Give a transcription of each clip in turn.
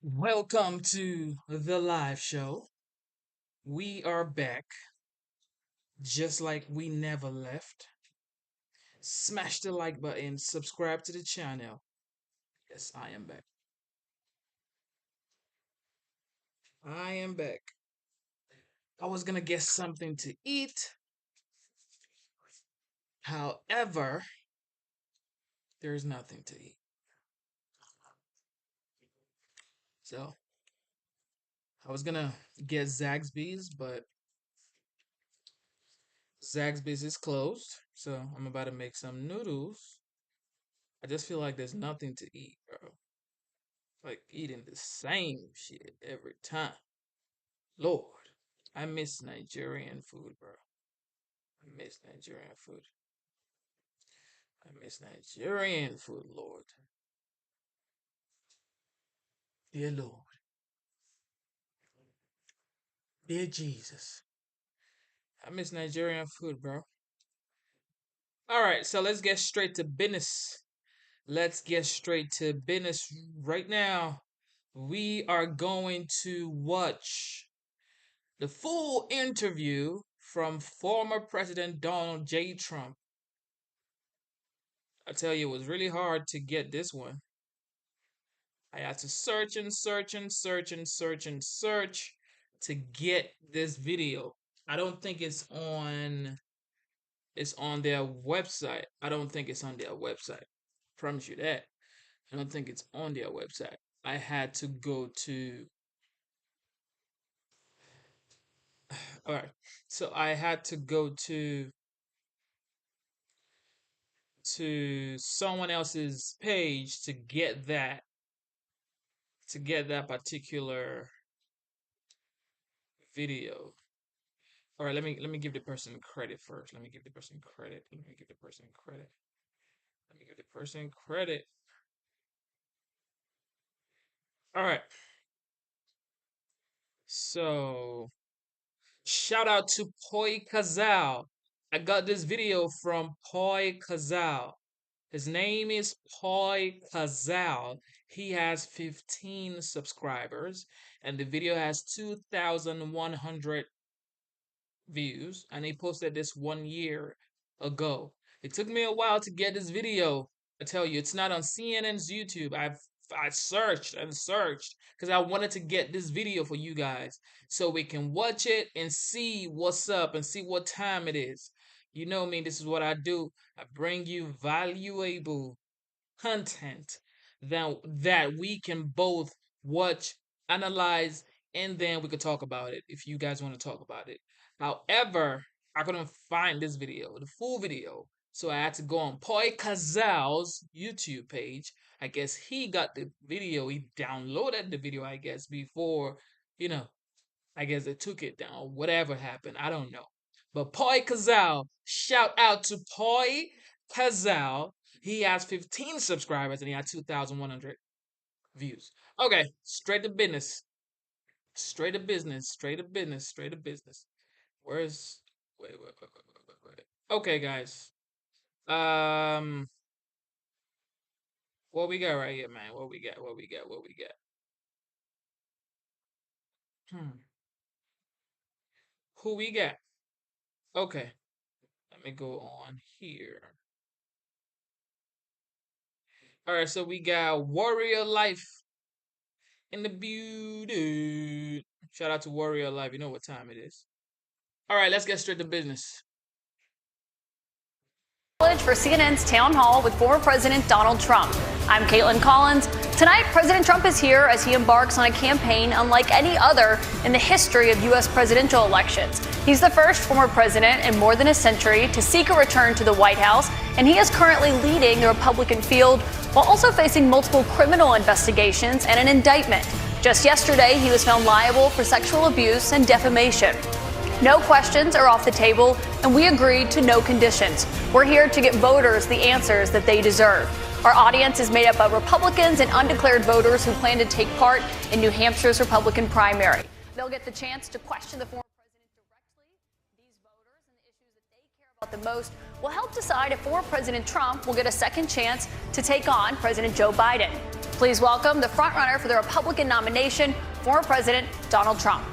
Welcome to the live show. We are back, just like we never left. Smash the like button, subscribe to the channel. Yes, I am back. I am back. I was gonna get something to eat. However, there's nothing to eat. So, I was gonna get Zaxby's, but Zaxby's is closed. So, I'm about to make some noodles. I just feel like there's nothing to eat, bro. Like eating the same shit every time. Lord, I miss Nigerian food, bro. I miss Nigerian food. I miss Nigerian food, Lord. Dear Lord. Dear Jesus. I miss Nigerian food, bro. All right, so let's get straight to business. Let's get straight to business right now. We are going to watch the full interview from former President Donald J. Trump. I tell you, it was really hard to get this one. I had to search and search and search and search and search to get this video. I don't think it's on their website. I don't think it's on their website. Promise you that. I don't think it's on their website. I had to go to all right. So I had to go to someone else's page to get that particular video. All right, let me give the person credit first. Let me give the person credit. Let me give the person credit. Let me give the person credit. All right. So, shout out to Poi Kazal. I got this video from Poi Kazal. His name is Poi Kazal. He has 15 subscribers, and the video has 2,100 views, and he posted this 1 year ago. It took me a while to get this video. I tell you, it's not on CNN's YouTube. I searched and searched because I wanted to get this video for you guys so we can watch it and see what's up and see what time it is. You know me, this is what I do. I bring you valuable content that we can both watch, analyze, and then we could talk about it if you guys want to talk about it. However, I couldn't find this video, the full video. So I had to go on Poi Kazal's YouTube page. I guess he got the video, he downloaded the video, I guess, before, you know, I guess they took it down. Whatever happened, I don't know. But Poi Kazal, shout out to Poi Kazal. He has 15 subscribers and he had 2,100 views. Okay, straight to business. Straight to business. Straight to business. Straight to business. Where's wait. Okay, guys. Um, what we got right here, man? What we got? What we got? What we got? Hmm. Who we got? Okay, let me go on here. All right, so we got Warrior Life in the beauty. Shout out to Warrior Life. You know what time it is. All right, let's get straight to business. For CNN's Town Hall with former President Donald Trump. I'm Caitlin Collins. Tonight, President Trump is here as he embarks on a campaign unlike any other in the history of U.S. presidential elections. He's the first former president in more than a century to seek a return to the White House, and he is currently leading the Republican field while also facing multiple criminal investigations and an indictment. Just yesterday, he was found liable for sexual abuse and defamation. No questions are off the table, and we agreed to no conditions. We're here to get voters the answers that they deserve. Our audience is made up of Republicans and undeclared voters who plan to take part in New Hampshire's Republican primary. They'll get the chance to question the former president directly. These voters and the issues that they care about the most will help decide if former President Trump will get a second chance to take on President Joe Biden. Please welcome the frontrunner for the Republican nomination, former President Donald Trump.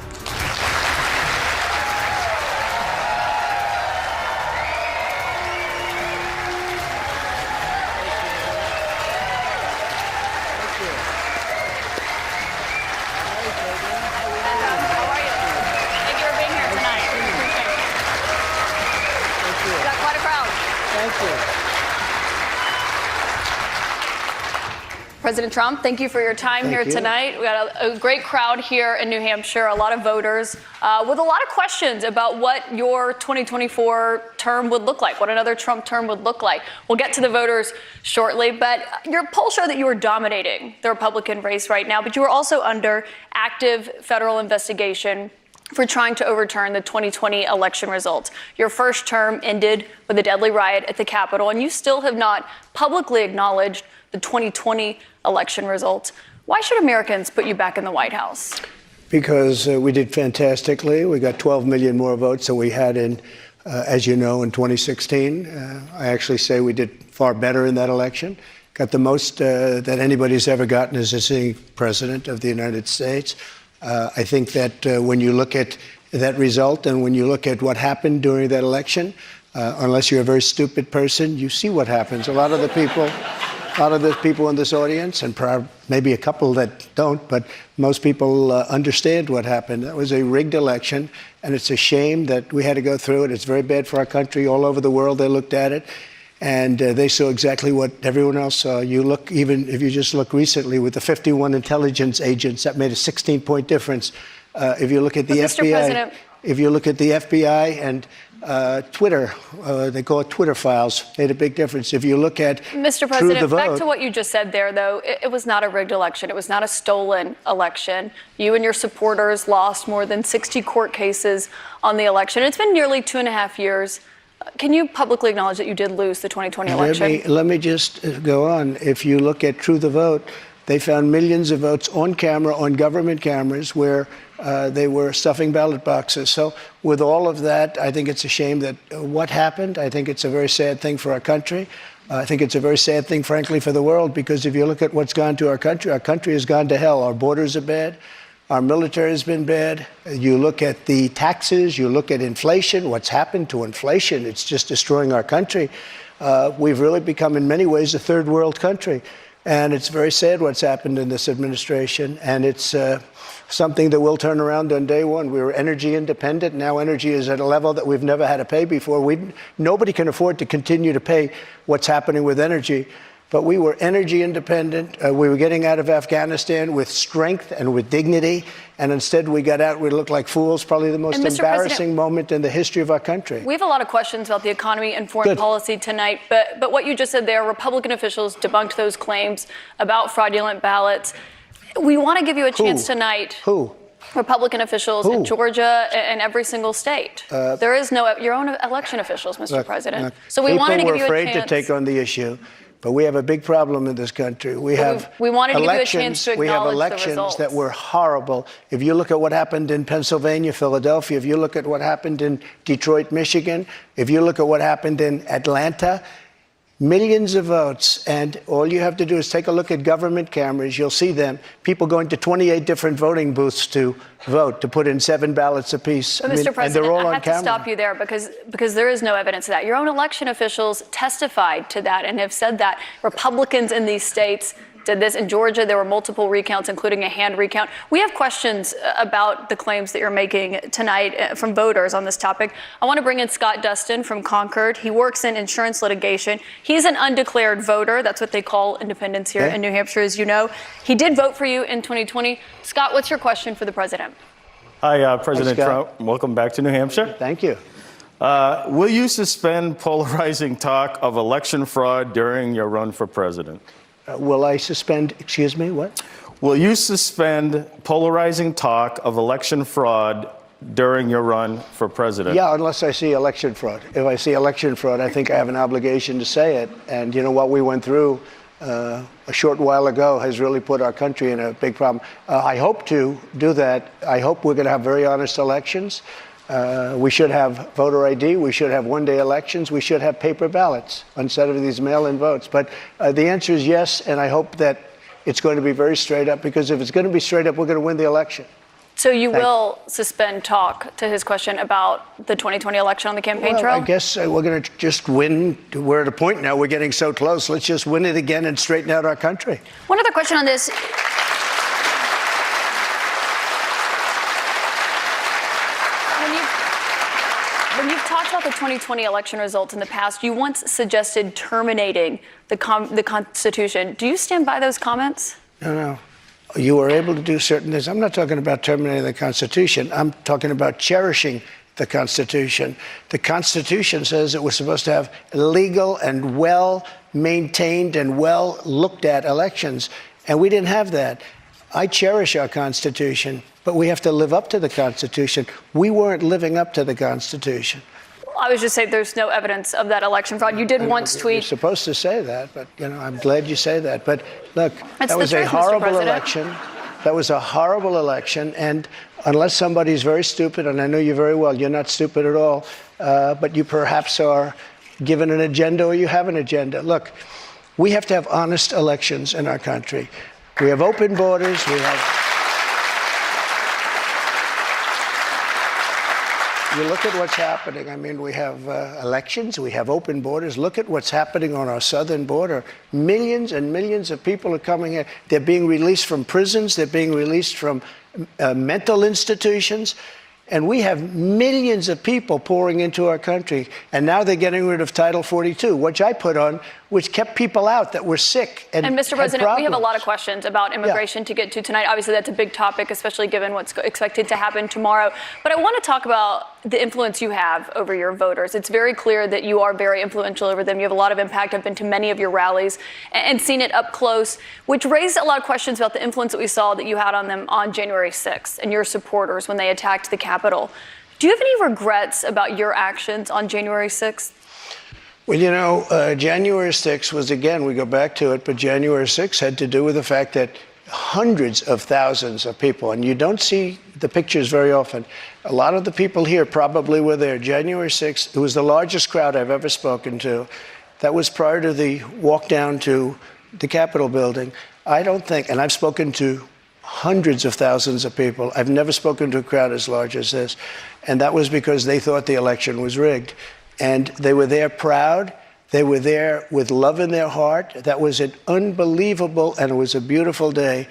President Trump, thank you for your time here tonight. We got a great crowd here in New Hampshire, a lot of voters with a lot of questions about what your 2024 term would look like, what another Trump term would look like. We'll get to the voters shortly, but your polls show that you are dominating the Republican race right now, but you are also under active federal investigation for trying to overturn the 2020 election results. Your first term ended with a deadly riot at the Capitol, and you still have not publicly acknowledged the 2020 election results. Why should Americans put you back in the White House? Because we did fantastically. We got 12 million more votes than we had in, as you know, in 2016. I actually say we did far better in that election. Got the most that anybody's ever gotten as a sitting president of the United States. I think that when you look at that result and when you look at what happened during that election, unless you're a very stupid person, you see what happens. A lot of the people in this audience, and maybe a couple that don't, but most people understand what happened. That was a rigged election, and it's a shame that we had to go through it. It's very bad for our country. All over the world, they looked at it, and they saw exactly what everyone else saw. You look, even if you just look recently with the 51 intelligence agents, that made a 16-point difference. If you look at the FBI, if you look at the FBI and Twitter, they call it Twitter files, made a big difference. If you look at Mr. President, back to what you just said there, though, it was not a rigged election. It was not a stolen election. You and your supporters lost more than 60 court cases on the election. It's been nearly 2.5 years. Can you publicly acknowledge that you did lose the 2020 election? Let me just go on. If you look at True the Vote, they found millions of votes on camera, on government cameras, where they were stuffing ballot boxes. So with all of that, I think it's a shame that what happened. I think it's a very sad thing for our country. I think it's a very sad thing, frankly, for the world, because if you look at what's gone to our country has gone to hell. Our borders are bad. Our military has been bad. You look at the taxes, you look at inflation, what's happened to inflation. It's just destroying our country. We've really become, in many ways, a third world country. And it's very sad what's happened in this administration. And it's something that will turn around on day one. We were energy independent. Now energy is at a level that we've never had to pay before. Nobody can afford to continue to pay what's happening with energy. But we were energy independent. We were getting out of Afghanistan with strength and with dignity. And instead we got out, we looked like fools, probably the most embarrassing moment in the history of our country. We have a lot of questions about the economy and foreign policy tonight. But what you just said there, Republican officials debunked those claims about fraudulent ballots. We want to give you a chance tonight. Who? Republican officials in Georgia and every single state. There is no, your own election officials, Mr. President. So we wanted to give you a chance. People were afraid to take on the issue. But we have a big problem in this country. We have elections that were horrible. If you look at what happened in Pennsylvania, Philadelphia, if you look at what happened in Detroit, Michigan, if you look at what happened in Atlanta, millions of votes. And all you have to do is take a look at government cameras. You'll see them. People going to 28 different voting booths to vote, to put in 7 ballots apiece. But Mr. President, and they're all I have to stop you there because there is no evidence of that. Your own election officials testified to that and have said that Republicans in these states did this. In Georgia, there were multiple recounts, including a hand recount. We have questions about the claims that you're making tonight from voters on this topic. I want to bring in Scott Dustin from Concord. He works in insurance litigation. He's an undeclared voter. That's what they call independents here in New Hampshire, as you know. He did vote for you in 2020. Scott, what's your question for the president? Hi, President Trump. Welcome back to New Hampshire. Thank you. Will you suspend polarizing talk of election fraud during your run for president? Will I suspend, excuse me, what? Will you suspend polarizing talk of election fraud during your run for president? Yeah, unless I see election fraud. If I see election fraud, I think I have an obligation to say it. And you know what we went through a short while ago has really put our country in a big problem. I hope to do that. I hope we're going to have very honest elections. We should have voter ID. We should have one-day elections. We should have paper ballots instead of these mail-in votes. But the answer is yes, and I hope that it's going to be very straight up, because if it's going to be straight up, we're going to win the election. So you will suspend talk to his question about the 2020 election on the campaign trail? I guess we're going to just win. We're at a point now, we're getting so close. Let's just win it again and straighten out our country. One other question on this. When you've talked about the 2020 election results in the past, you once suggested terminating the Constitution. Do you stand by those comments? No. You were able to do certain things. I'm not talking about terminating the Constitution. I'm talking about cherishing the Constitution. The Constitution says that we're supposed to have legal and well-maintained and well-looked-at elections, and we didn't have that. I cherish our Constitution, but we have to live up to the Constitution. We weren't living up to the Constitution. I was just saying there's no evidence of that election fraud. You did once tweet. You're supposed to say that, but I'm glad you say that. But look, that was a horrible election. That was a horrible election, and unless somebody's very stupid, and I know you very well, you're not stupid at all, but you perhaps are given an agenda, or you have an agenda. Look, we have to have honest elections in our country. We have open borders. You look at what's happening. I mean, we have elections, we have open borders. Look at what's happening on our southern border. Millions and millions of people are coming here. They're being released from prisons. They're being released from mental institutions. And we have millions of people pouring into our country. And now they're getting rid of Title 42, which I put on, which kept people out that were sick and Mr. President, problems. we have a lot of questions about immigration to get to tonight. Obviously, that's a big topic, especially given what's expected to happen tomorrow. But I want to talk about the influence you have over your voters. It's very clear that you are very influential over them. You have a lot of impact. I've been to many of your rallies and seen it up close, which raised a lot of questions about the influence that we saw that you had on them on January 6th and your supporters when they attacked the Capitol. Do you have any regrets about your actions on January 6th? Well, January 6th was, again, we go back to it, but January 6th had to do with the fact that hundreds of thousands of people, and you don't see the pictures very often. A lot of the people here probably were there. January 6th, it was the largest crowd I've ever spoken to. That was prior to the walk down to the Capitol building. I don't think, and I've spoken to hundreds of thousands of people. I've never spoken to a crowd as large as this. And that was because they thought the election was rigged. And they were there proud. They were there with love in their heart. That was an unbelievable, and it was a beautiful day.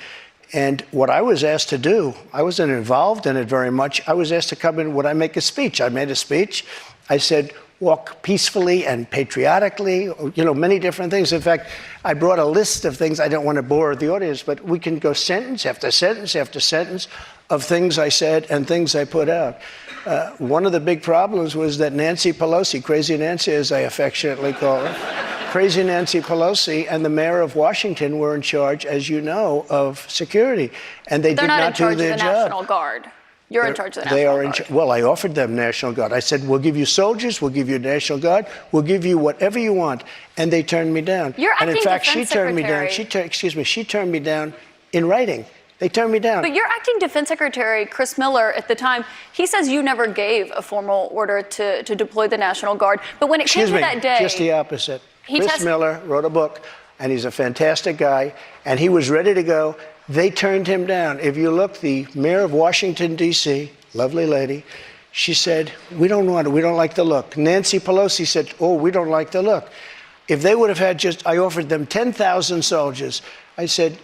And what I was asked to do, I wasn't involved in it very much. I was asked to come in, would I make a speech? I made a speech. I said, walk peacefully and patriotically, many different things. In fact, I brought a list of things. I don't want to bore the audience, but we can go sentence after sentence after sentence of things I said and things I put out. One of the big problems was that Nancy Pelosi, Crazy Nancy as I affectionately call her, Crazy Nancy Pelosi and the mayor of Washington were in charge, as you know, of security. And they did not do their job. They're not in charge of the National Guard. You're in charge of the National Guard. Well, I offered them National Guard. I said, we'll give you soldiers, we'll give you National Guard, we'll give you whatever you want. And they turned me down. And in fact, she turned me down. She turned me down in writing. They turned me down. But your acting defense secretary, Chris Miller, at the time, he says you never gave a formal order to deploy the National Guard. But when it came to that day... just the opposite. Chris Miller wrote a book, and he's a fantastic guy, and he was ready to go. They turned him down. If you look, the mayor of Washington, D.C., lovely lady, she said, we don't want it. We don't like the look. Nancy Pelosi said, we don't like the look. If they would have had I offered them 10,000 soldiers. I said,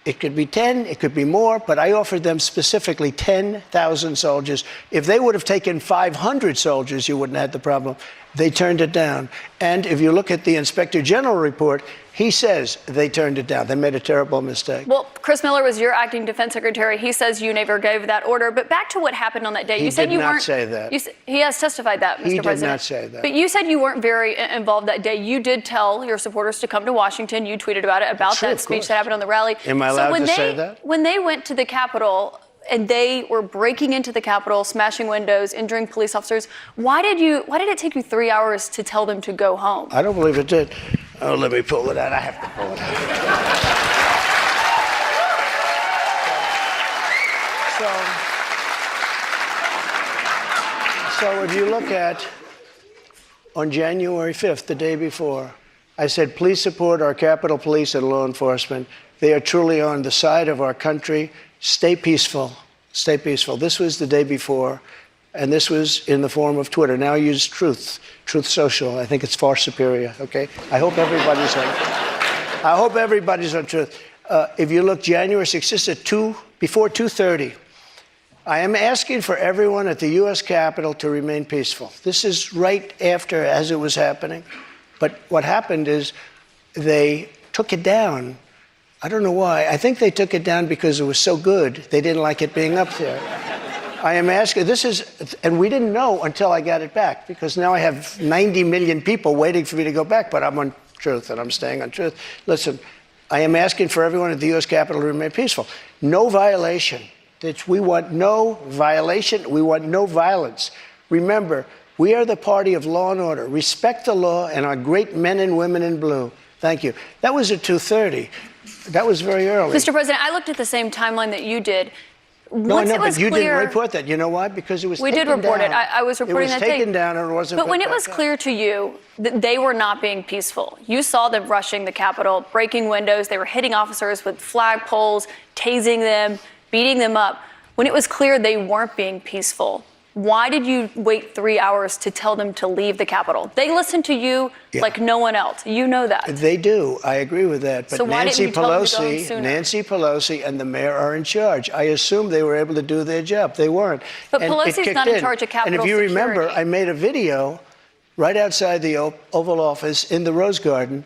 it could be 10, it could be more, but I offered them specifically 10,000 soldiers. If they would have taken 500 soldiers, you wouldn't have had the problem. They turned it down. And if you look at the Inspector General report, he says they turned it down. They made a terrible mistake. Well, Chris Miller was your acting defense secretary. He says you never gave that order. But back to what happened on that day. You said you weren't. He did not say that. He has testified that, Mr. President. He did not say that. But you said you weren't very involved that day. You did tell your supporters to come to Washington. You tweeted about it, about that speech that happened on the rally. Am I allowed to say that? When they went to the Capitol and they were breaking into the Capitol, smashing windows, injuring police officers, why did it take you 3 hours to tell them to go home? I don't believe it did. Oh, let me pull it out. I have to pull it out. So if you look at, on January 5th, the day before, I said, please support our Capitol Police and law enforcement. They are truly on the side of our country. Stay peaceful. Stay peaceful. This was the day before, and this was in the form of Twitter. Now use Truth Social. I think it's far superior, okay? I hope everybody's on Truth. If you look January 6th, this is before 2:30. I am asking for everyone at the U.S. Capitol to remain peaceful. This is right after, as it was happening. But what happened is they took it down. I don't know why. I think they took it down because it was so good. They didn't like it being up there. I am asking, and we didn't know until I got it back, because now I have 90 million people waiting for me to go back, but I'm on Truth and I'm staying on Truth. Listen, I am asking for everyone at the U.S. Capitol to remain peaceful. No violation. We want no violation. We want no violence. Remember, we are the party of law and order. Respect the law and our great men and women in blue. Thank you. That was at 2:30. That was very early. Mr. President, I looked at the same timeline that you did. No, I know, but you didn't report that. You know why? Because it was taken down. We did report it. I was reporting that thing. It was taken down and it wasn't. But when it was clear to you that they were not being peaceful, you saw them rushing the Capitol, breaking windows. They were hitting officers with flagpoles, tasing them, beating them up. When it was clear they weren't being peaceful, why did you wait 3 hours to tell them to leave the Capitol? They listened to you like no one else. You know that. They do. I agree with that. But so why didn't you tell them to go home sooner? Nancy Pelosi and the mayor are in charge. I assume they were able to do their job. They weren't. But Pelosi's not in charge of Capitol security. And if you remember, security. I made a video right outside the Oval Office in the Rose Garden.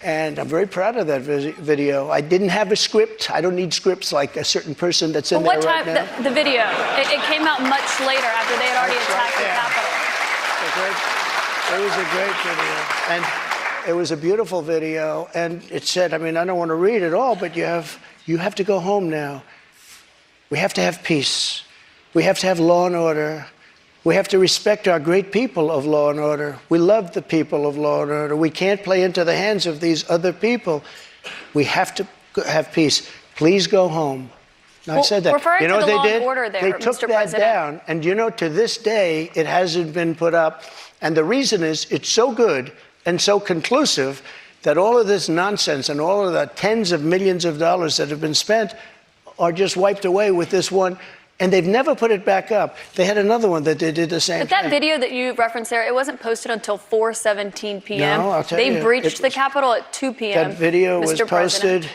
And I'm very proud of that video. I didn't have a script. I don't need scripts like a certain person that's in there right now. What time, the video, it came out much later after they had already attacked the Capitol. It was a great video. And it was a beautiful video. And it said, I mean, I don't want to read it all, but you have to go home now. We have to have peace. We have to have law and order. We have to respect our great people of law and order. We love the people of law and order. We can't play into the hands of these other people. We have to have peace. Please go home. Now, I said that. Referring you know to what the they did? law and order there, they took Mr. that President. down, and you know, to this day, it hasn't been put up. And the reason is it's so good and so conclusive that all of this nonsense and all of the tens of millions of dollars that have been spent are just wiped away with this one. And they've never put it back up. They had another one that they did the same thing. But that video that you referenced there, it wasn't posted until 4:17 p.m. No, I'll tell you. They breached the Capitol at 2 p.m. That video was Mr. posted.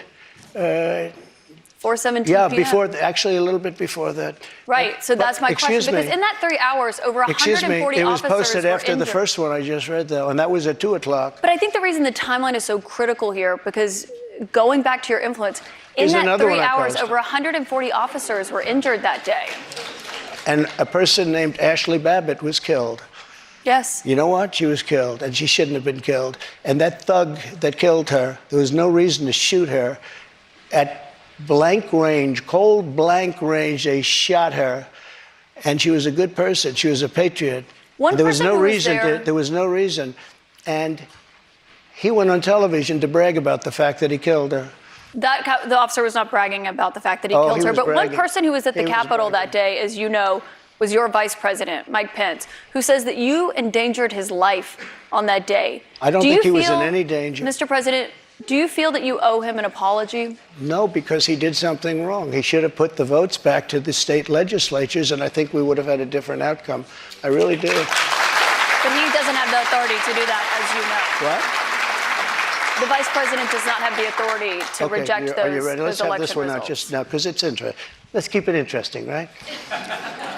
4:17 Yeah, p.m. actually a little bit before that. Right, so that's my question. Excuse me. Because in that 3 hours, over 140 it was officers posted were after the injured. first one I just read, though, and that was at 2 o'clock. But I think the reason the timeline is so critical here, because going back to your influence, in Here's that another 3 one I hours, posted. over 140 officers were injured that day. And a person named Ashley Babbitt was killed. Yes. You know what? She was killed, and she shouldn't have been killed. And that thug that killed her, there was no reason to shoot her. At blank range, cold blank range, they shot her. And she was a good person. She was a patriot. There was no reason. And he went on television to brag about the fact that he killed her. The officer was not bragging about the fact that he killed her. But bragging. one person who was at the Capitol that day, as you know, was your vice president, Mike Pence, who says that you endangered his life on that day. I don't think he was in any danger. Mr. President, do you feel that you owe him an apology? No, because he did something wrong. He should have put the votes back to the state legislatures, and I think we would have had a different outcome. I really do. But he doesn't have the authority to do that, as you know. What? The vice president does not have the authority to reject those election results. Are you ready? Let's have this one out just now, because it's interesting. Let's keep it interesting, right?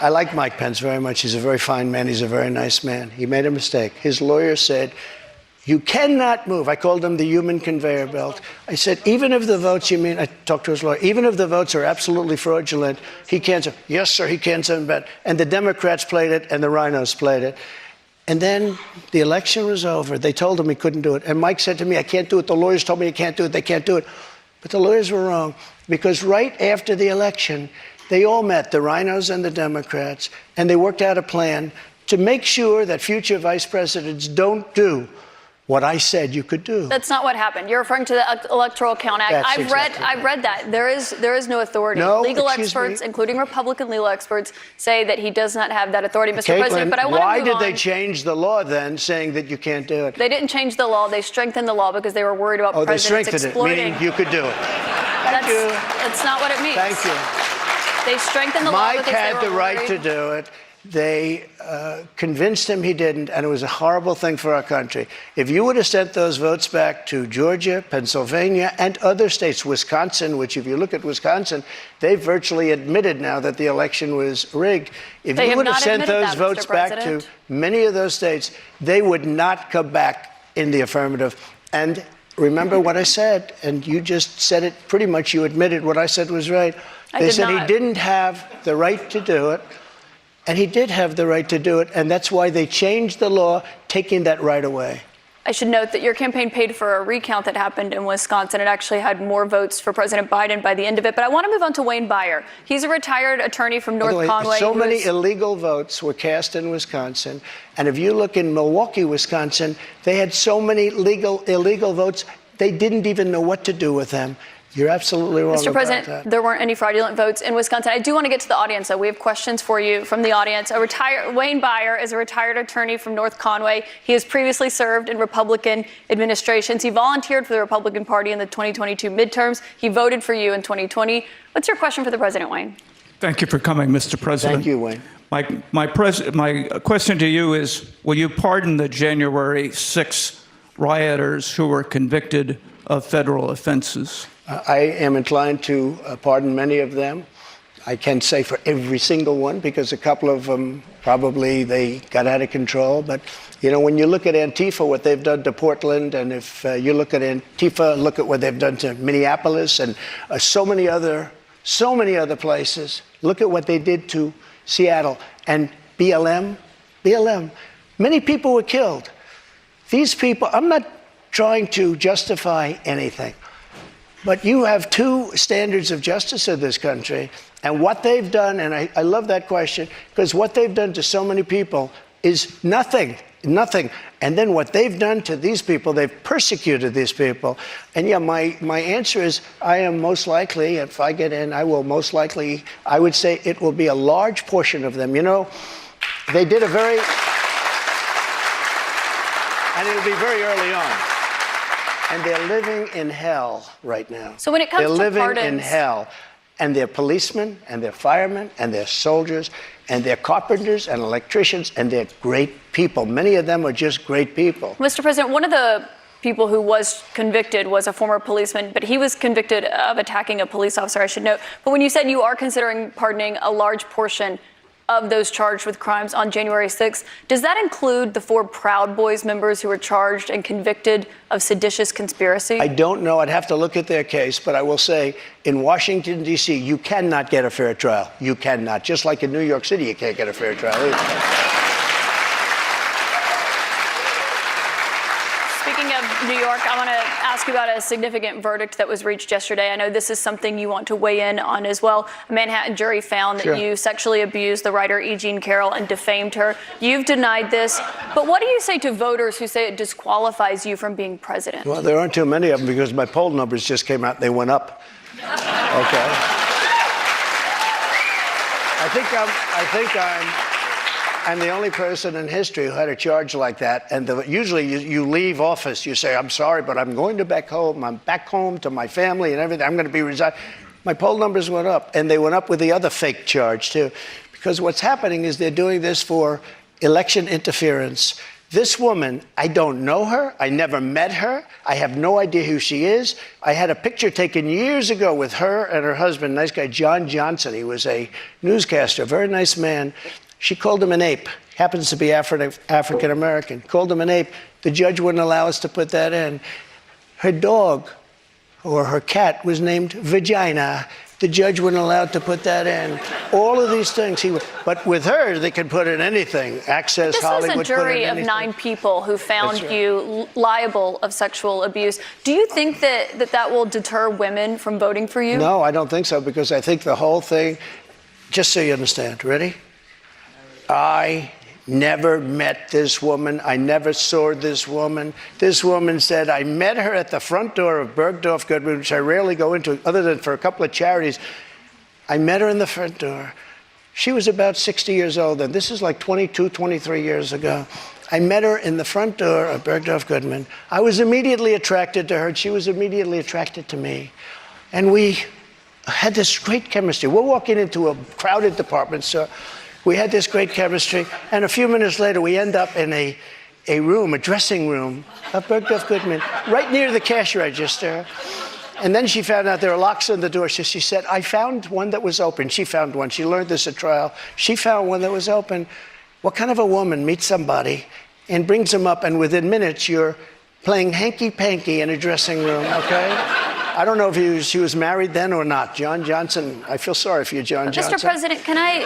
I like Mike Pence very much. He's a very fine man. He's a very nice man. He made a mistake. His lawyer said, you cannot move. I called him the human conveyor belt. I said, even if the votes, I talked to his lawyer, even if the votes are absolutely fraudulent, he can't say, yes, sir, he can't send back. And the Democrats played it, and the rhinos played it. And then the election was over. They told him he couldn't do it. And Mike said to me, I can't do it. The lawyers told me I can't do it. They can't do it. But the lawyers were wrong, because right after the election, they all met, the rhinos and the Democrats, and they worked out a plan to make sure that future vice presidents don't do what I said you could do. That's not what happened. You're referring to the Electoral Count Act. I've read that. There is no authority. No, legal experts, including Republican legal experts, say that he does not have that authority, Mr. President. But I want to move on. Why did they change the law then, saying that you can't do it? They didn't change the law. They strengthened the law because they were worried about presidents exploiting. They strengthened it, meaning you could do it. That's not what it means. Thank you. They strengthened the law Mike because they had were the right worried. to do it. They convinced him he didn't, and it was a horrible thing for our country. If you would have sent those votes back to Georgia, Pennsylvania, and other states, Wisconsin, which if you look at Wisconsin, they virtually admitted now that the election was rigged. If They you have would have not sent admitted those that, votes Mr. back to President. many of those states, they would not come back in the affirmative. And remember what I said, and you just said it pretty much. You admitted what I said was right. They said he didn't have the right to do it, and he did have the right to do it, and that's why they changed the law, taking that right away. I should note that your campaign paid for a recount that happened in Wisconsin. It actually had more votes for President Biden by the end of it. But I want to move on to Wayne Beyer. He's a retired attorney from North Conway. So many illegal votes were cast in Wisconsin. And if you look in Milwaukee, Wisconsin, they had so many illegal votes, they didn't even know what to do with them. You're absolutely wrong Mr. President, about that. there weren't any fraudulent votes in Wisconsin. I do want to get to the audience, though. We have questions for you from the audience. Wayne Beyer is a retired attorney from North Conway. He has previously served in Republican administrations. He volunteered for the Republican Party in the 2022 midterms. He voted for you in 2020. What's your question for the President, Wayne? Thank you for coming, Mr. President. Thank you, Wayne. My question to you is, will you pardon the January 6 rioters who were convicted of federal offenses? I am inclined to pardon many of them. I can't say for every single one, because a couple of them probably they got out of control. But, you know, when you look at Antifa, what they've done to Portland, and if you look at Antifa, look at what they've done to Minneapolis and so many other places. Look at what they did to Seattle and BLM. Many people were killed. These people, I'm not trying to justify anything, but you have two standards of justice in this country, and what they've done, and I love that question, because what they've done to so many people is nothing. And then what they've done to these people, they've persecuted these people. And yeah, my answer is, I am most likely, if I get in, I will most likely, I would say it will be a large portion of them. You know, they did and it'll be very early on. And they're living in hell right now. So when it comes to pardons, they're living in hell. And they're policemen, and they're firemen, and they're soldiers, and they're carpenters and electricians, and they're great people. Many of them are just great people. Mr. President, one of the people who was convicted was a former policeman, but he was convicted of attacking a police officer, I should note. But when you said you are considering pardoning a large portion of those charged with crimes on January 6th, does that include the 4 Proud Boys members who were charged and convicted of seditious conspiracy? I don't know. I'd have to look at their case, but I will say in Washington, D.C., you cannot get a fair trial. You cannot. Just like in New York City, you can't get a fair trial either. Speaking of New York, I want to ask you about a significant verdict that was reached yesterday. I know this is something you want to weigh in on as well. A Manhattan jury found that you sexually abused the writer E. Jean Carroll and defamed her. You've denied this. But what do you say to voters who say it disqualifies you from being president? Well, there aren't too many of them because my poll numbers just came out. They went up. Okay. I think I'm the only person in history who had a charge like that. And usually you leave office, you say, I'm sorry, but I'm going back home. I'm back home to my family and everything. I'm going to be resigned. My poll numbers went up, and they went up with the other fake charge, too. Because what's happening is they're doing this for election interference. This woman, I don't know her. I never met her. I have no idea who she is. I had a picture taken years ago with her and her husband, nice guy, John Johnson. He was a newscaster, very nice man. She called him an ape. Happens to be African American. Called him an ape. The judge wouldn't allow us to put that in. Her dog or her cat was named Vagina. The judge wouldn't allow to put that in. All of these things. But with her, they could put in anything. Access, this Hollywood, was a jury put in of anything. 9 people who found you liable of sexual abuse. Do you think that will deter women from voting for you? No, I don't think so, because I think the whole thing, just so you understand, ready? I never met this woman. I never saw this woman. This woman said, I met her at the front door of Bergdorf Goodman, which I rarely go into other than for a couple of charities. I met her in the front door. She was about 60 years old, and this is like 22, 23 years ago. I met her in the front door of Bergdorf Goodman. I was immediately attracted to her, and she was immediately attracted to me. And we had this great chemistry. We're walking into a crowded department store. We had this great chemistry. And a few minutes later, we end up in a room, a dressing room of Bergdorf Goodman, right near the cash register. And then she found out there were locks on the door. So she said, I found one that was open. She found one. She learned this at trial. She found one that was open. What kind of a woman meets somebody and brings them up, and within minutes you're playing hanky-panky in a dressing room, okay? I don't know if she was married then or not. John Johnson, I feel sorry for you, John Johnson. Mr. President, can I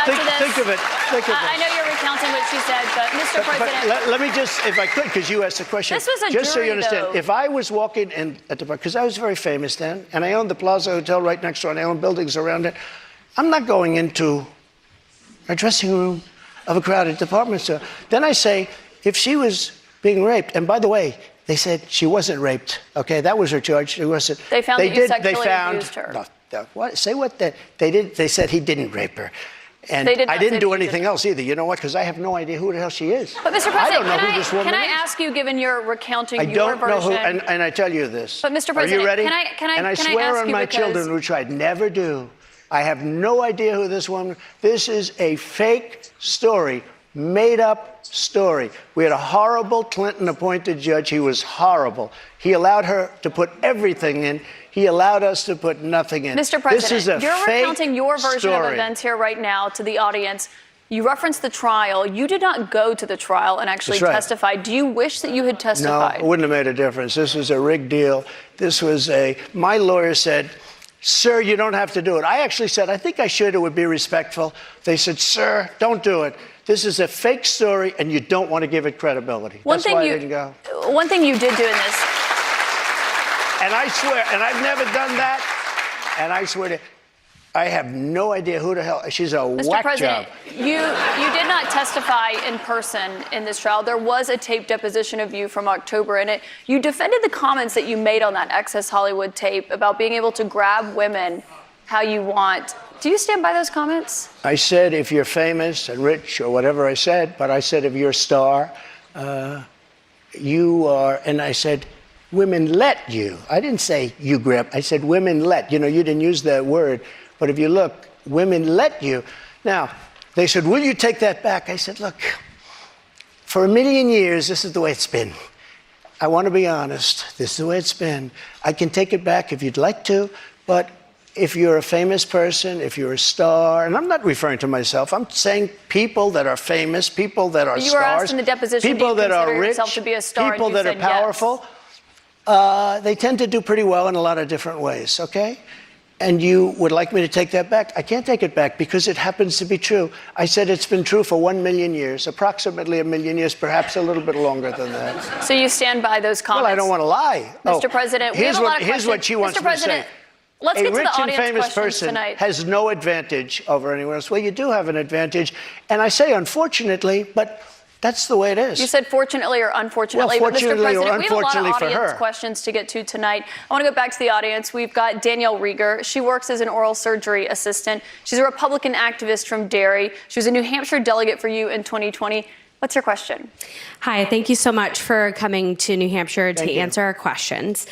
think of it. I know you're recounting what she said, but Mr. President. But let me just, if I could, because you asked the question. This was a just jury, so you understand, though. if I was walking in at the, because I was very famous then, and I owned the Plaza Hotel right next door, and I owned buildings around it, I'm not going into a dressing room of a crowded department store. Then I say, if she was being raped, and by the way, they said she wasn't raped. Okay, that was her charge. She wasn't. They found that you sexually abused her. What? Say what? They did. They said he didn't rape her, and I didn't do anything else either. You know what? Because I have no idea who the hell she is. But Mr. President, I don't know who this woman is. Can I ask you, given you're recounting I your don't version? know who, and I tell you this. But Mr. President, are you ready? can I swear ask on you my children, which I'd never do. I have no idea who this woman. This is a fake story. Made up story. We had a horrible Clinton-appointed judge. He was horrible. He allowed her to put everything in. He allowed us to put nothing in. Mr. President, this is a you're fake recounting your version story. of events here right now to the audience. You referenced the trial. You did not go to the trial and actually testify. Do you wish that you had testified? No, it wouldn't have made a difference. This was a rigged deal. My lawyer said, sir, you don't have to do it. I actually said, I think I should. It would be respectful. They said, sir, don't do it. This is a fake story, and you don't want to give it credibility. That's why I didn't go. One thing you did do in this. And I swear, and I've never done that, and I swear to, I have no idea who the hell, she's a whack job. Mr. President, you did not testify in person in this trial. There was a taped deposition of you from October in it. You defended the comments that you made on that Access Hollywood tape about being able to grab women how you want. Do you stand by those comments? I said if you're famous and rich or whatever I said, but I said if you're a star, you are, and I said women let you. I didn't say you grab, I said women let. You know, you didn't use that word, but if you look, women let you. Now, they said, will you take that back? I said, look, for 1,000,000 years, this is the way it's been. I want to be honest. This is the way it's been. I can take it back if you'd like to, but if you're a famous person, if you're a star, and I'm not referring to myself, I'm saying people that are famous, people that are you stars, were asked in the deposition, people that are rich, yourself to be a star, people and you that are said powerful, they tend to do pretty well in a lot of different ways, okay? And you would like me to take that back? I can't take it back because it happens to be true. I said it's been true for 1,000,000 years, approximately 1,000,000 years, perhaps a little bit longer than that. So you stand by those comments? Well, I don't want to lie. Mr. President, we have a lot of questions. Here's what she wants Mr. me to say. President, let's get to the audience a rich and famous person tonight. has no advantage over anyone else. Well, you do have an advantage. And I say unfortunately, but that's the way it is. You said fortunately or unfortunately. Well, fortunately but Mr. President, or we have a lot unfortunately of for audience her. questions to get to tonight. I want to go back to the audience. We've got Danielle Rieger. She works as an oral surgery assistant. She's a Republican activist from Derry. She was a New Hampshire delegate for you in 2020. What's your question? Hi, thank you so much for coming to New Hampshire to answer our questions.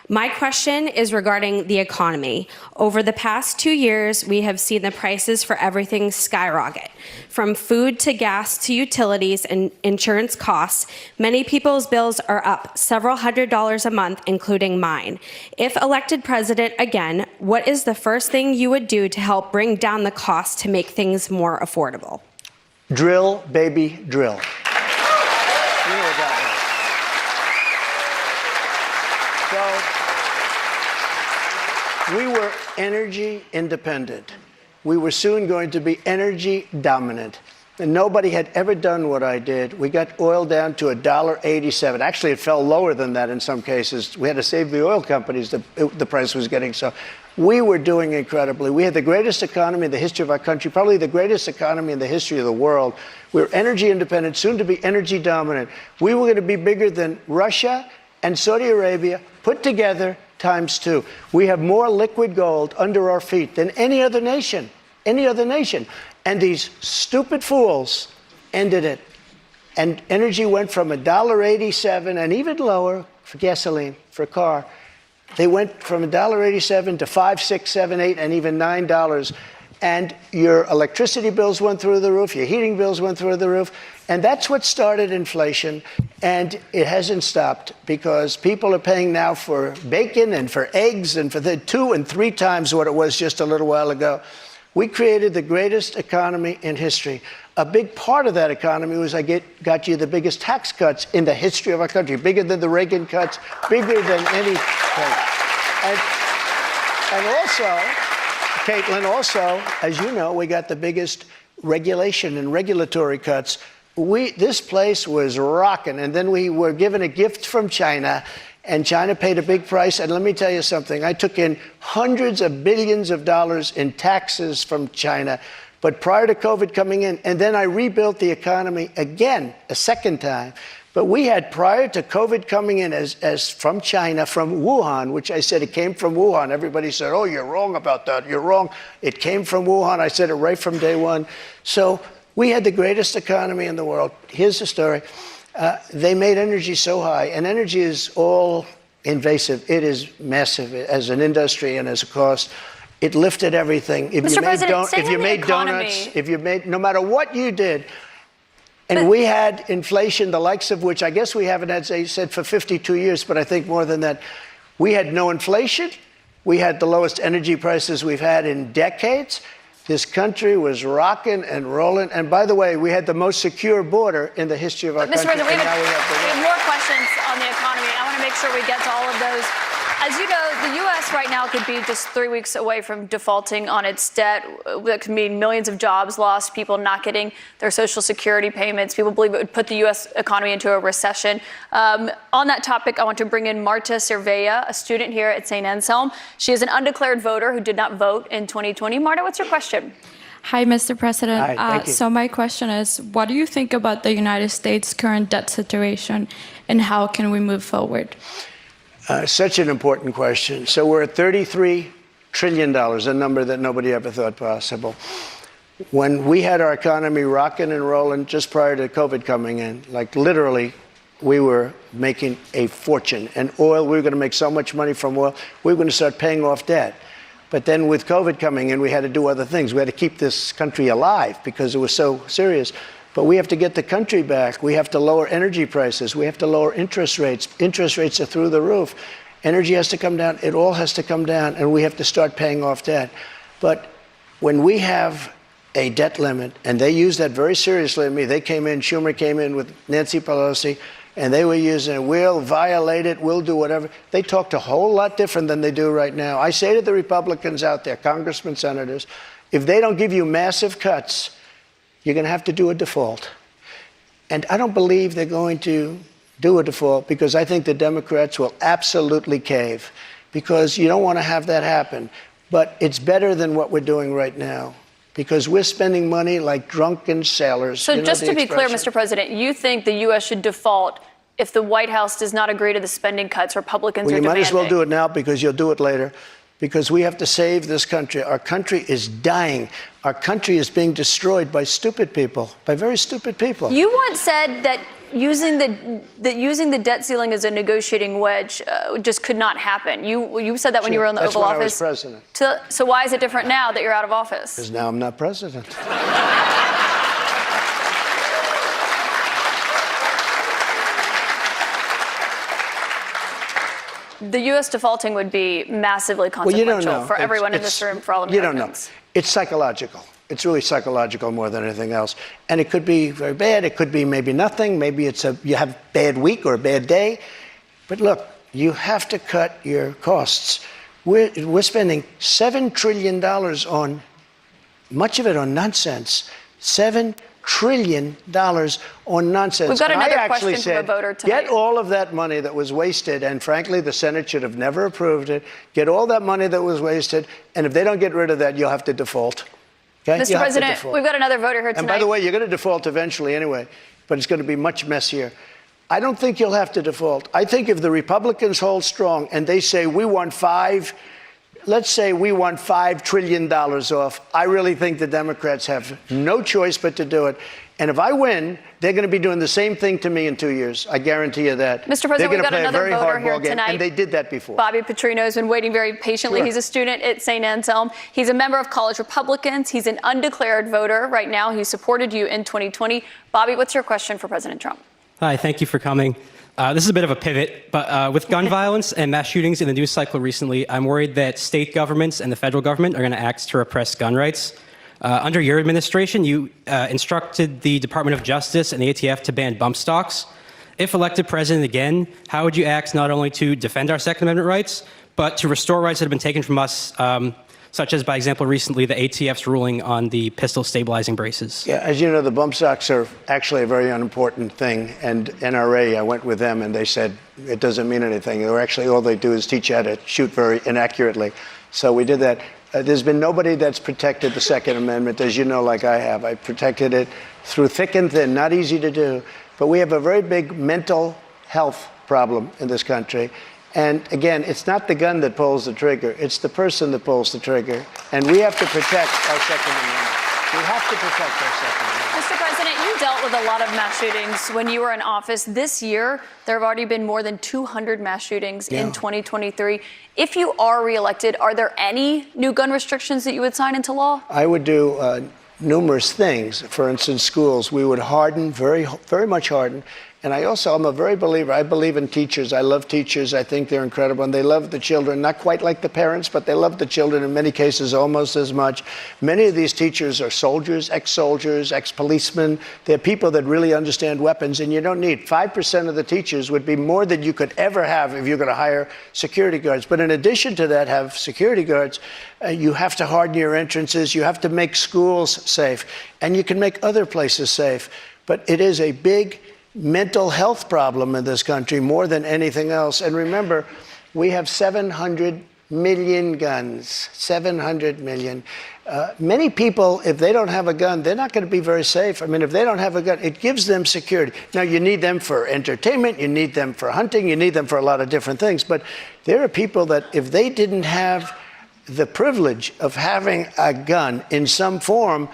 My question is regarding the economy. Over the past 2 years, we have seen the prices for everything skyrocket. From food to gas to utilities and insurance costs, many people's bills are up several $100s a month, including mine. If elected president again, what is the first thing you would do to help bring down the cost to make things more affordable? Drill, baby, drill. You know what that means. So, we were energy independent. We were soon going to be energy dominant. And nobody had ever done what I did. We got oil down to $1.87. Actually, it fell lower than that in some cases. We had to save the oil companies. The price was getting so. We were doing incredibly. We had the greatest economy in the history of our country, probably the greatest economy in the history of the world. We were energy independent, soon to be energy dominant. We were going to be bigger than Russia and Saudi Arabia put together ×2. We have more liquid gold under our feet than any other nation. And these stupid fools ended it. And energy went from $1.87 and even lower for gasoline, for a car, They went from $1.87 to $5, $6, $7, $8, and even $9. And your electricity bills went through the roof, your heating bills went through the roof. And that's what started inflation. And it hasn't stopped because people are paying now for bacon and for eggs and for the 2 and 3 times what it was just a little while ago. We created the greatest economy in history. A big part of that economy was got you the biggest tax cuts in the history of our country, bigger than the Reagan cuts, bigger than any cut. And also, Caitlin, as you know, we got the biggest regulation and regulatory cuts. This place was rocking, and then we were given a gift from China, and China paid a big price. And let me tell you something, I took in hundreds of billions of dollars in taxes from China, but prior to COVID coming in, and then I rebuilt the economy again, a second time. But we had, prior to COVID coming in as from China, from Wuhan, which I said it came from Wuhan. Everybody said, oh, you're wrong about that. You're wrong. It came from Wuhan. I said it right from day one. So we had the greatest economy in the world. Here's the story. They made energy so high, and energy is all invasive. It is massive as an industry and as a cost. It lifted everything. If Mr. President, if you made donuts, no matter what you did, and we had inflation, the likes of which I guess we haven't had, they said, for 52 years, but I think more than that. We had no inflation. We had the lowest energy prices we've had in decades. This country was rocking and rolling. And by the way, we had the most secure border in the history of our country. Mr. President, we have more questions on the economy, and I want to make sure we get to all of those. As you know, the U.S. right now could be just 3 weeks away from defaulting on its debt. That could mean millions of jobs lost, people not getting their Social Security payments. People believe it would put the U.S. economy into a recession. On that topic, I want to bring in Marta Cervella, a student here at St. Anselm. She is an undeclared voter who did not vote in 2020. Marta, what's your question? Hi, Mr. President. Hi, thank you. So my question is, what do you think about the United States' current debt situation, and how can we move forward? Such an important question. So we're at $33 trillion, a number that nobody ever thought possible. When we had our economy rocking and rolling just prior to COVID coming in, like literally, we were making a fortune. And oil, we were going to make so much money from oil, we were going to start paying off debt. But then with COVID coming in, we had to do other things. We had to keep this country alive because it was so serious. But we have to get the country back. We have to lower energy prices. We have to lower interest rates. Interest rates are through the roof. Energy has to come down. It all has to come down, and we have to start paying off debt. But when we have a debt limit, and they use that very seriously to me. They came in, Schumer came in with Nancy Pelosi, and they were using it. We'll violate it. We'll do whatever. They talked a whole lot different than they do right now. I say to the Republicans out there, congressmen, senators, if they don't give you massive cuts, you're going to have to do a default. And I don't believe they're going to do a default because I think the Democrats will absolutely cave because you don't want to have that happen. But it's better than what we're doing right now because we're spending money like drunken sailors. So just to be clear, Mr. President, you think the U.S. should default if the White House does not agree to the spending cuts Republicans are demanding? You might as well do it now because you'll do it later. Because we have to save this country. Our country is dying. Our country is being destroyed by stupid people, by very stupid people. You once said that using the debt ceiling as a negotiating wedge just could not happen. You said that when you were in the Oval Office. That's when I was president. So why is it different now that you're out of office? Because now I'm not president. The U.S. defaulting would be massively consequential for everyone in this room, for all Americans. You don't know. It's psychological. It's really psychological more than anything else. And it could be very bad. It could be maybe nothing. Maybe you have a bad week or a bad day. But look, you have to cut your costs. We're spending $7 trillion on, much of it on nonsense. $7 trillion on nonsense. We've got another question from a voter tonight. Get all of that money that was wasted, and frankly, the Senate should have never approved it. Get all that money that was wasted, and if they don't get rid of that, you'll have to default. Okay? Mr. President, we've got another voter here tonight. And by the way, you're going to default eventually anyway, but it's going to be much messier. I don't think you'll have to default. I think if the Republicans hold strong and they say let's say we want $5 trillion off. I really think the Democrats have no choice but to do it. And if I win, they're going to be doing the same thing to me in 2 years. I guarantee you that. Mr. President, we've got another voter here tonight. And they did that before. Bobby Petrino has been waiting very patiently. Sure. He's a student at St. Anselm. He's a member of College Republicans. He's an undeclared voter right now. He supported you in 2020. Bobby, what's your question for President Trump? Hi, thank you for coming. This is a bit of a pivot, but with gun violence and mass shootings in the news cycle recently, I'm worried that state governments and the federal government are going to act to repress gun rights. Under your administration, you instructed the Department of Justice and the ATF to ban bump stocks. If elected president again, how would you act not only to defend our Second Amendment rights, but to restore rights that have been taken from us, such as, by example, recently the ATF's ruling on the pistol stabilizing braces? Yeah, as you know, the bump stocks are actually a very unimportant thing. And NRA, I went with them and they said it doesn't mean anything. They're actually, all they do is teach you how to shoot very inaccurately. So we did that. There's been nobody that's protected the Second Amendment, as you know, like I have. I protected it through thick and thin, not easy to do. But we have a very big mental health problem in this country. And again, it's not the gun that pulls the trigger. It's the person that pulls the trigger. And we have to protect our Second Amendment. We have to protect our Second Amendment. Mr. President, you dealt with a lot of mass shootings when you were in office. This year, there have already been more than 200 mass shootings in 2023. If you are reelected, are there any new gun restrictions that you would sign into law? I would do numerous things. For instance, schools, we would harden, very much harden. And I'm a very believer. I believe in teachers. I love teachers. I think they're incredible. And they love the children, not quite like the parents, but they love the children in many cases almost as much. Many of these teachers are soldiers, ex-soldiers, ex-policemen. They're people that really understand weapons. And you don't need 5% of the teachers would be more than you could ever have if you're going to hire security guards. But in addition to that, have security guards. You have to harden your entrances. You have to make schools safe. And you can make other places safe. But it is a big mental health problem in this country more than anything else. And remember, we have 700 million guns, 700 million. Many people, if they don't have a gun, they're not going to be very safe. I mean, if they don't have a gun, it gives them security. Now, you need them for entertainment, you need them for hunting, you need them for a lot of different things. But there are people that if they didn't have the privilege of having a gun in some form,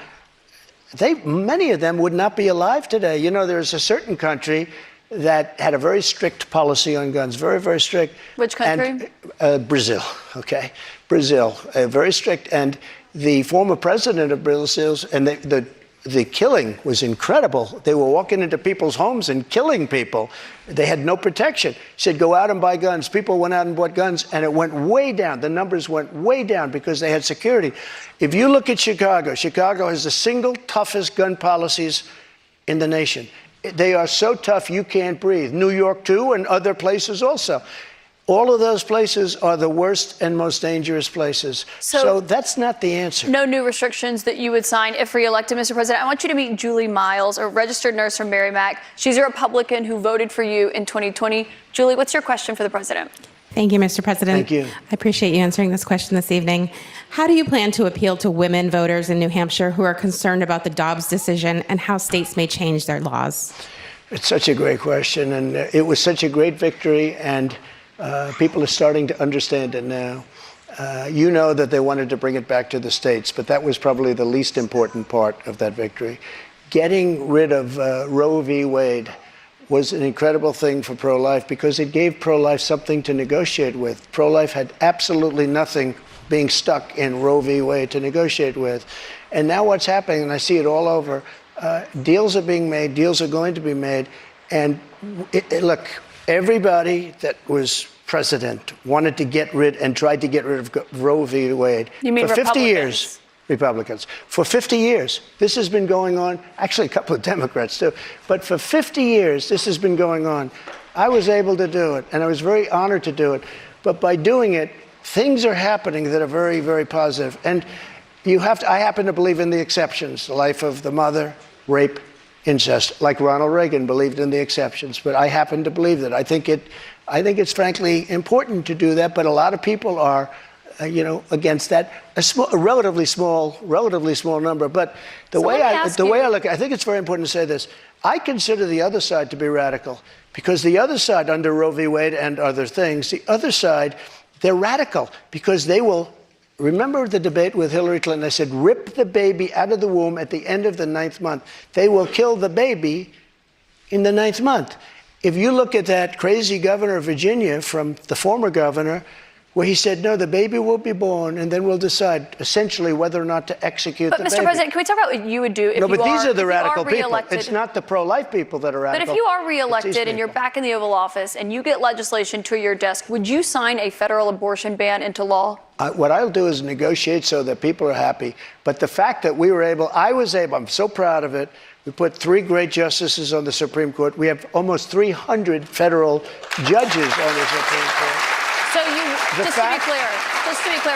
many of them would not be alive today. You know, there's a certain country that had a very strict policy on guns, very, very strict. Which country? And, Brazil, okay? Brazil, very strict. And the former president of Brazil, and the killing was incredible. They were walking into people's homes and killing people. They had no protection. He said, go out and buy guns. People went out and bought guns, and it went way down. The numbers went way down because they had security. If you look at Chicago, Chicago has the single toughest gun policies in the nation. They are so tough you can't breathe. New York, too, and other places also. All of those places are the worst and most dangerous places. So that's not the answer. No new restrictions that you would sign if reelected, Mr. President. I want you to meet Julie Miles, a registered nurse from Merrimack. She's a Republican who voted for you in 2020. Julie, what's your question for the president? Thank you, Mr. President. Thank you. I appreciate you answering this question this evening. How do you plan to appeal to women voters in New Hampshire who are concerned about the Dobbs decision and how states may change their laws? It's such a great question, and it was such a great victory, and people are starting to understand it now. You know that they wanted to bring it back to the states, but that was probably the least important part of that victory. Getting rid of Roe v. Wade was an incredible thing for pro-life because it gave pro-life something to negotiate with. Pro-life had absolutely nothing being stuck in Roe v. Wade to negotiate with. And now what's happening, and I see it all over, deals are being made, deals are going to be made, and look, everybody that was president wanted to get rid and tried to get rid of Roe v. Wade. You mean for 50 Republicans? years. Republicans. For 50 years, this has been going on. Actually, a couple of Democrats, too. But for 50 years, this has been going on. I was able to do it, and I was very honored to do it. But by doing it, things are happening that are very, very positive. And I happen to believe in the exceptions, the life of the mother, rape, incest, like Ronald Reagan believed in the exceptions. But I happen to believe that. I think it's frankly important to do that, but a lot of people are against that. A relatively small number. But the way I look, I think it's very important to say this. I consider the other side to be radical because the other side, under Roe v. Wade and other things, the other side, they're radical because they will remember the debate with Hillary Clinton? I said, rip the baby out of the womb at the end of the 9th month. They will kill the baby in the 9th month. If you look at that crazy governor of Virginia from the former governor, where he said, no, the baby will be born, and then we'll decide essentially whether or not to execute the baby. But Mr. President, can we talk about what you would do if no, but you these are the radical people. Re-elected? It's not the pro-life people that are radical. But if you are re-elected and you're back in the Oval Office and you get legislation to your desk, would you sign a federal abortion ban into law? What I'll do is negotiate so that people are happy. But the fact that I was able, I'm so proud of it. We put 3 great justices on the Supreme Court. We have almost 300 federal judges on the Supreme Court. So just to be clear,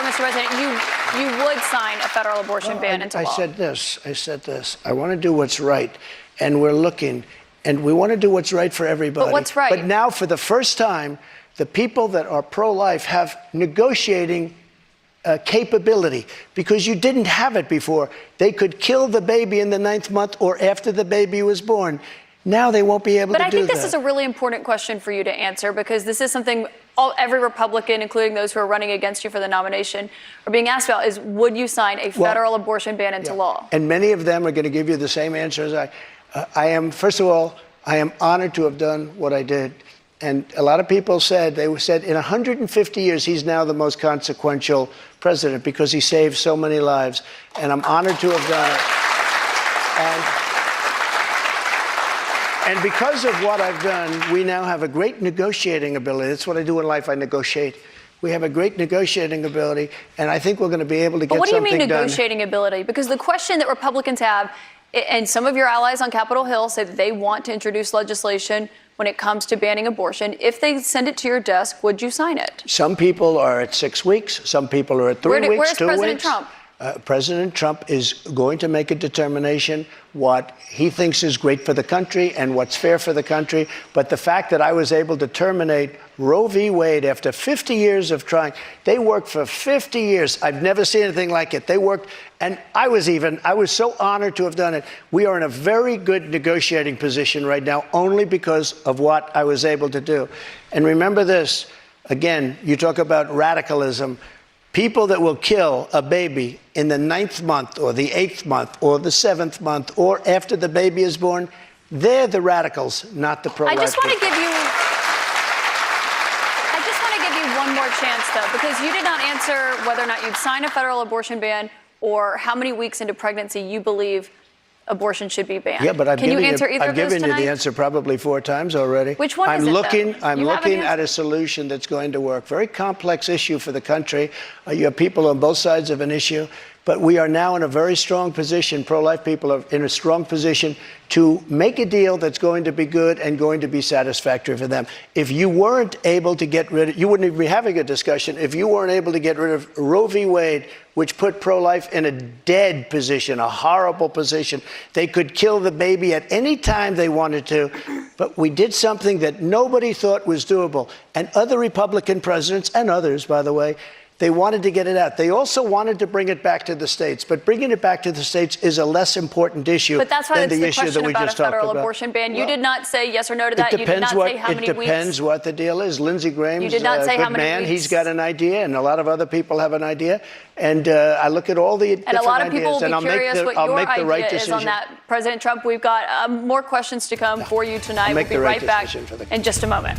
Mr. President, you would sign a federal abortion ban into law. I said this. I want to do what's right. And we're looking. And we want to do what's right for everybody. But what's right? But now, for the first time, the people that are pro-life have negotiating capability, because you didn't have it before. They could kill the baby in the 9th month or after the baby was born. Now they won't be able to do that. But I think this is a really important question for you to answer, because this is something every Republican, including those who are running against you for the nomination, are being asked about, is would you sign a federal abortion ban into law? And many of them are going to give you the same answer as I am. First of all, I am honored to have done what I did. And a lot of people said in 150 years, he's now the most consequential president because he saved so many lives. And I'm honored to have done it. And because of what I've done, we now have a great negotiating ability. That's what I do in life. I negotiate. We have a great negotiating ability, and I think we're going to be able to get something done. But what do you mean negotiating ability? Because the question that Republicans have, and some of your allies on Capitol Hill say that they want to introduce legislation when it comes to banning abortion. If they send it to your desk, would you sign it? Some people are at 6 weeks. Some people are at 3 weeks, 2 weeks. Where's President Trump? President Trump is going to make a determination what he thinks is great for the country and what's fair for the country. But the fact that I was able to terminate Roe v. Wade after 50 years of trying, they worked for 50 years. I've never seen anything like it. They worked, and I was so honored to have done it. We are in a very good negotiating position right now, only because of what I was able to do. And remember this, again, you talk about radicalism. People that will kill a baby in the 9th month or the 8th month or the 7th month or after the baby is born, they're the radicals, not the pro-life people. I just want to give you one more chance, though, because you did not answer whether or not you'd sign a federal abortion ban or how many weeks into pregnancy you believe abortion should be banned. Yeah, but I've given you the answer probably 4 times already. Which one is it, I'm looking at a solution that's going to work. Very complex issue for the country. You have people on both sides of an issue. But we are now in a very strong position. Pro-life people are in a strong position to make a deal that's going to be good and going to be satisfactory for them. If you weren't able to get rid of, you wouldn't even be having a discussion. If you weren't able to get rid of Roe v. Wade, which put pro-life in a dead position, a horrible position, they could kill the baby at any time they wanted to. But we did something that nobody thought was doable. And other Republican presidents, and others, by the way, they wanted to get it out. They also wanted to bring it back to the states. But bringing it back to the states is a less important issue than the issue that we just talked about. But that's why it's the question about a federal abortion ban. You did not say yes or no to that. You did not say how many weeks. It depends what the deal is. Lindsey Graham's you did not say a good how many man. weeks. He's got an idea, and a lot of other people have an idea. And I look at all the different ideas, and a lot of people will be curious what your idea is on decision. that. President Trump, we've got more questions to come for you tonight. We'll be right back in just a moment.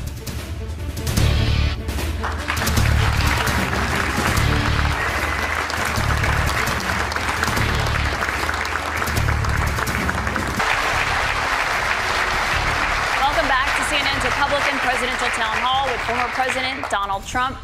Republican presidential town hall with former President Donald Trump.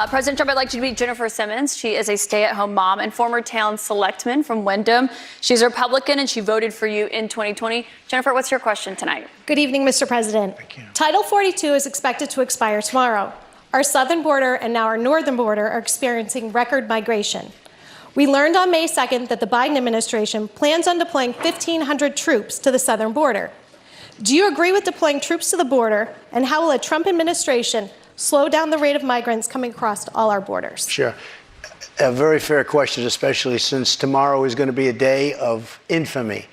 President Trump, I'd like you to meet Jennifer Simmons. She is a stay-at-home mom and former town selectman from Wyndham. She's a Republican, and she voted for you in 2020. Jennifer, what's your question tonight? Good evening, Mr. President. Thank you. Title 42 is expected to expire tomorrow. Our southern border and now our northern border are experiencing record migration. We learned on May 2nd that the Biden administration plans on deploying 1,500 troops to the southern border. Do you agree with deploying troops to the border, and how will a Trump administration slow down the rate of migrants coming across all our borders? Sure. A very fair question, especially since tomorrow is going to be a day of infamy.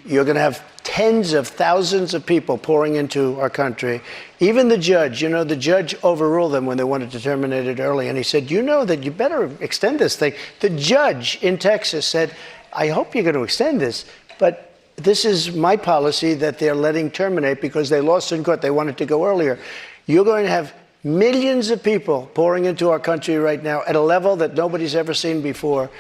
You're going to have tens of thousands of people pouring into our country. Even the judge, the judge overruled them when they wanted to terminate it early. And he said, that you better extend this thing. The judge in Texas said, I hope you're going to extend this, but this is my policy that they're letting terminate because they lost in court. They wanted to go earlier. You're going to have millions of people pouring into our country right now at a level that nobody's ever seen before.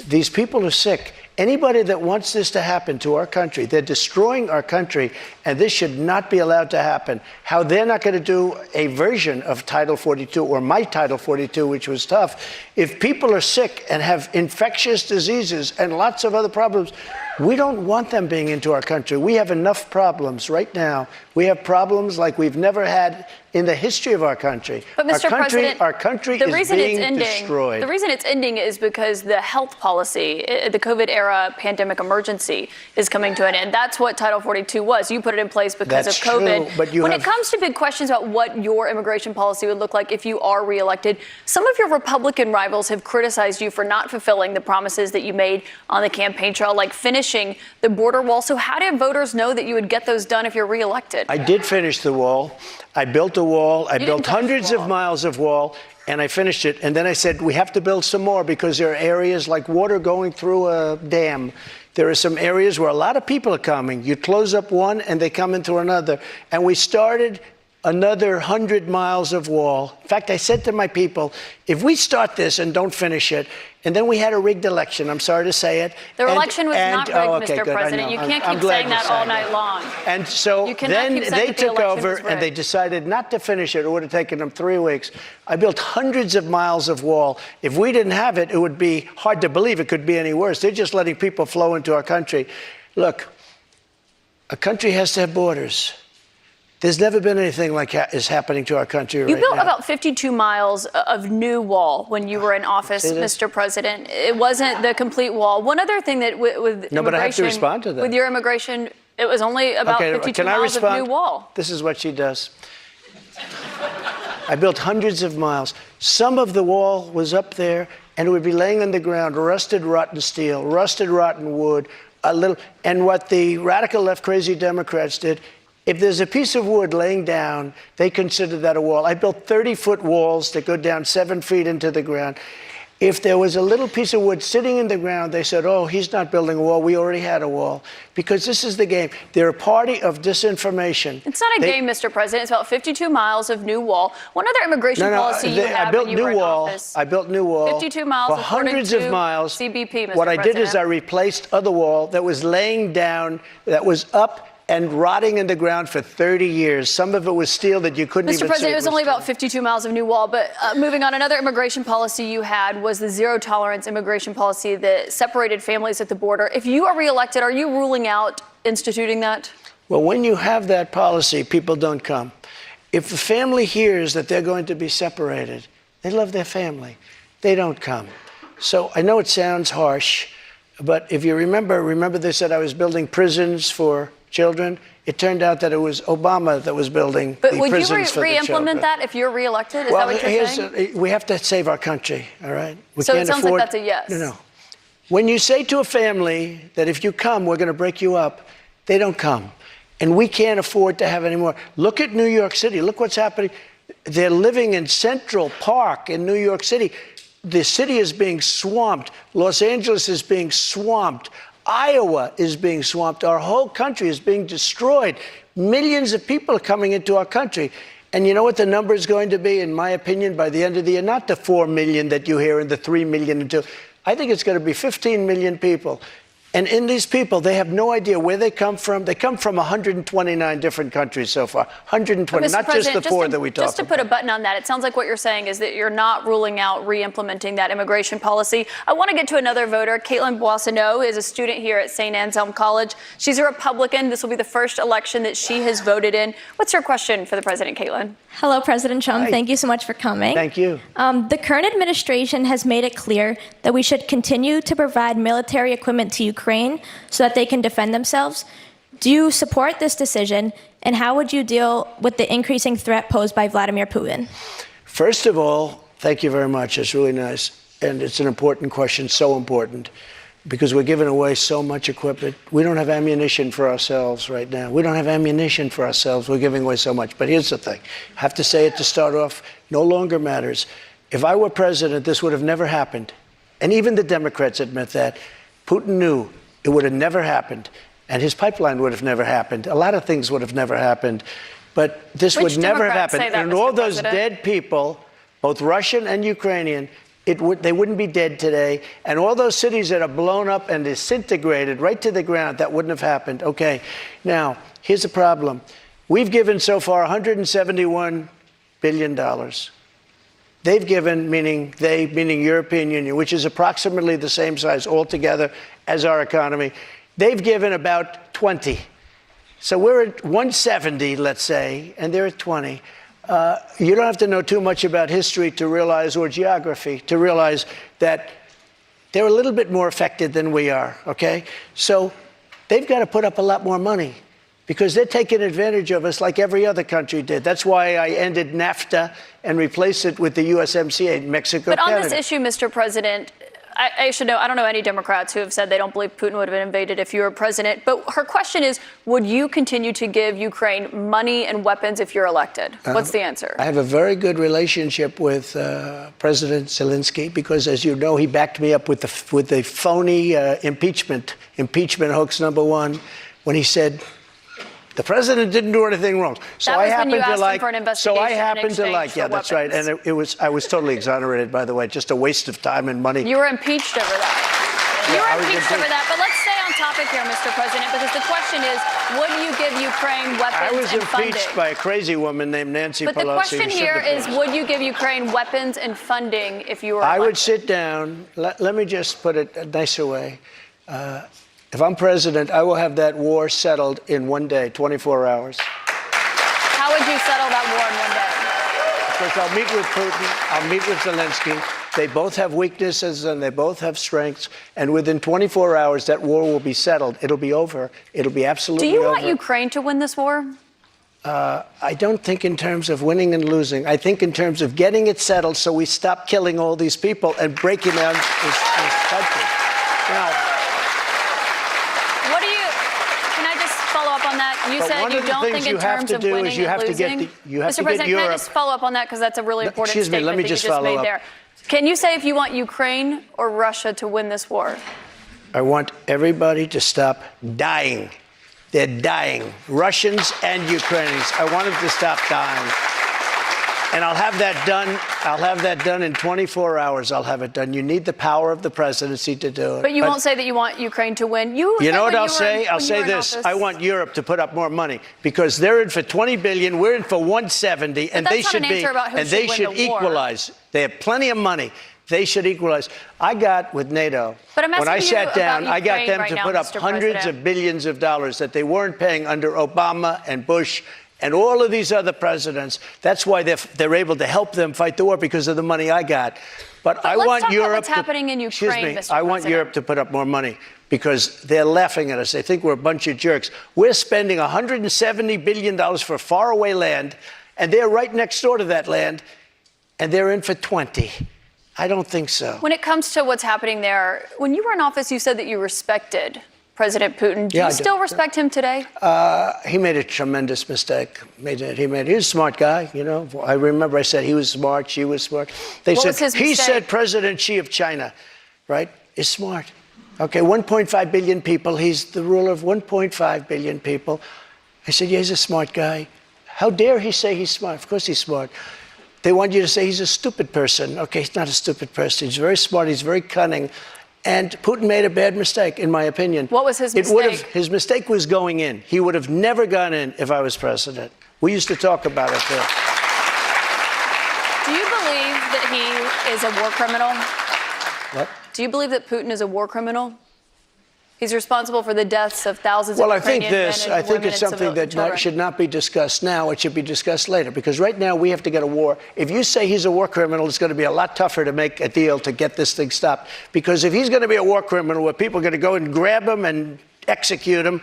These people are sick. Anybody that wants this to happen to our country, they're destroying our country, and this should not be allowed to happen. How they're not going to do a version of Title 42 or my Title 42, which was tough. If people are sick and have infectious diseases and lots of other problems, we don't want them being into our country. We have enough problems right now. We have problems like we've never had in the history of our country. But Mr. President, our country is being destroyed. The reason it's ending is because the health policy, the COVID era pandemic emergency, is coming to an end. That's what Title 42 was. You put it in place because of COVID. True, but when it comes to big questions about what your immigration policy would look like if you are reelected, some of your Republican rivals have criticized you for not fulfilling the promises that you made on the campaign trail, like finishing the border wall. So how did voters know that you would get those done if you're reelected? I did finish the wall. I built a wall. I built hundreds of miles of wall, and I finished it. And then I said, we have to build some more because there are areas like water going through a dam. There are some areas where a lot of people are coming. You close up one, and they come into another. And we started another 100 miles of wall. In fact, I said to my people, if we start this and don't finish it, and then we had a rigged election, I'm sorry to say it. The election was not rigged, Mr. President. You can't keep saying that all night long. And so then they took over and they decided not to finish it. It would have taken them 3 weeks. I built hundreds of miles of wall. If we didn't have it, it would be hard to believe it could be any worse. They're just letting people flow into our country. Look, a country has to have borders. There's never been anything like is happening to our country right now. You built about 52 miles of new wall when you were in office, Mr. President. It wasn't the complete wall. One other thing that with no, but I have to respond to that. With your immigration, it was only about 52 miles of new wall. This is what she does. I built hundreds of miles. Some of the wall was up there, and it would be laying on the ground, rusted, rotten steel, rusted, rotten wood, and what the radical left crazy Democrats did, if there's a piece of wood laying down, they consider that a wall. I built 30-foot walls that go down 7 feet into the ground. If there was a little piece of wood sitting in the ground, they said, oh, he's not building a wall. We already had a wall. Because this is the game. They're a party of disinformation. It's not a game, Mr. President. It's about 52 miles of new wall. One other immigration policy you had when you were in office. I built new wall. 52 miles for hundreds of miles. CBP, Mr. What I President. did is I replaced other wall that was laying down, that was up and rotting in the ground for 30 years. Some of it was steel that you couldn't even see. Mr. President, it was only about 52 miles of new wall. But moving on, another immigration policy you had was the zero-tolerance immigration policy that separated families at the border. If you are reelected, are you ruling out instituting that? Well, when you have that policy, people don't come. If the family hears that they're going to be separated, they love their family. They don't come. So I know it sounds harsh, but if you remember they said I was building prisons for children. It turned out that it was Obama that was building the prisons for the children. But would you re-implement that if you're reelected? Is that what you're saying? We have to save our country, all right? So it sounds like that's a yes. No. When you say to a family that if you come, we're going to break you up, they don't come. And we can't afford to have any more. Look at New York City. Look what's happening. They're living in Central Park in New York City. The city is being swamped. Los Angeles is being swamped. Iowa is being swamped. Our whole country is being destroyed. Millions of people are coming into our country. And you know what the number is going to be, in my opinion, by the end of the year? Not the 4 million that you hear and the 3 million. I think it's going to be 15 million people. And in these people, they have no idea where they come from. They come from 129 different countries so far. 120, not just the 4 that we talked about. Just to put a button on that, it sounds like what you're saying is that you're not ruling out re-implementing that immigration policy. I want to get to another voter. Caitlin Boissonneau is a student here at St. Anselm College. She's a Republican. This will be the first election that she has voted in. What's your question for the president, Caitlin? Hello, President Trump. Hi. Thank you so much for coming. Thank you. The current administration has made it clear that we should continue to provide military equipment to Ukraine so that they can defend themselves. Do you support this decision, and how would you deal with the increasing threat posed by Vladimir Putin? First of all, thank you very much. It's really nice. And it's an important question, so important. because we're giving away so much equipment. We don't have ammunition for ourselves right now. We don't have ammunition for ourselves. We're giving away so much. But here's the thing. I have to say it to start off. No longer matters. If I were president, this would have never happened. And even the Democrats admit that. Putin knew it would have never happened. And his pipeline would have never happened. A lot of things would have never happened. But this would never have happened. And all those dead people, both Russian and Ukrainian, they wouldn't be dead today. And all those cities that are blown up and disintegrated right to the ground, that wouldn't have happened. Okay, now, here's the problem. We've given so far $171 billion. They've given, meaning European Union, which is approximately the same size altogether as our economy. They've given about 20. So we're at 170, let's say, and they're at 20. You don't have to know too much about history to realize, or geography, to realize that they're a little bit more affected than we are, okay? So they've got to put up a lot more money because they're taking advantage of us like every other country did. That's why I ended NAFTA and replaced it with the USMCA, Mexico, But on Canada. this issue, Mr. President, I should know, I don't know any Democrats who have said they don't believe Putin would have been invaded if you were president. But her question is, would you continue to give Ukraine money and weapons if you're elected? What's the answer? I have a very good relationship with President Zelensky because, as you know, he backed me up with the phony impeachment hoax number one when he said the president didn't do anything wrong. So I happen to like. So I happen to like. Yeah, that's right. And I was totally exonerated, by the way. Just a waste of time and money. You were impeached over that. You were impeached over that. But let's stay on topic here, Mr. President, because the question is, would you give Ukraine weapons I was and funding? impeached by a crazy woman named Nancy Pelosi. But the question here is, would you give Ukraine weapons and funding if you were I elected? would sit down. Let me just put it a nicer way. If I'm president, I will have that war settled in one day, 24 hours. How would you settle that war in one day? Because I'll meet with Putin, I'll meet with Zelensky. They both have weaknesses and they both have strengths. And within 24 hours, that war will be settled. It'll be over. It'll be absolutely over. Do you want Ukraine to win this war? I don't think in terms of winning and losing. I think in terms of getting it settled so we stop killing all these people and breaking down this country. Now, on that, you said you don't think in terms of winning and losing. Mr. President, can I just follow up on that because that's a really important statement that you just made there. Can you say if you want Ukraine or Russia to win this war? I want everybody to stop dying. They're dying, Russians and Ukrainians. I want them to stop dying. And I'll have that done. I'll have that done in 24 hours. I'll have it done. You need the power of the presidency to do it. But you won't say that you want Ukraine to win. You know what I'll say? I'll say this. I want Europe to put up more money because they're in for 20 billion. We're in for 170, and they should be. And they should equalize. They have plenty of money. They should equalize. I got with NATO. But when I sat down, I got them to put up hundreds of billions of dollars that they weren't paying under Obama and Bush and all of these other presidents. That's why they're able to help them fight the war because of the money I got. But I want Europe. What's happening in Ukraine, excuse me, Mr. I want Europe to put up more money because they're laughing at us. They think we're a bunch of jerks. We're spending $170 billion for faraway land, and they're right next door to that land, and they're in for 20. I don't think so. When it comes to what's happening there, when you were in office, you said that you respected President Putin. Do you still respect him today? He made a tremendous mistake. He's a smart guy, you know. I remember I said he was smart, she was smart. He said President Xi of China, right, is smart. Okay, 1.5 billion people. He's the ruler of 1.5 billion people. I said, yeah, he's a smart guy. How dare he say he's smart? Of course he's smart. They want you to say he's a stupid person. Okay, he's not a stupid person. He's very smart. He's very cunning. And Putin made a bad mistake, in my opinion. What was his mistake? His mistake was going in. He would have never gone in if I was president. We used to talk about it there. Do you believe that he is a war criminal? What? Do you believe that Putin is a war criminal? He's responsible for the deaths of thousands of Ukrainian men and women and civilians. I think it's something that should not be discussed now. It should be discussed later. Because right now we have to get a war. If you say he's a war criminal, it's going to be a lot tougher to make a deal to get this thing stopped. Because if he's going to be a war criminal where people are going to go and grab him and execute him,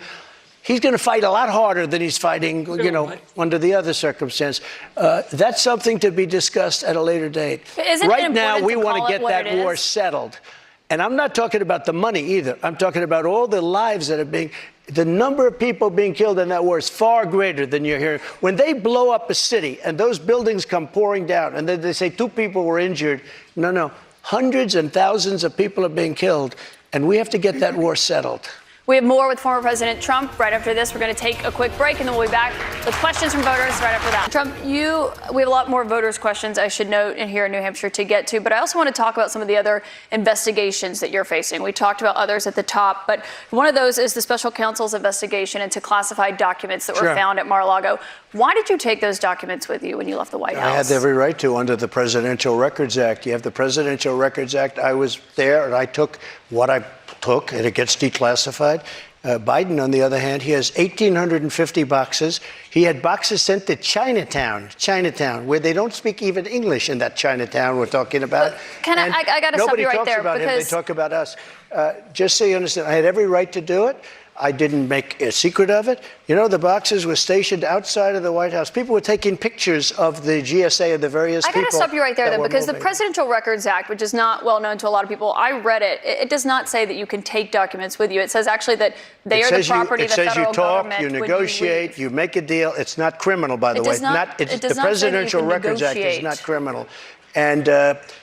he's going to fight a lot harder than he's fighting, you know, under the other circumstance. That's something to be discussed at a later date. Right now, we want to get that war settled. And I'm not talking about the money either. I'm talking about all the lives that are being, the number of people being killed in that war is far greater than you're hearing. When they blow up a city and those buildings come pouring down and then they say 2 people were injured, no, hundreds and thousands of people are being killed, and we have to get that war settled. We have more with former President Trump. Right after this, we're going to take a quick break, and then we'll be back with questions from voters right after that. Trump, we have a lot more voters' questions, I should note, in here in New Hampshire to get to, but I also want to talk about some of the other investigations that you're facing. We talked about others at the top, but one of those is the special counsel's investigation into classified documents that were found at Mar-a-Lago. Why did you take those documents with you when you left the White House? I had every right to under the Presidential Records Act. You have the Presidential Records Act. I was there, and I took what I took, and it gets declassified. Biden, on the other hand, he has 1,850 boxes. He had boxes sent to Chinatown, where they don't speak even English in that Chinatown we're talking about. But I got to stop you right there. Nobody talks about him. They talk about us. Just so you understand, I had every right to do it. I didn't make a secret of it. You know, the boxes were stationed outside of the White House. People were taking pictures of the GSA of the various people. I got to stop you right there, though, because the Presidential Records Act, which is not well known to a lot of people, I read it. It does not say that you can take documents with you. It says actually that they are the property of the federal government. It says you talk, you negotiate, you make a deal. It's not criminal, by the way. The Presidential Records Act is not criminal. And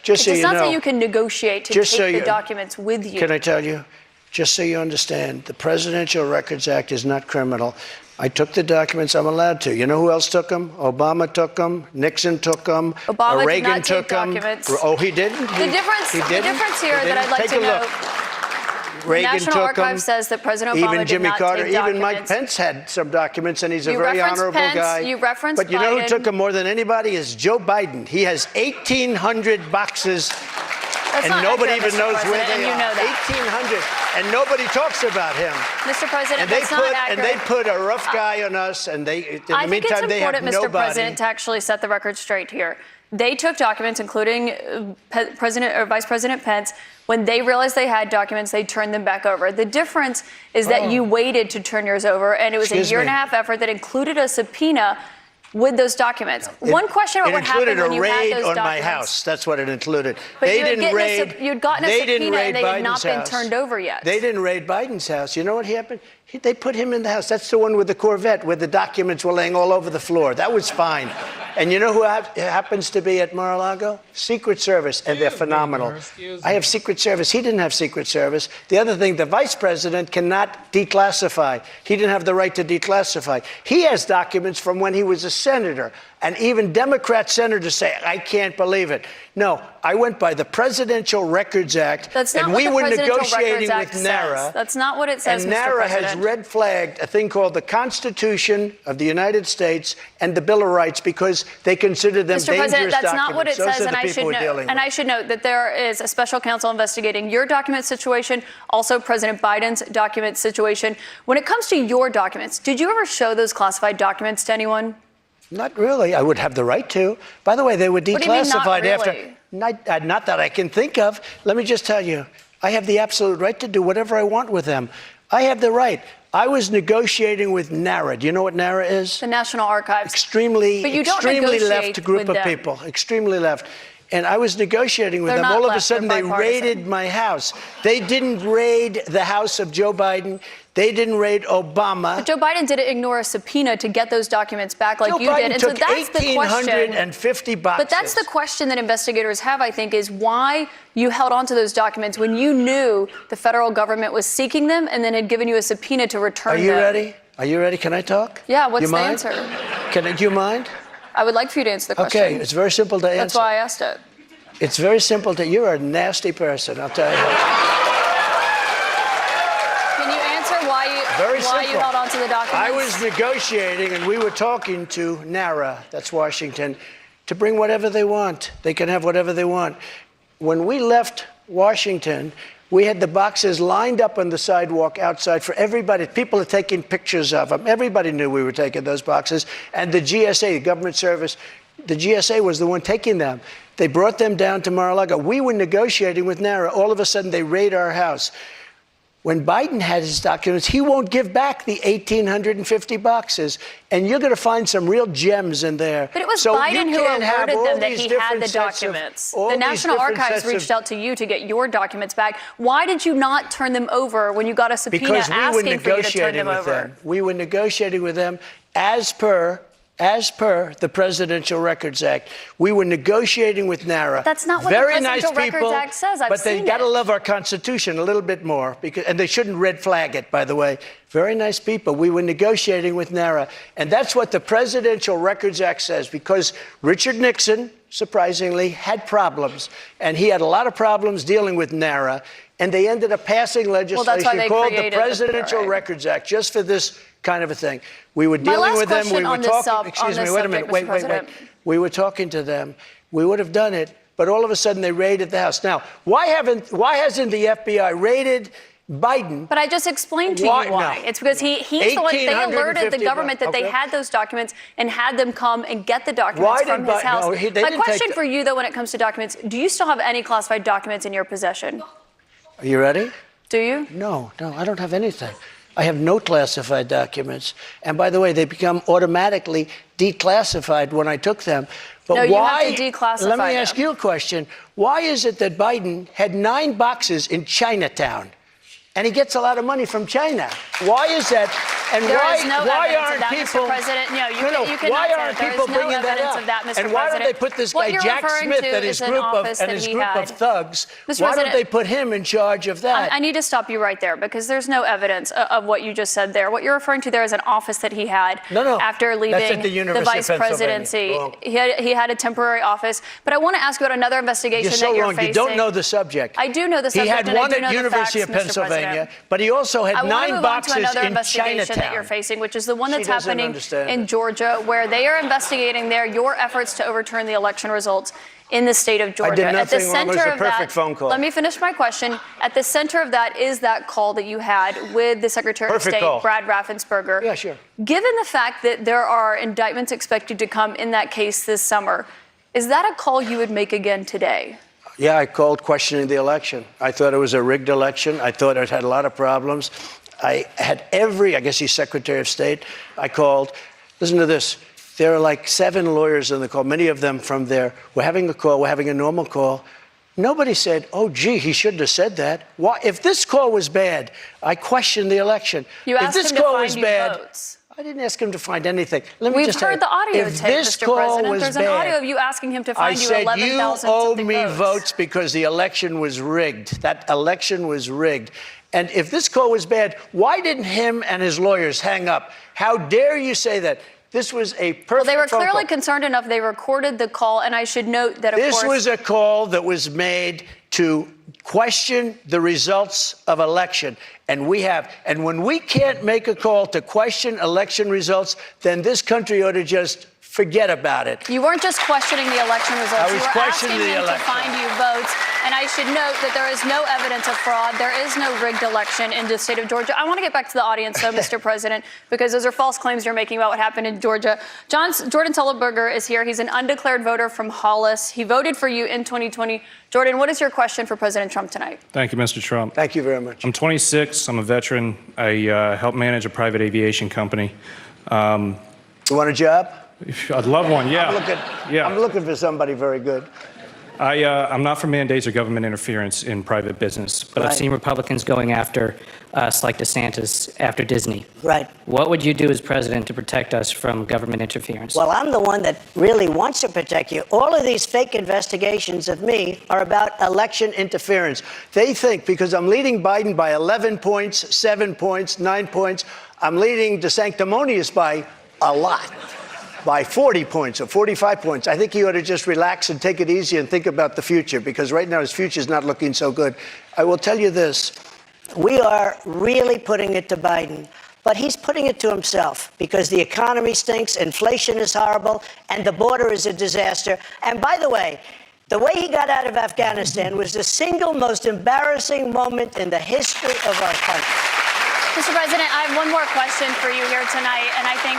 just so you know, it does not say you can negotiate to take the documents with you. Can I tell you? Just so you understand, the Presidential Records Act is not criminal. I took the documents I'm allowed to. You know who else took them? Obama took them. Nixon took them. Obama Reagan did not took take them. Documents. Oh, he didn't? The difference here that I'd like to note. Reagan the National took Archives says that President Obama even Jimmy did not Carter, take documents. even Mike Pence had some documents, and he's a very referenced honorable Pence, guy. You referenced But you know who Biden. took them more than anybody is Joe Biden. He has 1,800 boxes. That's and nobody even knows where and they you are. know that. 1,800, and nobody talks about him. Mr. President, And they that's not accurate. and they put a rough guy on us, and they in the I think meantime it's they have important, Mr. nobody. President, to actually set the record straight here. They took documents, including President or Vice President Pence. When they realized they had documents, they turned them back over. The difference is that you waited to turn yours over, and it was a year-and-a-half effort that included a subpoena with those documents. One question about what happened when you had those documents. It included a raid on my house. That's what it included. But they didn't raid. You'd gotten a subpoena and they had not been house. turned over yet. They didn't raid Biden's house. You know what happened? They put him in the house. That's the one with the Corvette where the documents were laying all over the floor. That was fine. And you know who happens to be at Mar-a-Lago? Secret Service, and they're phenomenal. I have Secret Service. He didn't have Secret Service. The other thing, the vice president cannot declassify. He didn't have the right to declassify. He has documents from when he was a senator. And even Democrat senators say, I can't believe it. No, I went by the Presidential Records Act, and we were negotiating with NARA. That's not what it says, and Mr. NARA President. has red flagged a thing called the Constitution of the United States and the Bill of Rights because they consider them Mr. dangerous President, that's documents. not what it Those says, are and I should note that there is a special counsel investigating your document situation, also President Biden's document situation. When it comes to your documents, did you ever show those classified documents to anyone? Not really. I would have the right to. By the way, they were declassified What do you mean, not really? after. Not that I can think of. Let me just tell you, I have the absolute right to do whatever I want with them. I have the right. I was negotiating with NARA. Do you know what NARA is? The National Archives. Extremely left group of them. people. Extremely left. And I was negotiating with them. All of a sudden, they raided my house. They didn't raid the house of Joe Biden. They didn't raid Obama. But Joe Biden didn't ignore a subpoena to get those documents back like you did. And so that's the question. 1,850 boxes. But that's the question that investigators have, I think, is why you held on to those documents when you knew the federal government was seeking them and then had given you a subpoena to return them. Are you ready? Are you ready? Can I talk? Yeah, what's the answer? Do you mind? I would like for you to answer the question. Okay, it's very simple to answer. That's why I asked it. It's very simple to. You're a nasty person, I'll tell you. Can you answer why you held on to the documents? I was negotiating, and we were talking to NARA, that's Washington, to bring whatever they want. They can have whatever they want. When we left Washington, we had the boxes lined up on the sidewalk outside for everybody. People are taking pictures of them. Everybody knew we were taking those boxes. And the GSA, the government service, the GSA was the one taking them. They brought them down to Mar-a-Lago. We were negotiating with NARA. All of a sudden, they raid our house. When Biden had his documents, he won't give back the 1,850 boxes. And you're going to find some real gems in there. But it was so Biden who can't have alerted all them that these he had different the sets of- documents. all The these National different Archives sets of- reached out to you to get your documents back. Why did you not turn them over when you got a subpoena because we were asking for you to turn negotiating them with over? them. We were negotiating with them as per the Presidential Records Act. We were negotiating with NARA. That's not what Very the nice Presidential people, Records Act says. I've but they seen got to it. love our Constitution a little bit more, and they shouldn't red flag it, by the way. Very nice people. We were negotiating with NARA, and that's what the Presidential Records Act says, because Richard Nixon, surprisingly, had problems, and he had a lot of problems dealing with NARA, and they ended up passing legislation called the Presidential Records Act, just for this kind of a thing. We were dealing with them. We were talking. Excuse me. Wait a minute. Wait. We were talking to them. We would have done it, but all of a sudden they raided the house. Now, why hasn't the FBI raided Biden? But I just explained to you why. No. It's because he's the one. They alerted the government that they had those documents and had them come and get the documents from his house. My question for you, though, when it comes to documents, do you still have any classified documents in your possession? Are you ready? Do you? No, I don't have anything. I have no classified documents. And by the way, they become automatically declassified when I took them. But no, why? You have to declassify Let me ask you a question. Why is it that Biden had 9 boxes in Chinatown? And he gets a lot of money from China. Why is that? And why aren't people? Mr. President. No, you why cannot aren't say people there is no bringing that evidence up? of that, Mr. And why President. don't they put this What guy you're Jack referring Smith to and his is an group office that he of had. thugs? Mr. Why don't President, they put him in charge of that? I need to stop you right there because there's no evidence of what you just said there. What you're referring to there is an office that he had after leaving That's at the vice presidency. He had a temporary office. But I want to ask you about another investigation that you're facing. You don't know the subject. I do know the subject. He had one at University of Pennsylvania, but he also had 9 boxes another in investigation Chinatown. that you're facing, which is the one that's happening in Georgia, where they are investigating your efforts to overturn the election results in the state of Georgia. I did nothing wrong. It was a perfect phone call. Let me finish my question. At the center of that is that call that you had with the Secretary of State, Brad Raffensperger. Yeah, sure. Given the fact that there are indictments expected to come in that case this summer, is that a call you would make again today? Yeah, I called questioning the election. I thought it was a rigged election. I thought it had a lot of problems. I guess he's Secretary of State. I called. Listen to this. There are like 7 lawyers on the call, many of them from there. We're having a call. We're having a normal call. Nobody said, oh, gee, he shouldn't have said that. Why? If this call was bad, I questioned the election. You asked if this him call to was find bad, you votes. I didn't ask him to find anything. We've heard the audio tape, Mr. President. There's an bad, audio of you asking him to find you 11,000 I said, you owe me votes. votes because the election was rigged. That election was rigged. And if this call was bad, why didn't him and his lawyers hang up? How dare you say that? This was a perfect Well, they were phone clearly call. concerned enough. They recorded the call, and I should note that, of course... This was a call that was made to question the results of election. And when we can't make a call to question election results, then this country ought to just forget about it. You weren't just questioning the election results. I was you were questioning asking the him election. to find you votes. And I should note that there is no evidence of fraud. There is no rigged election in the state of Georgia. I want to get back to the audience, though, Mr. President, because those are false claims you're making about what happened in Georgia. Jordan Tullenberger is here. He's an undeclared voter from Hollis. He voted for you in 2020. Jordan, what is your question for President Trump tonight? Thank you, Mr. Trump. Thank you very much. I'm 26. I'm a veteran. I help manage a private aviation company. You want a job? I'd love one, yeah. I'm looking for somebody very good. I'm not for mandates or government interference in private business, but I've seen Republicans going after us like DeSantis after Disney. Right. What would you do as president to protect us from government interference? Well, I'm the one that really wants to protect you. All of these fake investigations of me are about election interference. They think because I'm leading Biden by 11 points, 7 points, 9 points, I'm leading DeSanctimonious by a lot. By 40 points or 45 points. I think he ought to just relax and take it easy and think about the future, because right now his future is not looking so good. I will tell you this. We are really putting it to Biden, but he's putting it to himself because the economy stinks, inflation is horrible, and the border is a disaster. And by the way he got out of Afghanistan was the single most embarrassing moment in the history of our country. Mr. President, I have one more question for you here tonight, and I think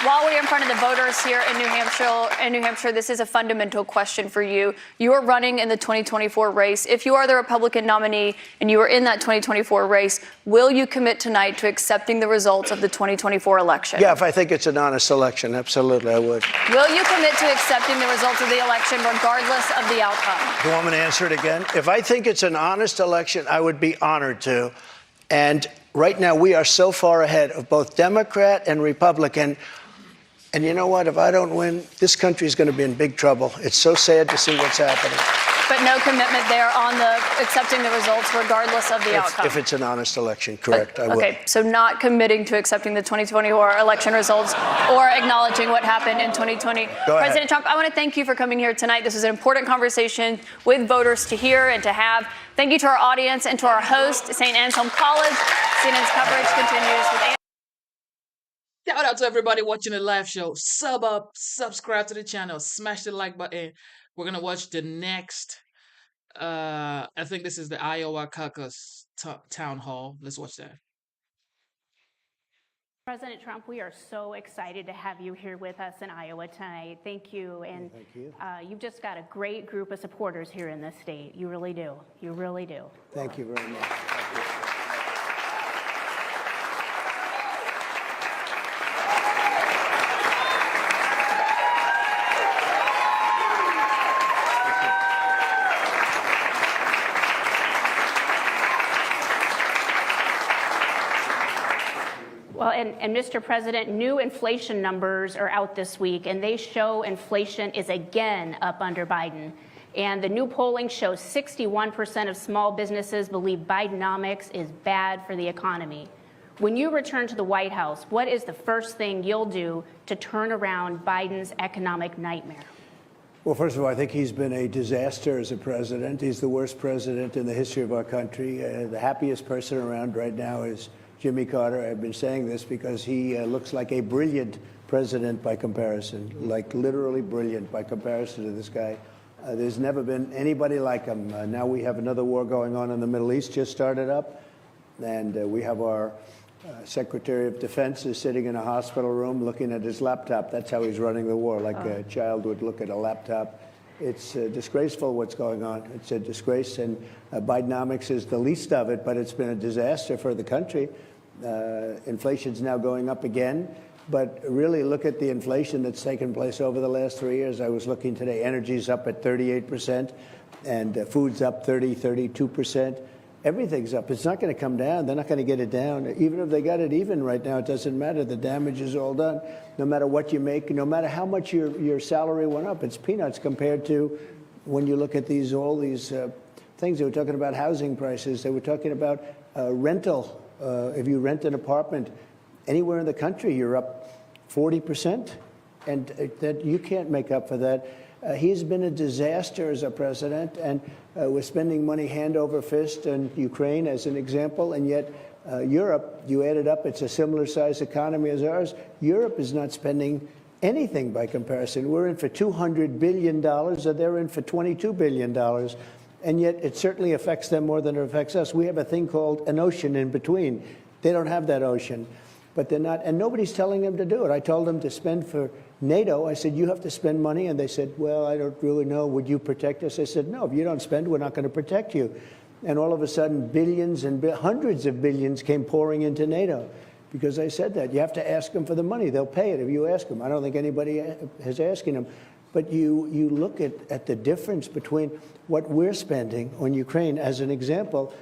While we're in front of the voters here in New Hampshire, this is a fundamental question for you. You are running in the 2024 race. If you are the Republican nominee and you are in that 2024 race, will you commit tonight to accepting the results of the 2024 election? Yeah, if I think it's an honest election, absolutely, I would. Will you commit to accepting the results of the election regardless of the outcome? Do you want me to answer it again? If I think it's an honest election, I would be honored to. And right now, we are so far ahead of both Democrat and Republican. And you know what? If I don't win, this country is going to be in big trouble. It's so sad to see what's happening. But no commitment there on the accepting the results regardless of the outcome. If it's an honest election, correct, I will. Okay, so not committing to accepting the 2024 election results or acknowledging what happened in 2020. Go ahead. President Trump, I want to thank you for coming here tonight. This is an important conversation with voters to hear and to have. Thank you to our audience and to our host, St. Anselm College. CNN's coverage continues with Shout out to everybody watching the live show. Subscribe to the channel, smash the like button. We're gonna watch the next. I think this is the Iowa caucus town hall. Let's watch that. President Trump, we are so excited to have you here with us in Iowa tonight. Thank you. And thank you. You've just got a great group of supporters here in this state. You really do. You really do. Thank you very much. Well, and Mr. President, new inflation numbers are out this week, and they show inflation is again up under Biden. And the new polling shows 61% of small businesses believe Bidenomics is bad for the economy. When you return to the White House, what is the first thing you'll do to turn around Biden's economic nightmare? Well, first of all, I think he's been a disaster as a president. He's the worst president in the history of our country. The happiest person around right now is Jimmy Carter. I've been saying this because he looks like a brilliant president by comparison, like literally brilliant by comparison to this guy. There's never been anybody like him. Now we have another war going on in the Middle East, just started up, and we have our Secretary of Defense is sitting in a hospital room looking at his laptop. That's how he's running the war, like a child would look at a laptop. It's disgraceful what's going on. It's a disgrace, and Bidenomics is the least of it, but it's been a disaster for the country. Inflation's now going up again, but really look at the inflation that's taken place over the last 3 years. I was looking today, energy's up at 38%, and food's up 32%. Everything's up. It's not going to come down. They're not going to get it down. Even if they got it even right now, it doesn't matter. The damage is all done. No matter what you make, no matter how much your salary went up, it's peanuts compared to when you look at all these things. They were talking about housing prices. They were talking about rental. If you rent an apartment anywhere in the country, you're up 40%, and that you can't make up for that. He's been a disaster as a president, and we're spending money hand over fist in Ukraine as an example, and yet Europe, you add it up, it's a similar size economy as ours. Europe is not spending anything by comparison. We're in for $200 billion, or they're in for $22 billion. And yet it certainly affects them more than it affects us. We have a thing called an ocean in between. They don't have that ocean, but they're not, and nobody's telling them to do it. I told them to spend for NATO. I said, you have to spend money. And they said, well, I don't really know. Would you protect us? I said, no, if you don't spend, we're not going to protect you. And all of a sudden, billions and hundreds of billions came pouring into NATO because I said that. You have to ask them for the money. They'll pay it if you ask them. I don't think anybody is asking them. But you look at the difference between what we're spending on Ukraine, as an example,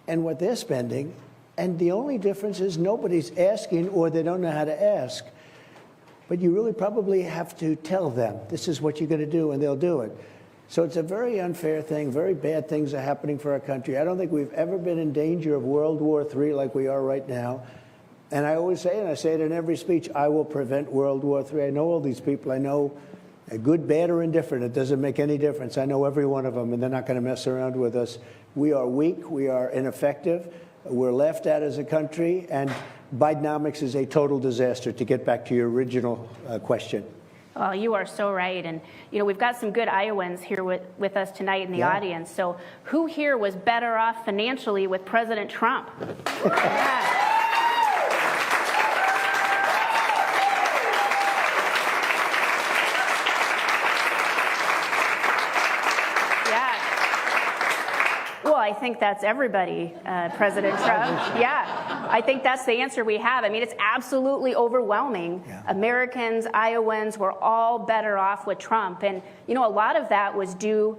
and what they're spending. And the only difference is nobody's asking, or they don't know how to ask. But you really probably have to tell them, this is what you're going to do, and they'll do it. So it's a very unfair thing. Very bad things are happening for our country. I don't think we've ever been in danger of World War III like we are right now. And I always say, and I say it in every speech, I will prevent World War III. I know all these people. I know good, bad, or indifferent. It doesn't make any difference. I know every one of them, and they're not going to mess around with us. We are weak. We are ineffective. We're laughed at as a country, and Bidenomics is a total disaster, to get back to your original question. Well, you are so right. And, you know, we've got some good Iowans here with us tonight in the audience. So who here was better off financially with President Trump? I think that's everybody, President Trump. Yeah, I think that's the answer we have. I mean, it's absolutely overwhelming. Yeah. Americans, Iowans were all better off with Trump. And, you know, a lot of that was due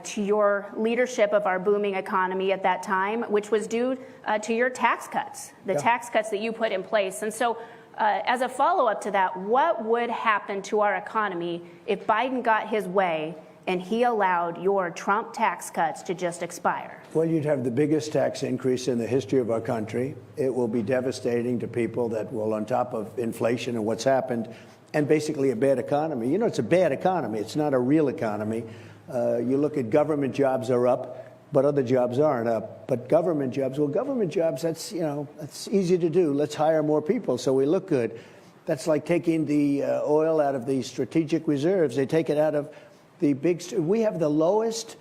to your leadership of our booming economy at that time, which was due to your tax cuts, the tax cuts that you put in place. And so as a follow-up to that, what would happen to our economy if Biden got his way and he allowed your Trump tax cuts to just expire? Well, you'd have the biggest tax increase in the history of our country. It will be devastating to people that will, on top of inflation and what's happened, and basically a bad economy. You know, it's a bad economy. It's not a real economy. You look at government jobs are up, but other jobs aren't up. But government jobs, well, government jobs, that's, you know, that's easy to do. Let's hire more people so we look good. That's like taking the oil out of the strategic reserves. They take it out of the big, we have the lowest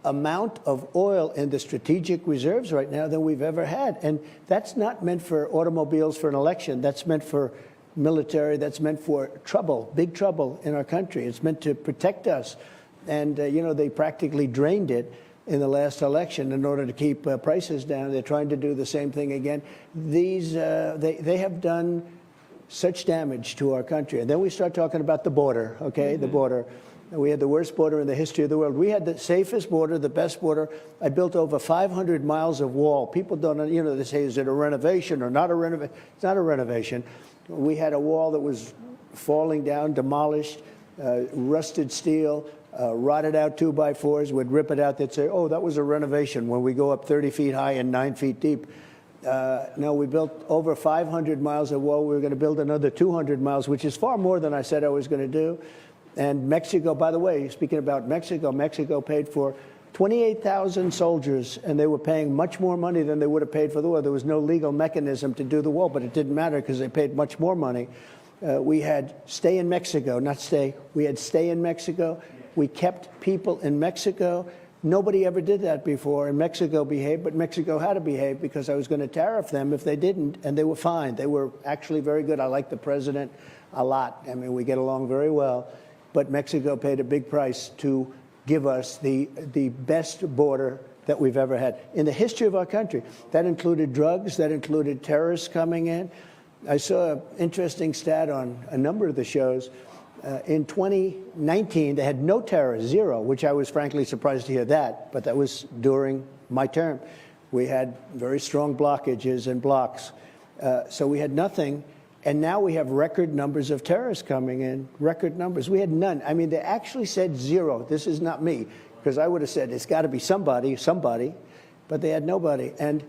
amount of oil in the strategic reserves right now than we've ever had. And that's not meant for automobiles for an election. That's meant for military. That's meant for trouble, big trouble in our country. It's meant to protect us. And, you know, they practically drained it in the last election in order to keep prices down. They're trying to do the same thing again. These, they have done such damage to our country. And then we start talking about the border, okay, the border. We had the worst border in the history of the world. We had the safest border, the best border. I built over 500 miles of wall. People don't, you know, they say, is it a renovation or not a renovation? It's not a renovation. We had a wall that was falling down, demolished, rusted steel, rotted out 2x4s. We'd rip it out. They'd say, oh, that was a renovation when we go up 30 feet high and 9 feet deep. No, we built over 500 miles of wall. We were going to build another 200 miles, which is far more than I said I was going to do. And Mexico, by the way, speaking about Mexico, Mexico paid for 28,000 soldiers, and they were paying much more money than they would have paid for the wall. There was no legal mechanism to do the wall, but it didn't matter because they paid much more money. We had stay in Mexico, not stay. We had stay in Mexico. We kept people in Mexico. Nobody ever did that before, and Mexico behaved, but Mexico had to behave because I was going to tariff them if they didn't, and they were fine. They were actually very good. I like the president a lot. I mean, we get along very well. But Mexico paid a big price to give us the best border that we've ever had in the history of our country. That included drugs. That included terrorists coming in. I saw an interesting stat on a number of the shows. In 2019, they had no terrorists, zero, which I was frankly surprised to hear that. But that was during my term. We had very strong blockages and blocks. So we had nothing. And now we have record numbers of terrorists coming in, record numbers. We had none. I mean, they actually said zero. This is not me, because I would have said it's got to be somebody, but they had nobody. And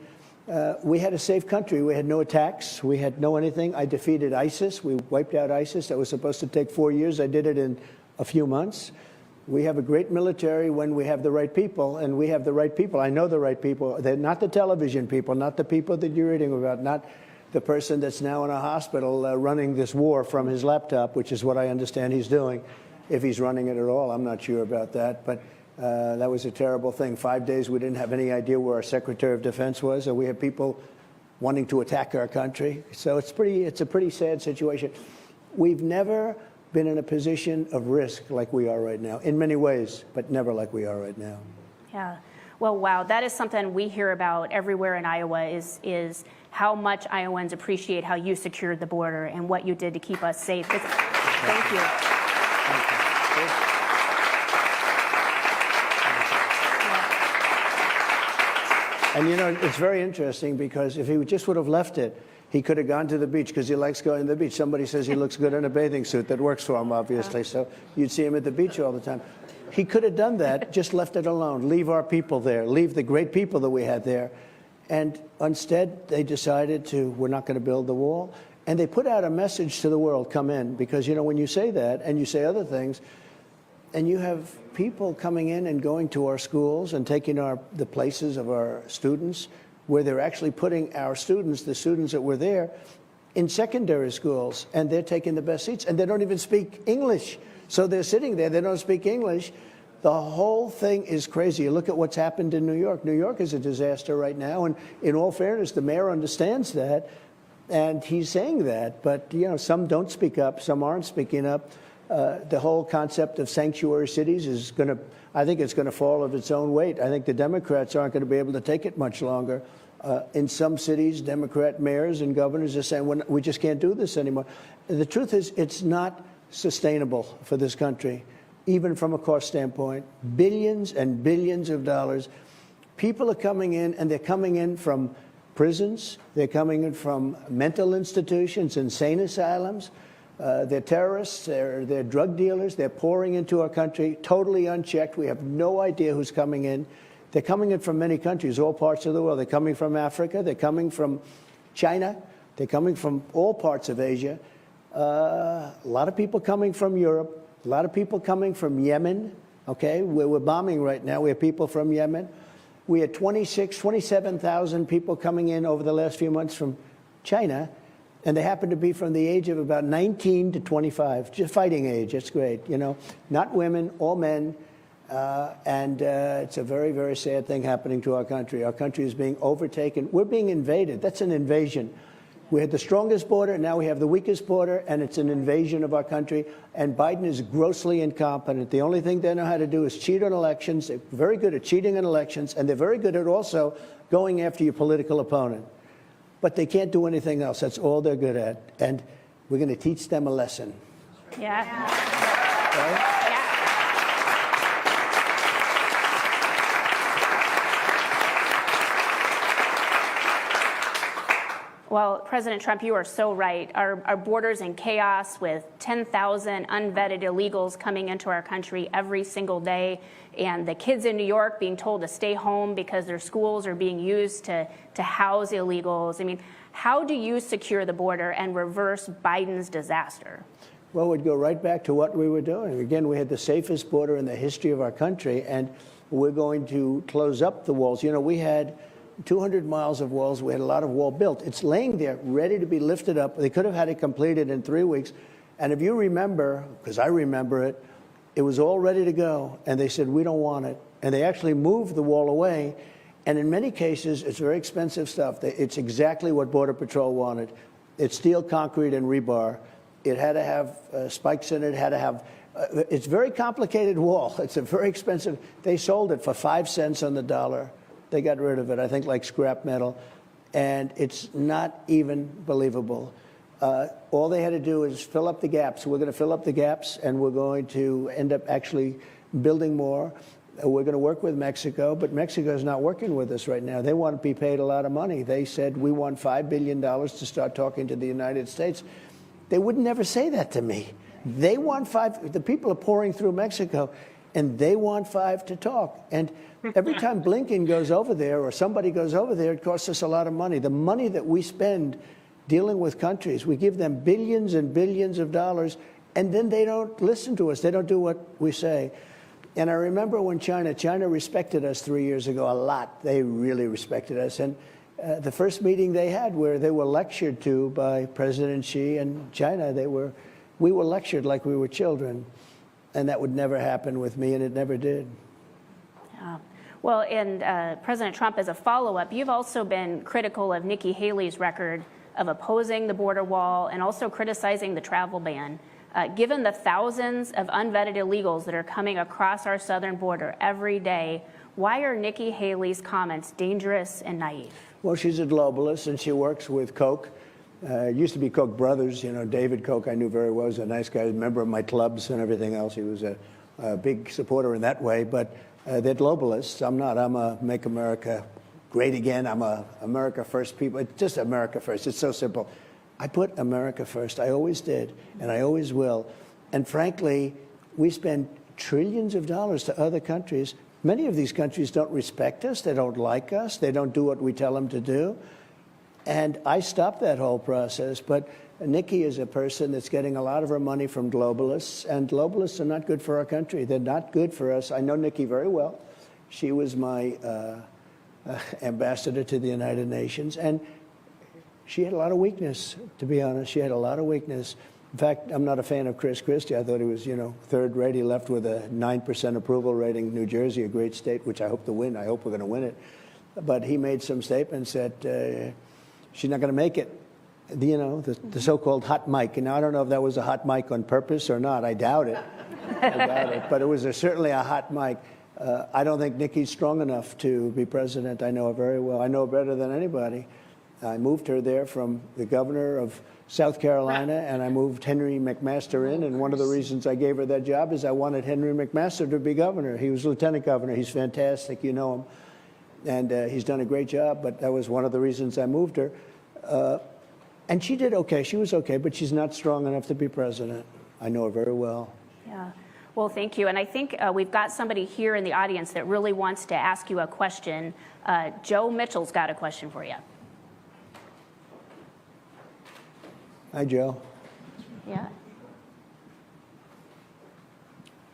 we had a safe country. We had no attacks. We had no anything. I defeated ISIS. We wiped out ISIS. That was supposed to take 4 years. I did it in a few months. We have a great military when we have the right people, and we have the right people. I know the right people. They're not the television people, not the people that you're reading about, not the person that's now in a hospital running this war from his laptop, which is what I understand he's doing, if he's running it at all. I'm not sure about that, but that was a terrible thing. 5 days we didn't have any idea where our Secretary of Defense was, and we have people wanting to attack our country. So it's a pretty sad situation. We've never been in a position of risk like we are right now, in many ways, but never like we are right now. Yeah. Well, wow, that is something we hear about everywhere in Iowa is how much Iowans appreciate how you secured the border and what you did to keep us safe. Thank you. And, you know, it's very interesting because if he just would have left it, he could have gone to the beach because he likes going to the beach. Somebody says he looks good in a bathing suit. That works for him, obviously. So you'd see him at the beach all the time. He could have done that, just left it alone, leave our people there, leave the great people that we had there. And instead, they decided we're not going to build the wall. And they put out a message to the world, come in. Because, you know, when you say that and you say other things, and you have people coming in and going to our schools and taking the places of our students, where they're actually putting our students, the students that were there, in secondary schools. And they're taking the best seats. And they don't even speak English. So they're sitting there, they don't speak English. The whole thing is crazy. You look at what's happened in New York. New York is a disaster right now. And in all fairness, the mayor understands that. And he's saying that. But, you know, some don't speak up. Some aren't speaking up. The whole concept of sanctuary cities is going to, I think it's going to fall of its own weight. I think the Democrats aren't going to be able to take it much longer. In some cities, Democrat mayors and governors are saying, we just can't do this anymore. The truth is, it's not sustainable for this country, even from a cost standpoint. Billions and billions of dollars. People are coming in, and they're coming in from prisons. They're coming in from mental institutions, insane asylums. They're terrorists. They're drug dealers. They're pouring into our country totally unchecked. We have no idea who's coming in. They're coming in from many countries, all parts of the world. They're coming from Africa. They're coming from China. They're coming from all parts of Asia. A lot of people coming from Europe. A lot of people coming from Yemen, okay? We're bombing right now. We have people from Yemen. We had 27,000 people coming in over the last few months from China, and they happen to be from the age of about 19 to 25, just fighting age. It's great, you know. Not women, all men. And it's a very, very sad thing happening to our country. Our country is being overtaken. We're being invaded. That's an invasion. We had the strongest border. Now we have the weakest border, and it's an invasion of our country. And Biden is grossly incompetent. The only thing they know how to do is cheat on elections. They're very good at cheating on elections, and they're very good at also going after your political opponent. But they can't do anything else. That's all they're good at. And we're going to teach them a lesson. Yeah. Right? Well, President Trump, you are so right. Our border's in chaos with 10,000 unvetted illegals coming into our country every single day, and the kids in New York being told to stay home because their schools are being used to house illegals. I mean, how do you secure the border and reverse Biden's disaster? Well, we'd go right back to what we were doing. Again, we had the safest border in the history of our country, and we're going to close up the walls. You know, we had 200 miles of walls. We had a lot of wall built. It's laying there ready to be lifted up. They could have had it completed in 3 weeks. And if you remember, because I remember it, it was all ready to go. And they said, we don't want it. And they actually moved the wall away. And in many cases, it's very expensive stuff. It's exactly what Border Patrol wanted. It's steel, concrete, and rebar. It had to have spikes in it. It had to have, it's a very complicated wall. It's a very expensive. They sold it for 5 cents on the dollar. They got rid of it, I think, like scrap metal. And it's not even believable. All they had to do is fill up the gaps. We're going to fill up the gaps, and we're going to end up actually building more. We're going to work with Mexico, but Mexico is not working with us right now. They want to be paid a lot of money. They said, we want $5 billion to start talking to the United States. They would never say that to me. They want $5. The people are pouring through Mexico, and they want $5 to talk. And every time Blinken goes over there or somebody goes over there, it costs us a lot of money. The money that we spend dealing with countries, we give them billions and billions of dollars, and then they don't listen to us. They don't do what we say. And I remember when China respected us 3 years ago a lot. They really respected us. And the first meeting they had where they were lectured to by President Xi and China, we were lectured like we were children. And that would never happen with me, and it never did. Yeah. Well, and President Trump, as a follow-up, you've also been critical of Nikki Haley's record of opposing the border wall and also criticizing the travel ban. Given the thousands of unvetted illegals that are coming across our southern border every day, why are Nikki Haley's comments dangerous and naive? Well, she's a globalist, and she works with Koch. It used to be Koch brothers. You know, David Koch I knew very well. He was a nice guy, a member of my clubs and everything else. He was a big supporter in that way. But they're globalists. I'm not. I'm a Make America Great Again. I'm a America First people. It's just America First. It's so simple. I put America first. I always did, and I always will. And frankly, we spend trillions of dollars to other countries. Many of these countries don't respect us. They don't like us. They don't do what we tell them to do. And I stopped that whole process. But Nikki is a person that's getting a lot of her money from globalists, and globalists are not good for our country. They're not good for us. I know Nikki very well. She was my ambassador to the United Nations, and she had a lot of weakness, to be honest. She had a lot of weakness. In fact, I'm not a fan of Chris Christie. I thought he was, third rate. He left with a 9% approval rating. New Jersey, a great state, which I hope to win. I hope we're going to win it. But he made some statements that she's not going to make it. the so-called hot mic. And I don't know if that was a hot mic on purpose or not. I doubt it. But it was certainly a hot mic. I don't think Nikki's strong enough to be president. I know her very well. I know her better than anybody. I moved her there from the governor of South Carolina, and I moved Henry McMaster in. And one of the reasons I gave her that job is I wanted Henry McMaster to be governor. He was lieutenant governor. He's fantastic. You know him. And he's done a great job. But that was one of the reasons I moved her. And she did okay. She was okay, but she's not strong enough to be president. I know her very well. Yeah. Well, thank you. And I think we've got somebody here in the audience that really wants to ask you a question. Joe Mitchell's got a question for you. Hi, Joe. Yeah.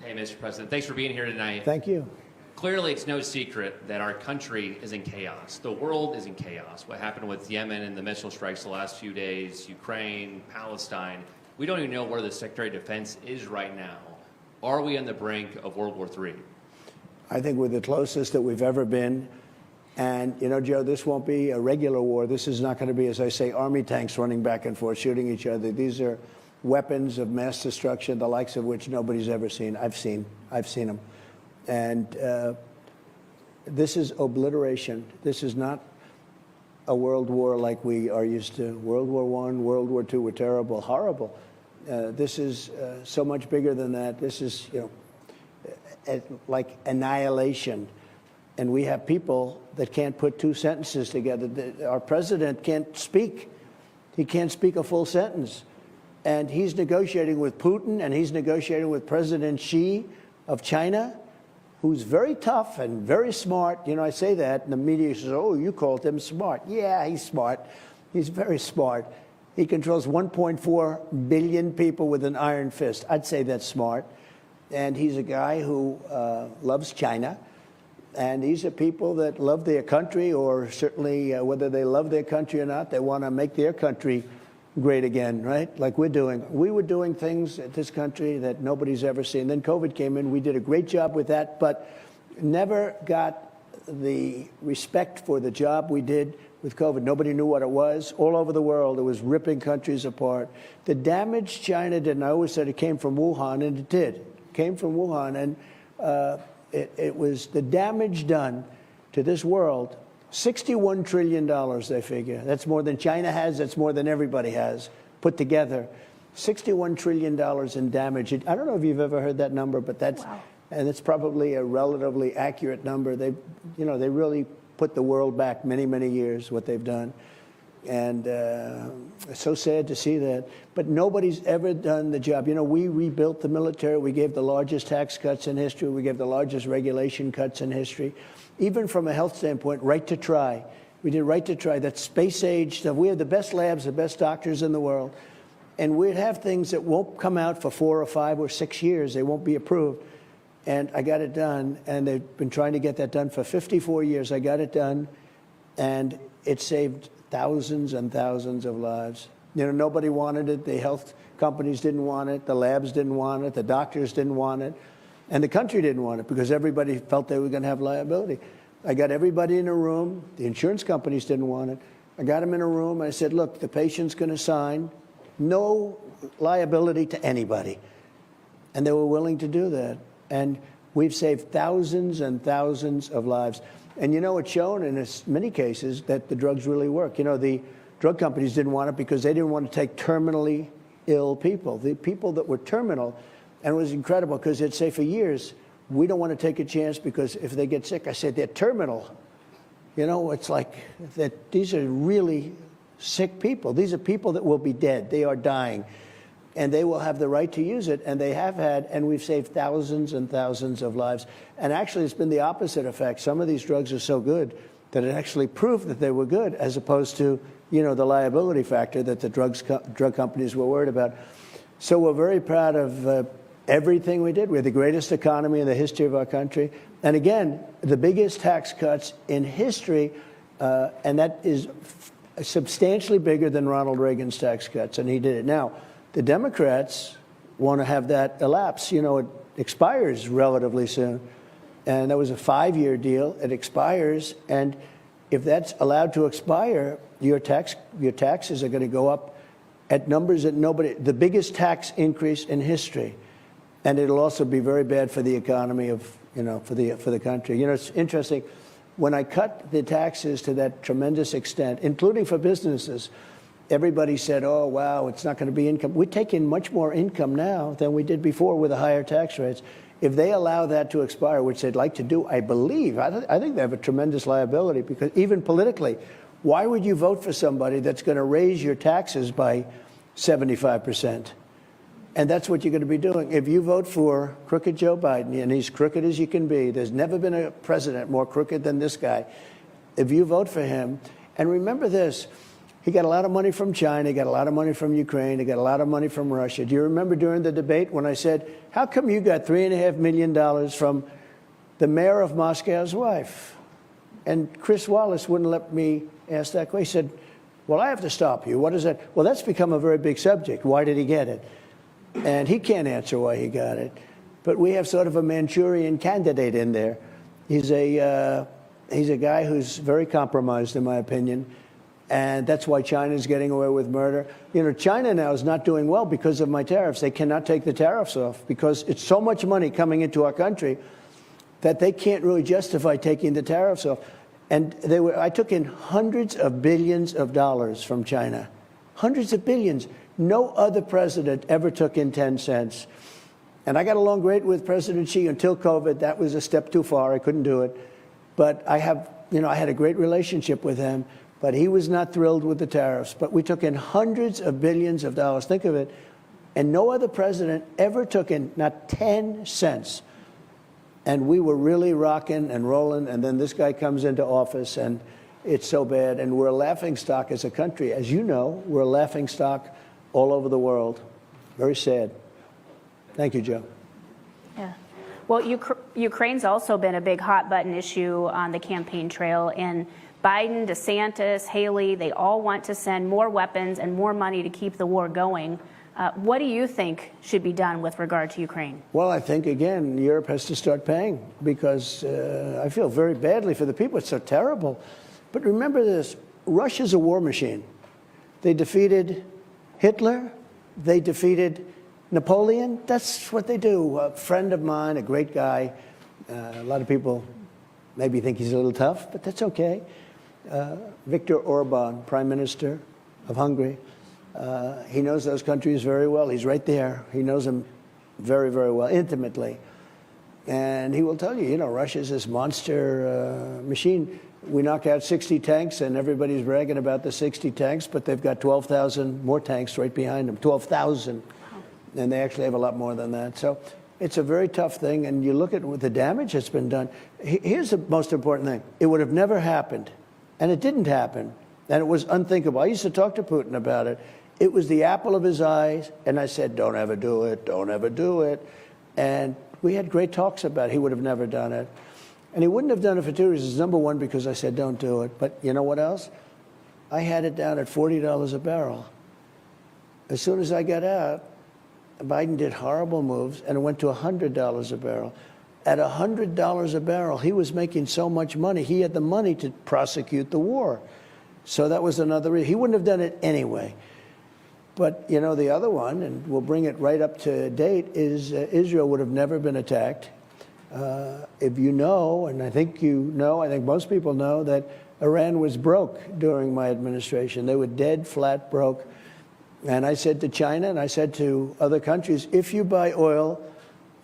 Hey, Mr. President. Thanks for being here tonight. Thank you. Clearly, it's no secret that our country is in chaos. The world is in chaos. What happened with Yemen and the missile strikes the last few days, Ukraine, Palestine. We don't even know where the Secretary of Defense is right now. Are we on the brink of World War III? I think we're the closest that we've ever been. And, Joe, this won't be a regular war. This is not going to be, as I say, army tanks running back and forth, shooting each other. These are weapons of mass destruction, the likes of which nobody's ever seen. I've seen them. And this is obliteration. This is not a world war like we are used to. World War I, World War II were terrible, horrible. This is so much bigger than that. This is, like annihilation. And we have people that can't put two sentences together. Our president can't speak. He can't speak a full sentence. And he's negotiating with Putin, and he's negotiating with President Xi of China, who's very tough and very smart. I say that, and the media says, oh, you called him smart. Yeah, he's smart. He's very smart. He controls 1.4 billion people with an iron fist. I'd say that's smart. And he's a guy who loves China. And these are people that love their country, or certainly whether they love their country or not, they want to make their country great again, right? Like we're doing. We were doing things at this country that nobody's ever seen. Then COVID came in. We did a great job with that, but never got the respect for the job we did with COVID. Nobody knew what it was. All over the world, it was ripping countries apart. The damage China did, and I always said it came from Wuhan, and it did. It came from Wuhan, and it was the damage done to this world. $61 trillion, they figure. That's more than China has. That's more than everybody has put together. $61 trillion in damage. I don't know if you've ever heard that number, but that's, wow. And it's probably a relatively accurate number. They really put the world back many, many years, what they've done. And it's so sad to see that. But nobody's ever done the job. We rebuilt the military. We gave the largest tax cuts in history. We gave the largest regulation cuts in history. Even from a health standpoint, right to try. We did right to try. That's space age stuff. We have the best labs, the best doctors in the world. And we'd have things that won't come out for 4 or 5 or 6 years. They won't be approved. And I got it done. And they've been trying to get that done for 54 years. I got it done. And it saved thousands and thousands of lives. Nobody wanted it. The health companies didn't want it. The labs didn't want it. The doctors didn't want it. And the country didn't want it because everybody felt they were going to have liability. I got everybody in a room. The insurance companies didn't want it. I got them in a room. I said, look, the patient's going to sign no liability to anybody. And they were willing to do that. And we've saved thousands and thousands of lives. And it's shown in many cases that the drugs really work. The drug companies didn't want it because they didn't want to take terminally ill people. The people that were terminal, and it was incredible because they'd say for years, we don't want to take a chance because if they get sick, I said, they're terminal. It's like that. These are really sick people. These are people that will be dead. They are dying. And they will have the right to use it, and they have had, and we've saved thousands and thousands of lives. And actually, it's been the opposite effect. Some of these drugs are so good that it actually proved that they were good, as opposed to, the liability factor that the drug companies were worried about. So we're very proud of everything we did. We're the greatest economy in the history of our country. And again, the biggest tax cuts in history, and that is substantially bigger than Ronald Reagan's tax cuts, and he did it. Now, the Democrats want to have that elapse. It expires relatively soon. And that was a 5-year deal. It expires. And if that's allowed to expire, your taxes are going to go up at numbers that the biggest tax increase in history. And it'll also be very bad for the economy for the country. It's interesting. When I cut the taxes to that tremendous extent, including for businesses, everybody said, oh, wow, it's not going to be income. We take in much more income now than we did before with the higher tax rates. If they allow that to expire, which they'd like to do, I believe, I think they have a tremendous liability, because even politically, why would you vote for somebody that's going to raise your taxes by 75%? And that's what you're going to be doing. If you vote for crooked Joe Biden, and he's crooked as you can be, there's never been a president more crooked than this guy. If you vote for him, and remember this, he got a lot of money from China, he got a lot of money from Ukraine, he got a lot of money from Russia. Do you remember during the debate when I said, how come you got $3.5 million from the mayor of Moscow's wife? And Chris Wallace wouldn't let me ask that question. He said, well, I have to stop you. What is that? Well, that's become a very big subject. Why did he get it? And he can't answer why he got it. But we have sort of a Manchurian candidate in there. He's a guy who's very compromised, in my opinion. And that's why China's getting away with murder. China now is not doing well because of my tariffs. They cannot take the tariffs off because it's so much money coming into our country that they can't really justify taking the tariffs off. And I took in hundreds of billions of dollars from China. Hundreds of billions. No other president ever took in 10 cents. And I got along great with President Xi until COVID. That was a step too far. I couldn't do it. But I had a great relationship with him. But he was not thrilled with the tariffs. But we took in hundreds of billions of dollars. Think of it. And no other president ever took in not 10 cents. And we were really rocking and rolling. And then this guy comes into office, and it's so bad. And we're a laughingstock as a country. As you know, we're a laughingstock all over the world. Very sad. Thank you, Joe. Yeah. Well, Ukraine's also been a big hot button issue on the campaign trail. And Biden, DeSantis, Haley, they all want to send more weapons and more money to keep the war going. What do you think should be done with regard to Ukraine? Well, I think, again, Europe has to start paying, because I feel very badly for the people. It's so terrible. But remember this, Russia's a war machine. They defeated Hitler. They defeated Napoleon. That's what they do. A friend of mine, a great guy. A lot of people maybe think he's a little tough, but that's okay. Viktor Orban, Prime Minister of Hungary. He knows those countries very well. He's right there. He knows them very, very well, intimately. And he will tell you, Russia's this monster machine. We knock out 60 tanks, and everybody's bragging about the 60 tanks, but they've got 12,000 more tanks right behind them, 12,000. And they actually have a lot more than that. So it's a very tough thing, and you look at the damage that's been done. Here's the most important thing. It would have never happened, and it didn't happen, and it was unthinkable. I used to talk to Putin about it. It was the apple of his eyes, and I said, don't ever do it, don't ever do it. And we had great talks about it. He would have never done it. And he wouldn't have done it for two reasons. Number one, because I said, don't do it. But you know what else? I had it down at $40 a barrel. As soon as I got out, Biden did horrible moves, and it went to $100 a barrel. At $100 a barrel, he was making so much money. He had the money to prosecute the war. So that was another reason. He wouldn't have done it anyway. But, the other one, and we'll bring it right up to date, is Israel would have never been attacked. If you know, and I think you know, I think most people know, that Iran was broke during my administration. They were dead, flat broke. And I said to China, and I said to other countries, if you buy oil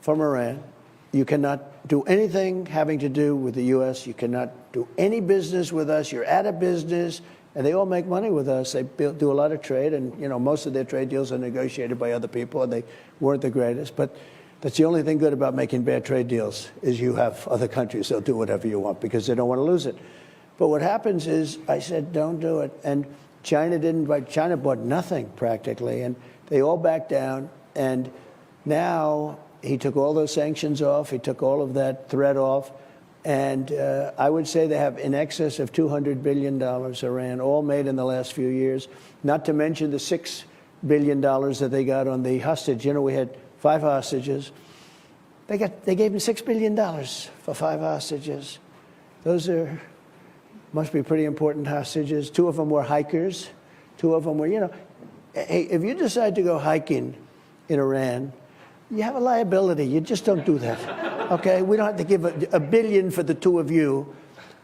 from Iran, you cannot do anything having to do with the U.S. You cannot do any business with us. You're out of business. And they all make money with us. They do a lot of trade, and most of their trade deals are negotiated by other people, and they weren't the greatest. But that's the only thing good about making bad trade deals, is you have other countries that'll do whatever you want because they don't want to lose it. But what happens is, I said, don't do it. And China didn't buy. China bought nothing practically, and they all backed down. And now he took all those sanctions off. He took all of that threat off. And I would say they have in excess of $200 billion, Iran, all made in the last few years, not to mention the $6 billion that they got on the hostage. We had 5 hostages. They gave them $6 billion for 5 hostages. Those are Must be pretty important hostages. 2 of them were hikers. 2 of them were, hey, if you decide to go hiking in Iran, you have a liability. You just don't do that, okay? We don't have to give $1 billion for the 2 of you,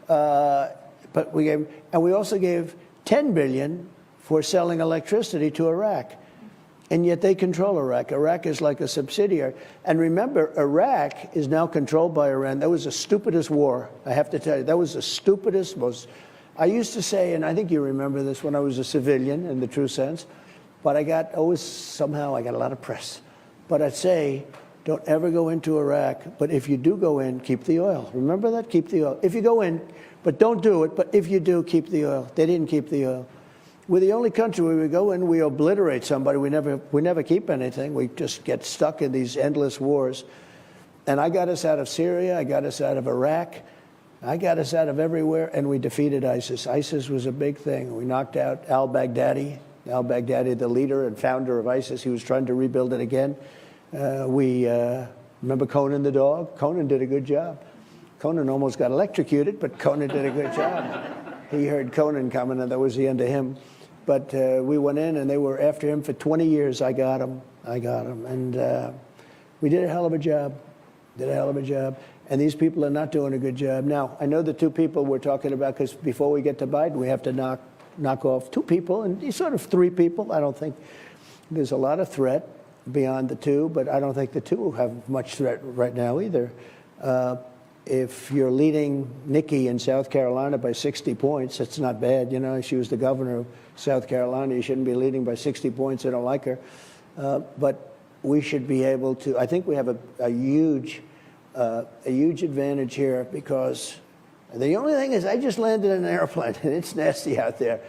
but we gave, and we also gave $10 billion for selling electricity to Iraq. And yet they control Iraq. Iraq is like a subsidiary. And remember, Iraq is now controlled by Iran. That was the stupidest war, I have to tell you. That was the stupidest, most... I used to say, and I think you remember this when I was a civilian in the true sense, but I got a lot of press. But I'd say, don't ever go into Iraq, but if you do go in, keep the oil. Remember that? Keep the oil. If you go in, but don't do it, but if you do, keep the oil. They didn't keep the oil. We're the only country where we go in, we obliterate somebody. We never keep anything. We just get stuck in these endless wars. And I got us out of Syria. I got us out of Iraq. I got us out of everywhere, and we defeated ISIS. ISIS was a big thing. We knocked out al-Baghdadi. Al-Baghdadi, the leader and founder of ISIS, he was trying to rebuild it again. Remember Conan the dog? Conan did a good job. Conan almost got electrocuted, but Conan did a good job. He heard Conan coming, and that was the end of him. But we went in, and they were after him for 20 years. I got him. And we did a hell of a job. And these people are not doing a good job. Now, I know the 2 people we're talking about, because before we get to Biden, we have to knock off 2 people, and sort of 3 people. I don't think there's a lot of threat beyond the 2, but I don't think the 2 have much threat right now either. If you're leading Nikki in South Carolina by 60 points, that's not bad. She was the governor of South Carolina. You shouldn't be leading by 60 points. I don't like her. But we should be able to, I think we have a huge advantage here, because the only thing is I just landed in an airplane, and it's nasty out there.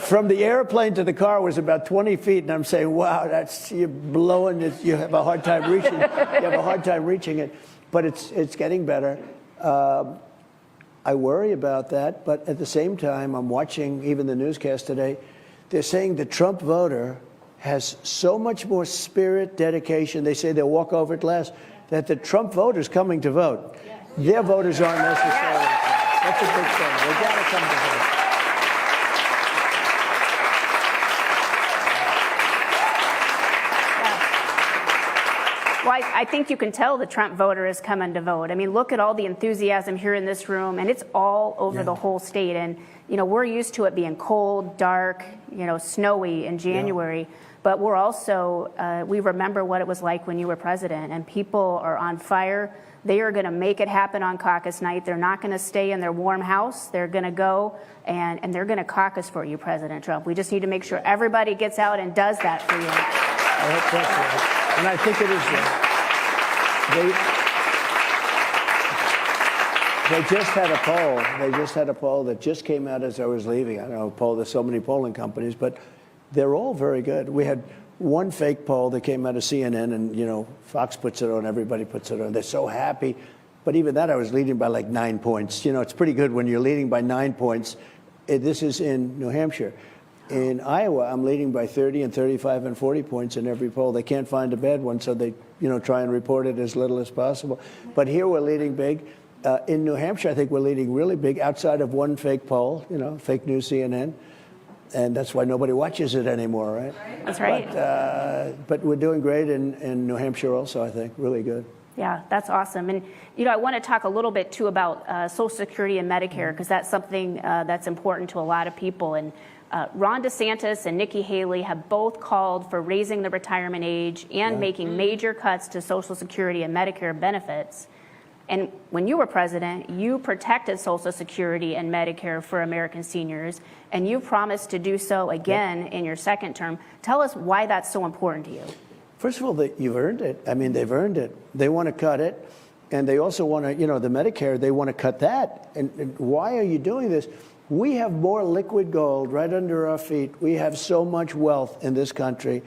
From the airplane to the car was about 20 feet, and I'm saying, wow, you're blowing it. You have a hard time reaching it. But it's getting better. I worry about that, but at the same time, I'm watching even the newscast today. They're saying the Trump voter has so much more spirit, dedication. They say they'll walk over it last, that the Trump voter's coming to vote. Yes. Their voters aren't necessarily. That's a big thing. They gotta come to vote. Well, I think you can tell the Trump voter is coming to vote. I mean, look at all the enthusiasm here in this room, and it's all over the whole state. And, we're used to it being cold, dark, snowy in January. Yeah. But we're also, we remember what it was like when you were president, and people are on fire. They are going to make it happen on caucus night. They're not going to stay in their warm house. They're going to go and they're going to caucus for you, President Trump. We just need to make sure everybody gets out and does that for you. I hope that's right. And I think it is. They just had a poll. They just had a poll that just came out as I was leaving. I don't know, there's so many polling companies, but they're all very good. We had one fake poll that came out of CNN, and Fox puts it on, everybody puts it on. They're so happy. But even that, I was leading by like 9 points. It's pretty good when you're leading by 9 points. This is in New Hampshire. In Iowa, I'm leading by 30 and 35 and 40 points in every poll. They can't find a bad one, so they try and report it as little as possible. But here we're leading big. In New Hampshire, I think we're leading really big outside of one fake poll, fake news CNN. And that's why nobody watches it anymore, right? That's right. But we're doing great in New Hampshire also, I think. Really good. Yeah, that's awesome. And, I want to talk a little bit, too, about Social Security and Medicare, because that's something that's important to a lot of people. And Ron DeSantis and Nikki Haley have both called for raising the retirement age and making major cuts to Social Security and Medicare benefits. And when you were president, you protected Social Security and Medicare for American seniors, and you promised to do so again in your second term. Tell us why that's so important to you. First of all, you've earned it. I mean, they've earned it. They want to cut it, and they also want to, the Medicare, they want to cut that. And why are you doing this? We have more liquid gold right under our feet. We have so much wealth in this country,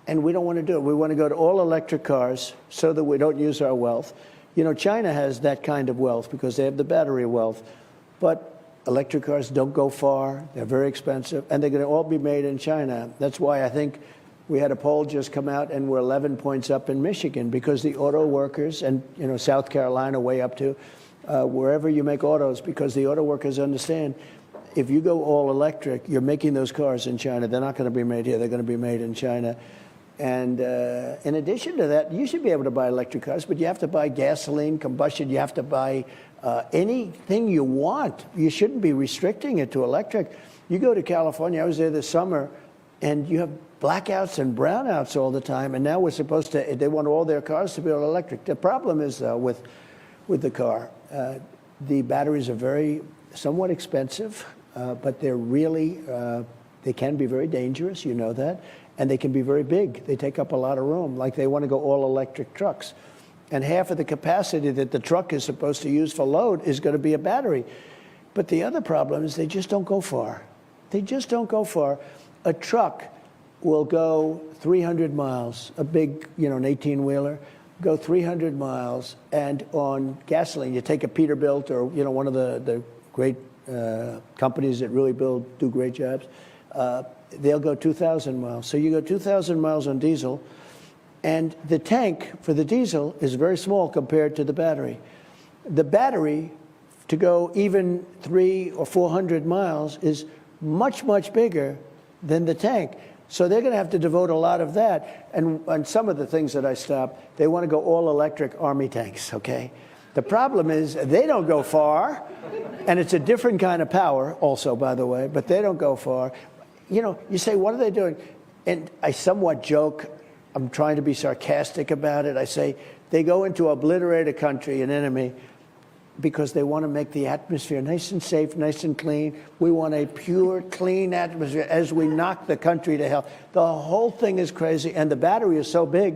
and we don't want to do it. We want to go to all electric cars so that we don't use our wealth. China has that kind of wealth because they have the battery wealth. But electric cars don't go far. They're very expensive, and they're going to all be made in China. That's why I think we had a poll just come out, and we're 11 points up in Michigan because the auto workers and, South Carolina way up to, wherever you make autos, because the auto workers understand if you go all electric, you're making those cars in China. They're not going to be made here. They're going to be made in China. And in addition to that, you should be able to buy electric cars, but you have to buy gasoline, combustion. You have to buy anything you want. You shouldn't be restricting it to electric. You go to California, I was there this summer, and you have blackouts and brownouts all the time. And now we're supposed to, they want all their cars to be all electric. The problem is, though, with the car, the batteries are somewhat expensive, but they're really, they can be very dangerous, you know that. And they can be very big. They take up a lot of room. Like they want to go all electric trucks. And half of the capacity that the truck is supposed to use for load is going to be a battery. But the other problem is they just don't go far. They just don't go far. A truck will go 300 miles, a big, an 18-wheeler, go 300 miles, and on gasoline, you take a Peterbilt or, one of the great companies that really do great jobs, they'll go 2,000 miles. So you go 2,000 miles on diesel, and the tank for the diesel is very small compared to the battery. The battery, to go even 300 or 400 miles, is much, much bigger than the tank. So they're going to have to devote a lot of that. And some of the things that I stopped, they want to go all electric Army tanks, okay? The problem is they don't go far, and it's a different kind of power also, by the way, but they don't go far. You say, what are they doing? And I somewhat joke, I'm trying to be sarcastic about it. I say, they go in to obliterate a country, an enemy, because they want to make the atmosphere nice and safe, nice and clean. We want a pure, clean atmosphere as we knock the country to hell. The whole thing is crazy, and the battery is so big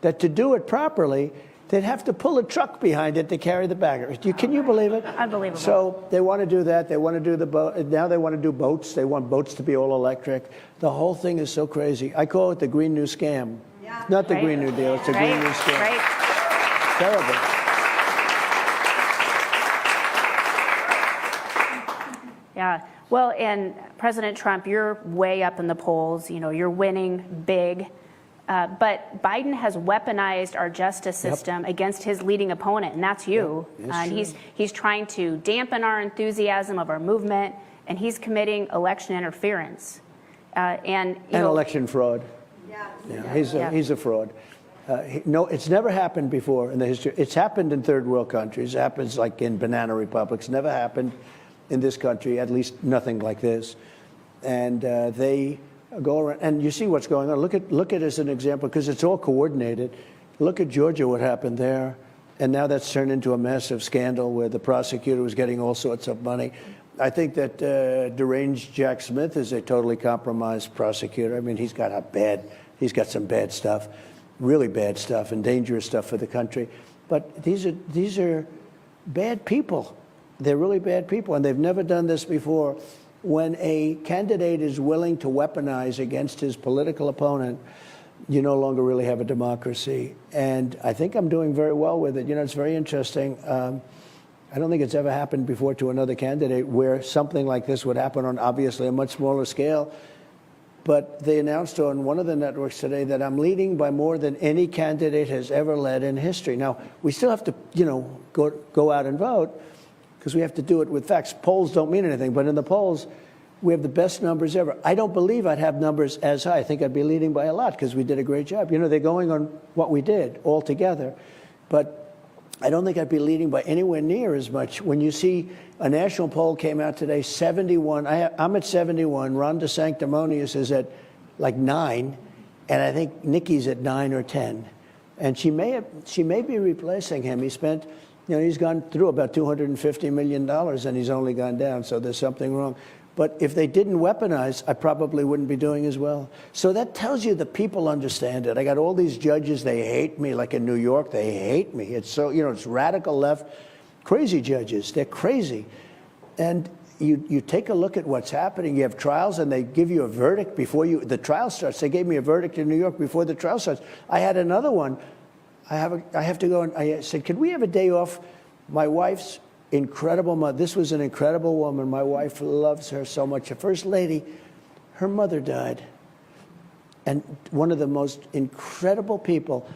that to do it properly, they'd have to pull a truck behind it to carry the battery. Can you believe it? Unbelievable. So they want to do that. They want to do the boat. Now they want to do boats. They want boats to be all electric. The whole thing is so crazy. I call it the Green New Scam. Yeah. Not the Green New Deal. It's the Green New Scam. Right. Terrible. Yeah. Well, and President Trump, you're way up in the polls. You're winning big. But Biden has weaponized our justice system against his leading opponent, and that's you. And he's trying to dampen our enthusiasm of our movement, and he's committing election interference. And election fraud. Yeah. He's a fraud. No, it's never happened before in the history. It's happened in third world countries. It happens like in banana republics. Never happened in this country, at least nothing like this. And they go around, and you see what's going on. Look at it as an example, because it's all coordinated. Look at Georgia, what happened there. And now that's turned into a massive scandal where the prosecutor was getting all sorts of money. I think that deranged Jack Smith is a totally compromised prosecutor. I mean, he's got some bad stuff, really bad stuff, and dangerous stuff for the country. But these are bad people. They're really bad people, and they've never done this before. When a candidate is willing to weaponize against his political opponent, you no longer really have a democracy. And I think I'm doing very well with it. It's very interesting. I don't think it's ever happened before to another candidate where something like this would happen on obviously a much smaller scale. But they announced on one of the networks today that I'm leading by more than any candidate has ever led in history. Now, we still have to, go out and vote, because we have to do it with facts. Polls don't mean anything, but in the polls, we have the best numbers ever. I don't believe I'd have numbers as high. I think I'd be leading by a lot, because we did a great job. They're going on what we did all together. But I don't think I'd be leading by anywhere near as much. When you see a national poll came out today, 71. I'm at 71. Ron DeSanctimonious is at like 9. And I think Nikki's at 9 or 10. And she may be replacing him. He spent... he's gone through about $250 million, and he's only gone down, so there's something wrong. But if they didn't weaponize, I probably wouldn't be doing as well. So that tells you the people understand it. I got all these judges, they hate me, like in New York, they hate me. It's so, it's radical left, crazy judges, they're crazy. And you take a look at what's happening. You have trials, and they give you a verdict before the trial starts. They gave me a verdict in New York before the trial starts. I had another one. I have to go, and I said, could we have a day off? My wife's incredible mother. This was an incredible woman. My wife loves her so much. The First Lady, her mother died. And one of the most incredible people.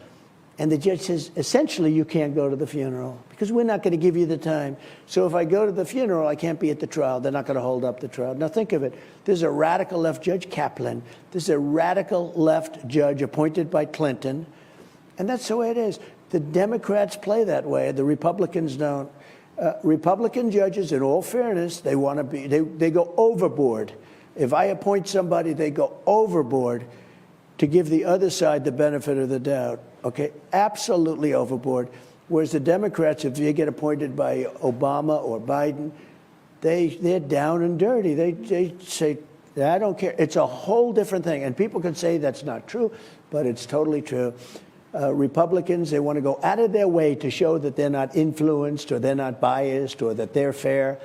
And the judge says, essentially, you can't go to the funeral because we're not going to give you the time. So if I go to the funeral, I can't be at the trial. They're not going to hold up the trial. Now think of it. There's a radical left judge, Kaplan. There's a radical left judge appointed by Clinton. And that's the way it is. The Democrats play that way. The Republicans don't. Republican judges, in all fairness, they want to be, they go overboard. If I appoint somebody, they go overboard to give the other side the benefit of the doubt. Okay, absolutely overboard. Whereas the Democrats, if they get appointed by Obama or Biden, they're down and dirty. They say, I don't care. It's a whole different thing. And people can say that's not true, but it's totally true. Republicans, they want to go out of their way to show that they're not influenced or they're not biased or that they're fair,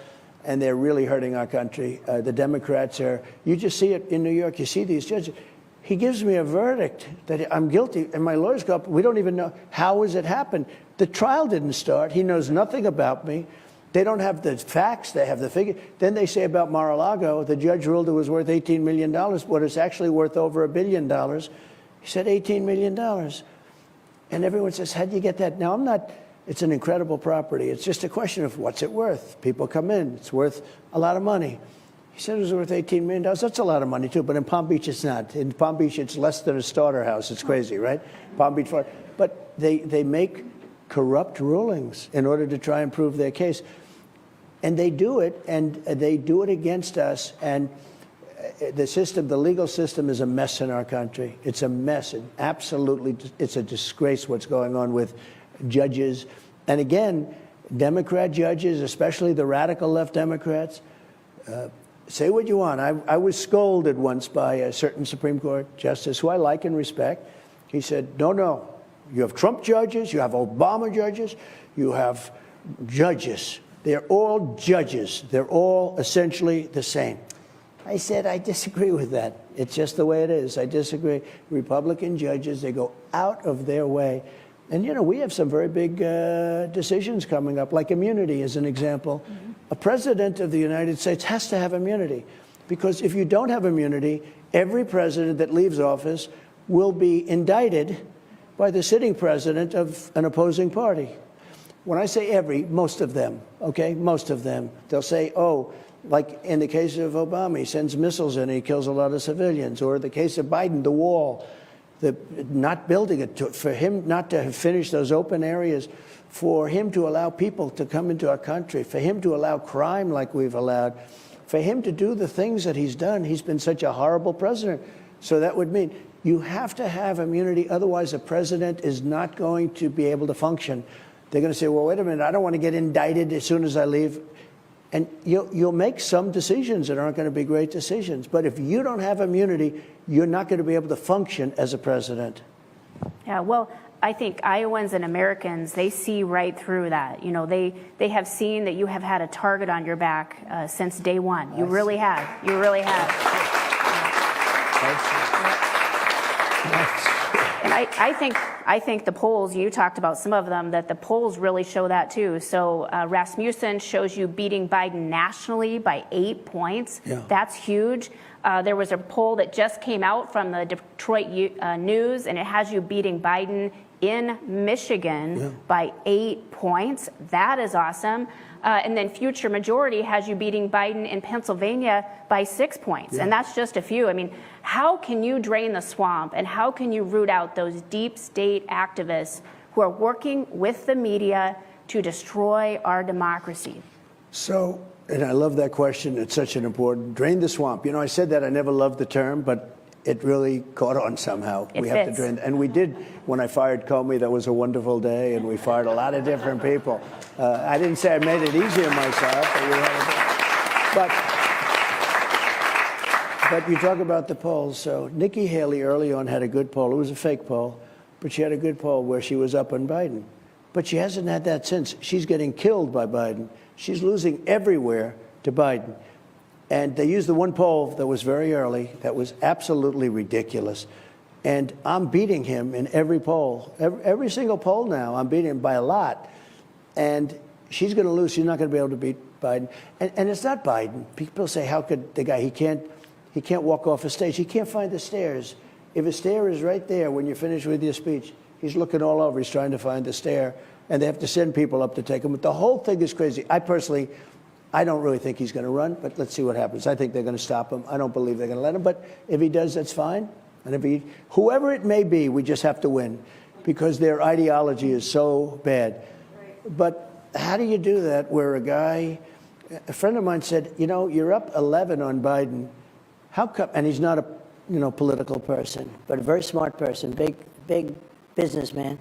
and they're really hurting our country. The Democrats are, you just see it in New York. You see these judges. He gives me a verdict that I'm guilty, and my lawyers go up, we don't even know, how has it happened? The trial didn't start. He knows nothing about me. They don't have the facts. They have the figure. Then they say about Mar-a-Lago, the judge ruled it was worth $18 million, but it's actually worth over $1 billion. He said $18 million. And everyone says, how do you get that? Now, I'm not, it's an incredible property. It's just a question of what's it worth. People come in. It's worth a lot of money. He said it was worth $18 million. That's a lot of money, too. But in Palm Beach, it's not. In Palm Beach, it's less than a starter house. It's crazy, right? Palm Beach, Florida. But they make corrupt rulings in order to try and prove their case. And they do it, and they do it against us. And the system, the legal system is a mess in our country. It's a mess. Absolutely, it's a disgrace what's going on with judges. And again, Democrat judges, especially the radical left Democrats, say what you want. I was scolded once by a certain Supreme Court justice who I like and respect. He said, no, you have Trump judges, you have Obama judges, you have judges. They're all judges. They're all essentially the same. I said, I disagree with that. It's just the way it is. I disagree. Republican judges, they go out of their way. And, you know, we have some very big decisions coming up, like immunity as an example. Mm-hmm. A president of the United States has to have immunity, because if you don't have immunity, every president that leaves office will be indicted by the sitting president of an opposing party. When I say every, most of them, okay, most of them. They'll say, oh, like in the case of Obama, he sends missiles in and he kills a lot of civilians. Or the case of Biden, the wall, not building it, for him not to have finished those open areas, for him to allow people to come into our country, for him to allow crime like we've allowed, for him to do the things that he's done. He's been such a horrible president. So that would mean you have to have immunity. Otherwise, a president is not going to be able to function. They're going to say, well, wait a minute, I don't want to get indicted as soon as I leave. And you'll make some decisions that aren't going to be great decisions. But if you don't have immunity, you're not going to be able to function as a president. Yeah, well, I think Iowans and Americans, they see right through that. You know, they have seen that you have had a target on your back since day one. You really have. You really have. And I think the polls, you talked about some of them, that the polls really show that too. So Rasmussen shows you beating Biden nationally by 8 points. Yeah. That's huge. There was a poll that just came out from the Detroit News, and it has you beating Biden in Michigan by 8 points. That is awesome. And then Future Majority has you beating Biden in Pennsylvania by 6 points. Yeah. And that's just a few. I mean, how can you drain the swamp, and how can you root out those deep state activists who are working with the media to destroy our democracy? So, and I love that question. It's such an important, drain the swamp. You know, I said that I never loved the term, but it really caught on somehow. We have to drain, and we did. When I fired Comey, that was a wonderful day, and we fired a lot of different people. I didn't say I made it easy on myself, but you talk about the polls. So Nikki Haley early on had a good poll. It was a fake poll, but she had a good poll where she was up on Biden. But she hasn't had that since. She's getting killed by Biden. She's losing everywhere to Biden. And they used the one poll that was very early that was absolutely ridiculous. And I'm beating him in every poll. Every single poll now, I'm beating him by a lot. And she's going to lose. She's not going to be able to beat Biden. And it's not Biden. People say, how could the guy, he can't walk off a stage. He can't find the stairs. If a stair is right there when you're finished with your speech, He's looking all over. He's trying to find the stair, and they have to send people up to take him. But the whole thing is crazy. I don't really think he's going to run, but let's see what happens. I think they're going to stop him. I don't believe they're going to let him. But if he does, that's fine. And if whoever it may be, we just have to win because their ideology is so bad. But how do you do that where a friend of mine said, you're up 11 on Biden. How come? And he's not a political person, but a very smart person, big businessman,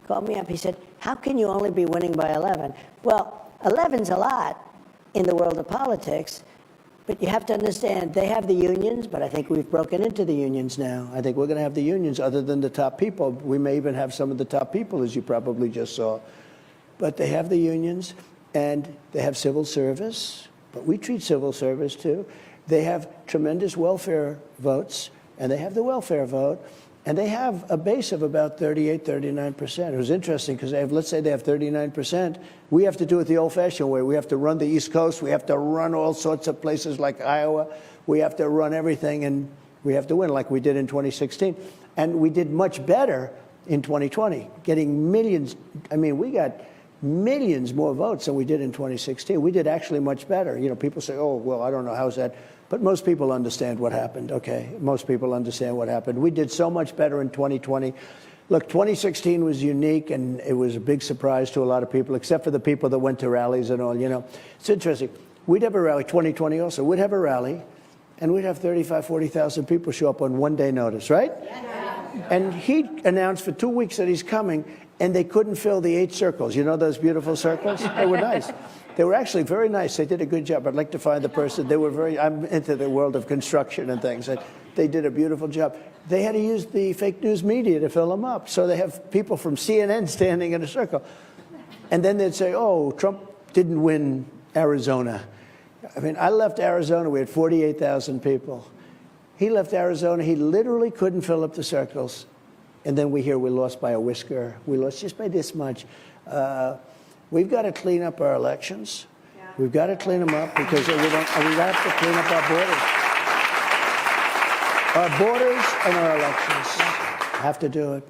called me up. He said, how can you only be winning by 11? Well, 11's a lot in the world of politics, but you have to understand they have the unions, but I think we've broken into the unions now. I think we're going to have the unions other than the top people. We may even have some of the top people, as you probably just saw. But they have the unions, and they have civil service, but we treat civil service too. They have tremendous welfare votes, and they have the welfare vote, and they have a base of about 38, 39%. It was interesting because let's say they have 39%. We have to do it the old-fashioned way. We have to run the East Coast. We have to run all sorts of places like Iowa. We have to run everything, and we have to win like we did in 2016. And we did much better in 2020, getting millions. I mean, we got millions more votes than we did in 2016. We did actually much better. People say, oh, well, I don't know, how's that? But most people understand what happened, okay? Most people understand what happened. We did so much better in 2020. Look, 2016 was unique, and it was a big surprise to a lot of people, except for the people that went to rallies and all, It's interesting. We'd have a rally, 2020 also. We'd have a rally, and we'd have 35, 40,000 people show up on one-day notice, right? Yeah. And he announced for 2 weeks that he's coming, and they couldn't fill the 8 circles. You know those beautiful circles? They were nice. They were actually very nice. They did a good job. I'd like to find the person. I'm into the world of construction and things. And they did a beautiful job. They had to use the fake news media to fill them up. So they have people from CNN standing in a circle. And then they'd say, oh, Trump didn't win Arizona. I mean, I left Arizona. We had 48,000 people. He left Arizona. He literally couldn't fill up the circles. And then we hear we lost by a whisker. We lost just by this much. We've got to clean up our elections. Yeah. We've got to clean them up because we have to clean up our borders. Our borders and our elections. Have to do it.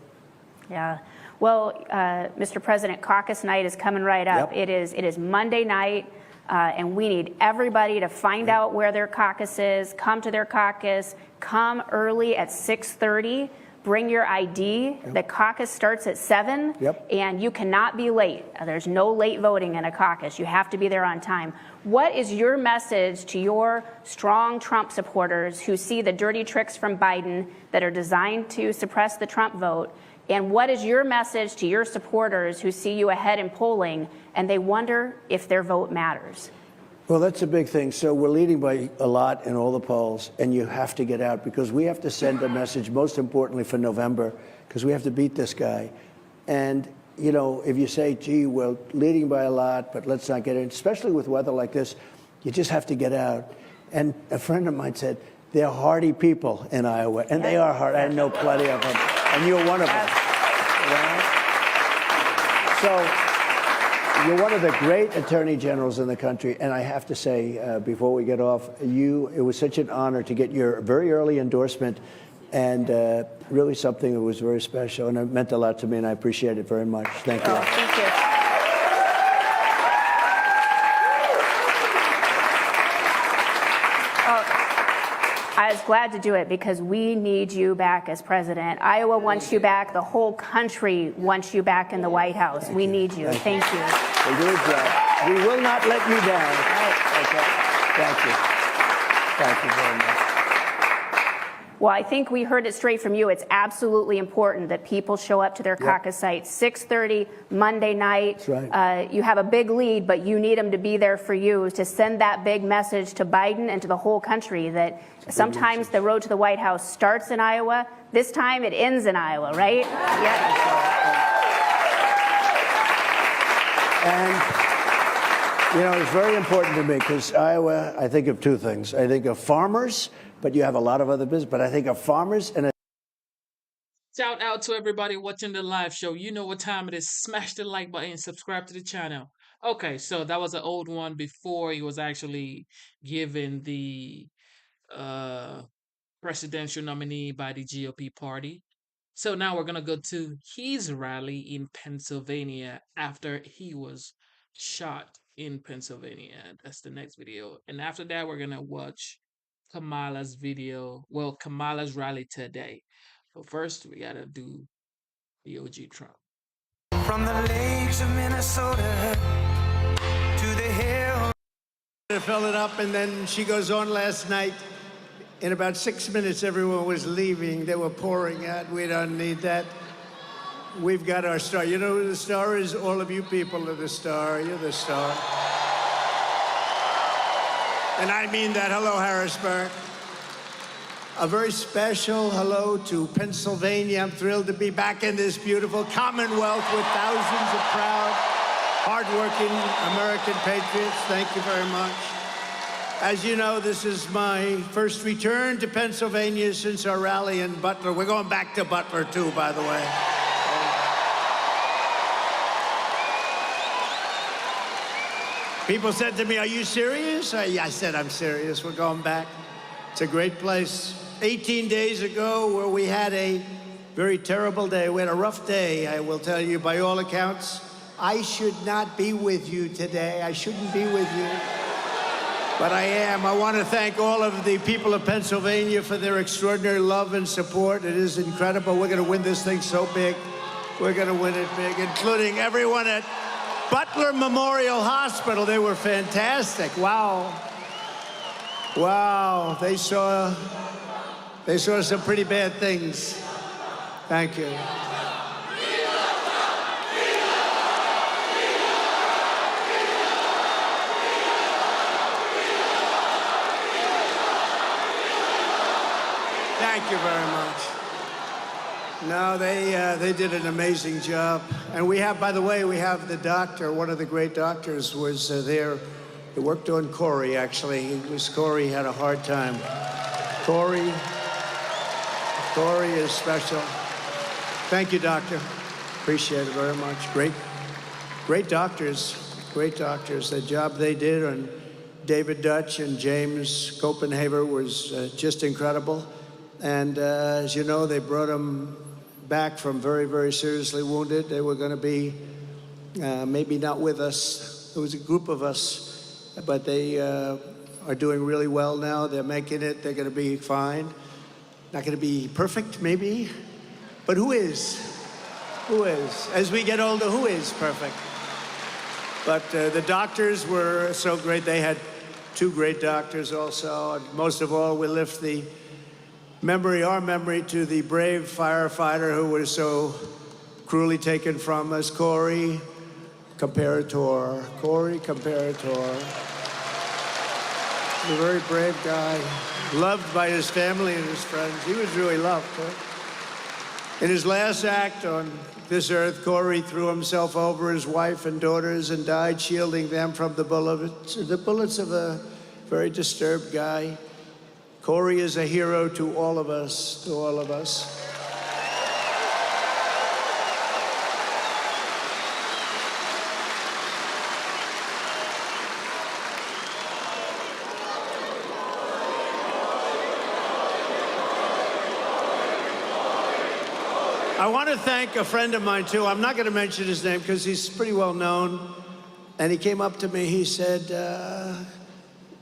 Yeah. Well, Mr. President, caucus night is coming right up. Yep. It is Monday night, and we need everybody to find out where their caucus is, come to their caucus, come early at 6:30. Bring your ID. Yep. The caucus starts at 7, and you cannot be late. There's no late voting in a caucus. You have to be there on time. What is your message to your strong Trump supporters who see the dirty tricks from Biden that are designed to suppress the Trump vote? And what is your message to your supporters who see you ahead in polling and they wonder if their vote matters? Well, that's a big thing. So we're leading by a lot in all the polls, and you have to get out because we have to send a message, most importantly for November, because we have to beat this guy. And, if you say, gee, we're leading by a lot, but let's not get in, especially with weather like this, you just have to get out. And a friend of mine said, they're hardy people in Iowa, and they are hard. I know plenty of them, and you're one of them. So you're one of the great attorney generals in the country, and I have to say, before we get off, it was such an honor to get your very early endorsement, and really something that was very special, and it meant a lot to me, and I appreciate it very much. Thank you. Oh, thank you. I was glad to do it because we need you back as president. Iowa wants you back. The whole country wants you back in the White House. We need you. Thank you. Well, good job. We will not let you down. Okay. Thank you. Thank you very much. Well, I think we heard it straight from you. It's absolutely important that people show up to their caucus site 6:30 Monday night. That's right. You have a big lead, but you need them to be there for you to send that big message to Biden and to the whole country that sometimes the road to the White House starts in Iowa. This time it ends in Iowa, right? And, it's very important to me because Iowa, I think of two things. I think of farmers, but you have a lot of other business, but I think of farmers and Shout out to everybody watching the live show. You know what time it is. Smash the like button and subscribe to the channel. Okay, so that was an old one before he was actually given the presidential nominee by the GOP party. So now we're gonna go to his rally in Pennsylvania after he was shot in Pennsylvania. That's the next video. And after that, we're gonna watch Kamala's video. Well, Kamala's rally today. But first, we gotta do the OG Trump. From the lakes of Minnesota to the hill. I filled it up, and then she goes on last night. In about 6 minutes, everyone was leaving. They were pouring out. We don't need that. We've got our star. You know who the star is? All of you people are the star. You're the star. And I mean that. Hello, Harrisburg. A very special hello to Pennsylvania. I'm thrilled to be back in this beautiful Commonwealth with thousands of proud, hardworking American patriots. Thank you very much. As you know, this is my first return to Pennsylvania since our rally in Butler. We're going back to Butler, too, by the way. People said to me, "Are you serious?" I said, "I'm serious. We're going back." It's a great place. 18 days ago, where we had a very terrible day. We had a rough day, I will tell you, by all accounts. I should not be with you today. I shouldn't be with you. But I am. I want to thank all of the people of Pennsylvania for their extraordinary love and support. It is incredible. We're going to win this thing so big. We're going to win it big, including everyone at Butler Memorial Hospital. They were fantastic. Wow. Wow. They saw some pretty bad things. Thank you. Thank you very much. No, they did an amazing job. And we have, by the way, we have the doctor, one of the great doctors was there. He worked on Corey, actually. Corey had a hard time. Corey is special. Thank you, doctor. Appreciate it very much. Great doctors. The job they did on David Dutch and James Copenhaver was just incredible. And as you know, they brought him back from very, very seriously wounded. They were going to be maybe not with us. It was a group of us, but they are doing really well now. They're making it. They're going to be fine. Not going to be perfect, maybe, but who is? Who is? As we get older, who is perfect? But the doctors were so great. They had two great doctors also. And most of all, we lift our memory to the brave firefighter who was so cruelly taken from us, Corey Comparator. A very brave guy, loved by his family and his friends. He was really loved. Huh? In his last act on this earth, Corey threw himself over his wife and daughters and died, shielding them from the bullets of a very disturbed guy. Corey is a hero to all of us, I want to thank a friend of mine, too. I'm not going to mention his name because he's pretty well known. And he came up to me, he said,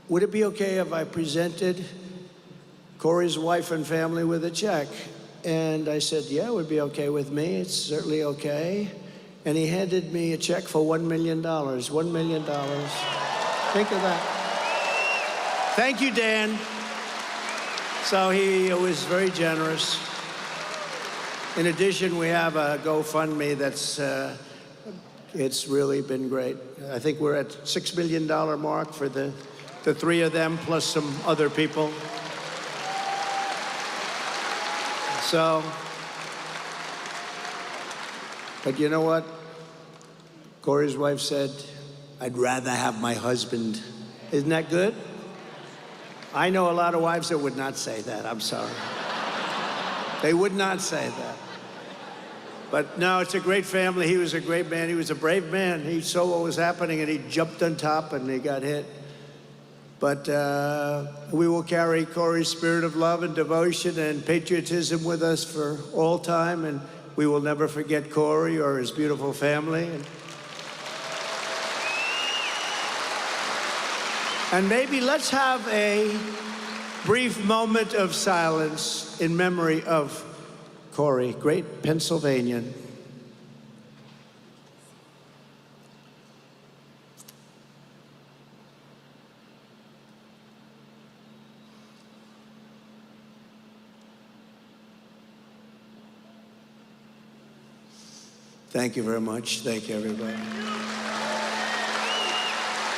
would it be okay if I presented Corey's wife and family with a check? And I said, yeah, it would be okay with me. It's certainly okay. And he handed me a check for $1 million. $1 million. Think of that. Thank you, Dan. So he was very generous. In addition, we have a GoFundMe that's, it's really been great. I think we're at $6 million mark for the three of them, plus some other people. So, but you know what? Corey's wife said, I'd rather have my husband. Isn't that good? I know a lot of wives that would not say that. I'm sorry. They would not say that. But no, it's a great family. He was a great man. He was a brave man. He saw what was happening and he jumped on top and he got hit. But we will carry Corey's spirit of love and devotion and patriotism with us for all time, and we will never forget Corey or his beautiful family. And maybe let's have a brief moment of silence in memory of Corey, great Pennsylvanian. Thank you very much. Thank you, everybody.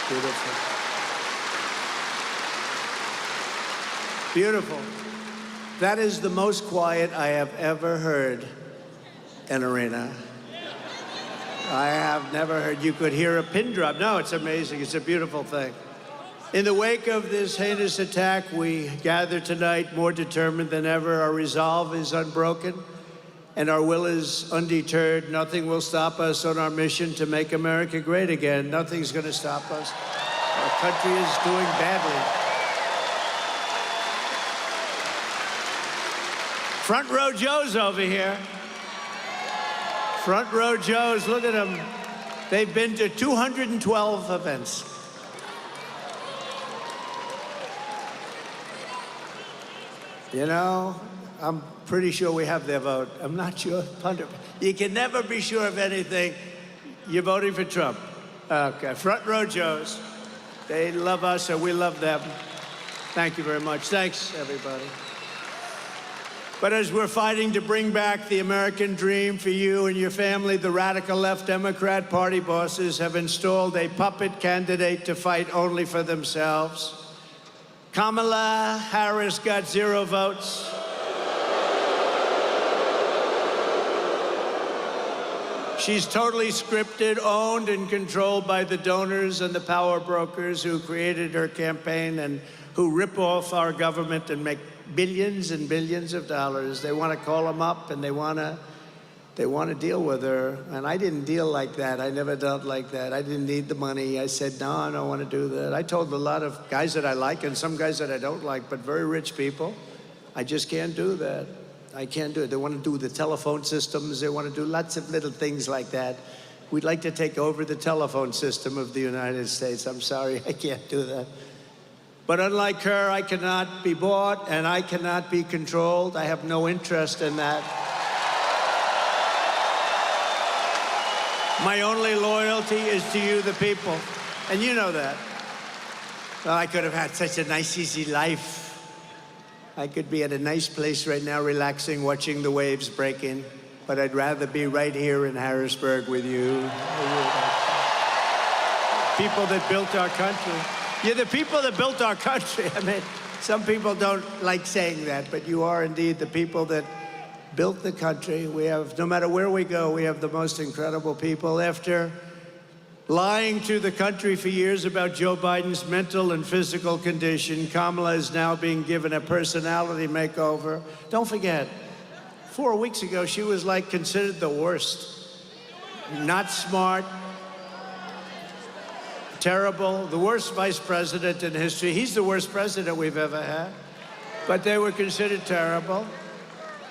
Beautiful. Beautiful. That is the most quiet I have ever heard an arena. I have never heard. You could hear a pin drop. No, it's amazing. It's a beautiful thing. In the wake of this heinous attack, we gather tonight more determined than ever. Our resolve is unbroken, and our will is undeterred. Nothing will stop us on our mission to make America great again. Nothing's going to stop us. Our country is doing badly. Front row Joes over here. Front row Joes, look at them. They've been to 212 events. You know, I'm pretty sure we have their vote. I'm not sure. You can never be sure of anything. You're voting for Trump. Okay, front row Joes. They love us and we love them. Thank you very much. Thanks, everybody. But as we're fighting to bring back the American dream for you and your family, the radical left Democrat Party bosses have installed a puppet candidate to fight only for themselves. Kamala Harris got 0 votes. She's totally scripted, owned, and controlled by the donors and the power brokers who created her campaign and who rip off our government and make billions and billions of dollars. They want to call them up and they want to deal with her. And I didn't deal like that. I never dealt like that. I didn't need the money. I said, no, I don't want to do that. I told a lot of guys that I like and some guys that I don't like, but very rich people, I just can't do that. I can't do it. They want to do the telephone systems. They want to do lots of little things like that. We'd like to take over the telephone system of the United States. I'm sorry, I can't do that. But unlike her, I cannot be bought and I cannot be controlled. I have no interest in that. My only loyalty is to you, the people. And you know that. Well, I could have had such a nice, easy life. I could be at a nice place right now, relaxing, watching the waves breaking. But I'd rather be right here in Harrisburg with you. People that built our country. You're the people that built our country. I mean, some people don't like saying that, but you are indeed the people that built the country. We have, no matter where we go, we have the most incredible people. After lying to the country for years about Joe Biden's mental and physical condition, Kamala is now being given a personality makeover. Don't forget, 4 weeks ago, she was like considered the worst. Not smart, terrible, the worst vice president in history. He's the worst president we've ever had. But they were considered terrible.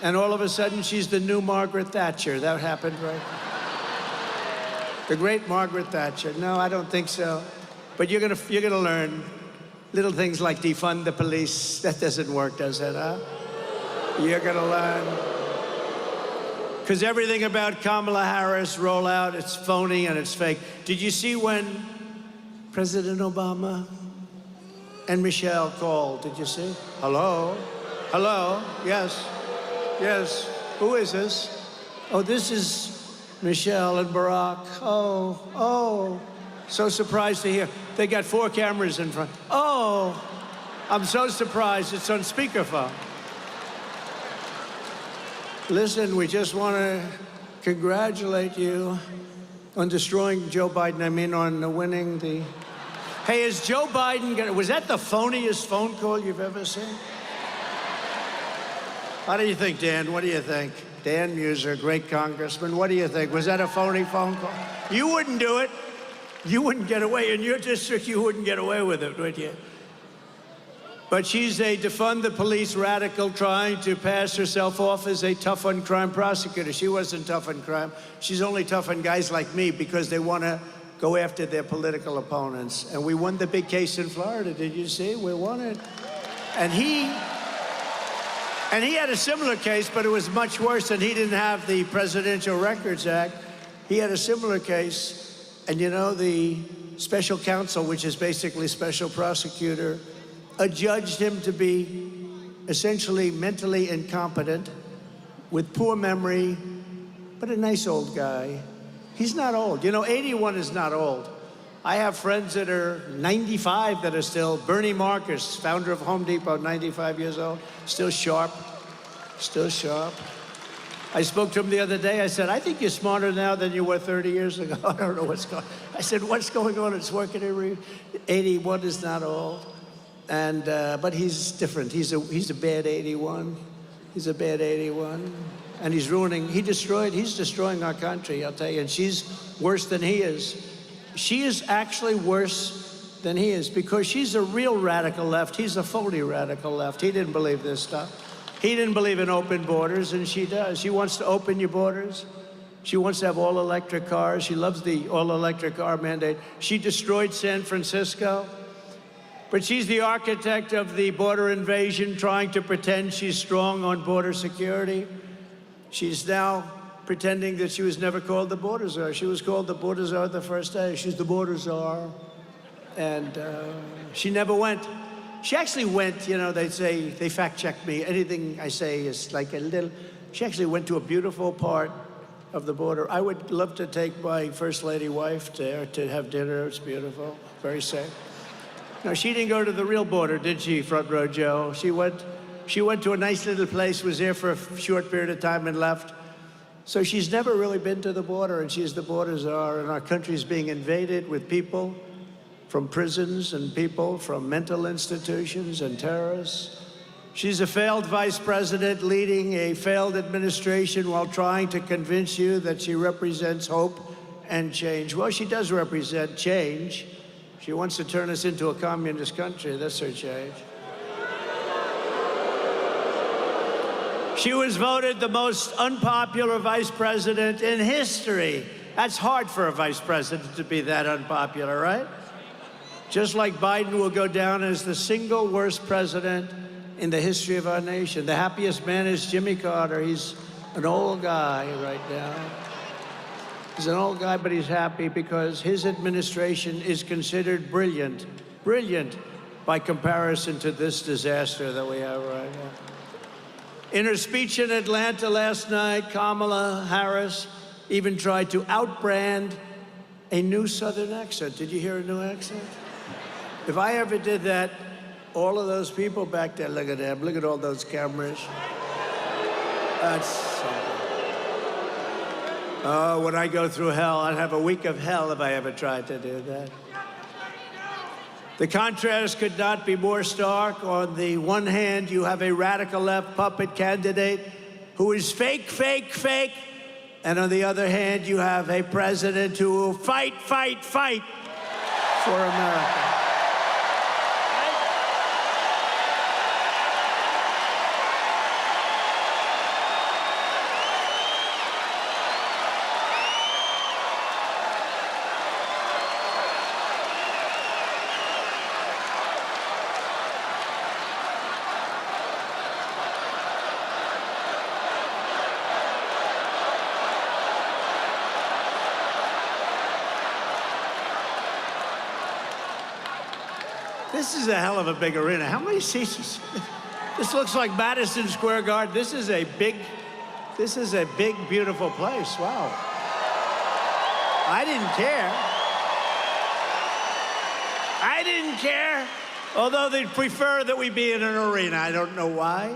And all of a sudden, she's the new Margaret Thatcher. That happened, right? The great Margaret Thatcher. No, I don't think so. But you're gonna learn little things like defund the police. That doesn't work, does it, huh? You're gonna learn. Because everything about Kamala Harris rollout, it's phony and it's fake. Did you see when President Obama and Michelle called? Did you see? Hello? Hello? Yes. Yes. Who is this? Oh, this is Michelle and Barack. Oh. So surprised to hear. They got 4 cameras in front. Oh, I'm so surprised. It's on speakerphone. Listen, we just want to congratulate you on destroying Joe Biden. I mean, on winning the... Hey, is Joe Biden gonna... Was that the phoniest phone call you've ever seen? How do you think, Dan? What do you think? Dan Muser, great congressman. What do you think? Was that a phony phone call? You wouldn't do it. You wouldn't get away. In your district, you wouldn't get away with it, would you? But she's a defund the police radical trying to pass herself off as a tough on crime prosecutor. She wasn't tough on crime. She's only tough on guys like me because they want to go after their political opponents. And we won the big case in Florida. Did you see? We won it. And he had a similar case, but it was much worse, and he didn't have the Presidential Records Act. He had a similar case, and you know, the special counsel, which is basically special prosecutor, adjudged him to be essentially mentally incompetent, with poor memory, but a nice old guy. He's not old. You know, 81 is not old. I have friends that are 95 that are still. Bernie Marcus, founder of Home Depot, 95 years old, still sharp, still sharp. I spoke to him the other day. I said, I think you're smarter now than you were 30 years ago. I don't know what's going on. I said, what's going on? It's working every 81 is not old. And, but he's different. He's a bad 81. He's a bad 81. And he's destroying our country, I'll tell you. And she's worse than he is. She is actually worse than he is because she's a real radical left. He's a phony radical left. He didn't believe this stuff. He didn't believe in open borders, and she does. She wants to open your borders. She wants to have all-electric cars. She loves the all-electric car mandate. She destroyed San Francisco. But she's the architect of the border invasion, trying to pretend she's strong on border security. She's now pretending that she was never called the border czar. She was called the border czar the first day. She's the border czar. And she never went. She actually went, you know, they say, they fact-check me. Anything I say is like a little. She actually went to a beautiful part of the border. I would love to take my First Lady wife there to have dinner. It's beautiful, very safe. No, she didn't go to the real border, did she, Front Row Joe? She went to a nice little place, was there for a short period of time and left. So she's never really been to the border, and she's the border czar, and our country's being invaded with people from prisons and people from mental institutions and terrorists. She's a failed vice president leading a failed administration while trying to convince you that she represents hope and change. Well, she does represent change. She wants to turn us into a communist country. That's her change. She was voted the most unpopular vice president in history. That's hard for a vice president to be that unpopular, right? Just like Biden will go down as the single worst president in the history of our nation. The happiest man is Jimmy Carter. He's an old guy right now. He's an old guy, but he's happy because his administration is considered brilliant. Brilliant by comparison to this disaster that we have right now. In her speech in Atlanta last night, Kamala Harris even tried to outbrand a new Southern accent. Did you hear a new accent? If I ever did that, all of those people back there, look at them, look at all those cameras. That's something. Oh, when I go through hell, I'd have a week of hell if I ever tried to do that. The contrast could not be more stark. On the one hand, you have a radical left puppet candidate who is fake, fake, fake. And on the other hand, you have a president who will fight, fight, fight for America. This is a hell of a big arena. How many seats is this? Looks like Madison Square Garden. This is a big, beautiful place. Wow. I didn't care. I didn't care. Although they'd prefer that we be in an arena. I don't know why.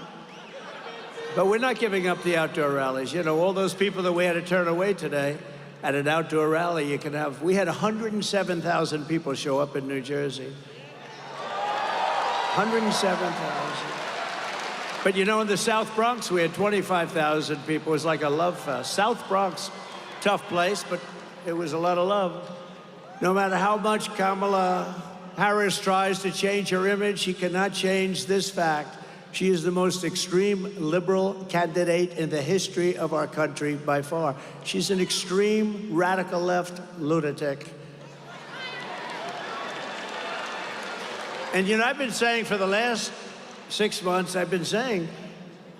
But we're not giving up the outdoor rallies. You know, all those people that we had to turn away today at an outdoor rally, we had 107,000 people show up in New Jersey. 107,000. But you know, in the South Bronx, we had 25,000 people. It was like a love fest. South Bronx, tough place, but it was a lot of love. No matter how much Kamala Harris tries to change her image, she cannot change this fact. She is the most extreme liberal candidate in the history of our country by far. She's an extreme radical left lunatic. And you know, I've been saying for the last 6 months, I've been saying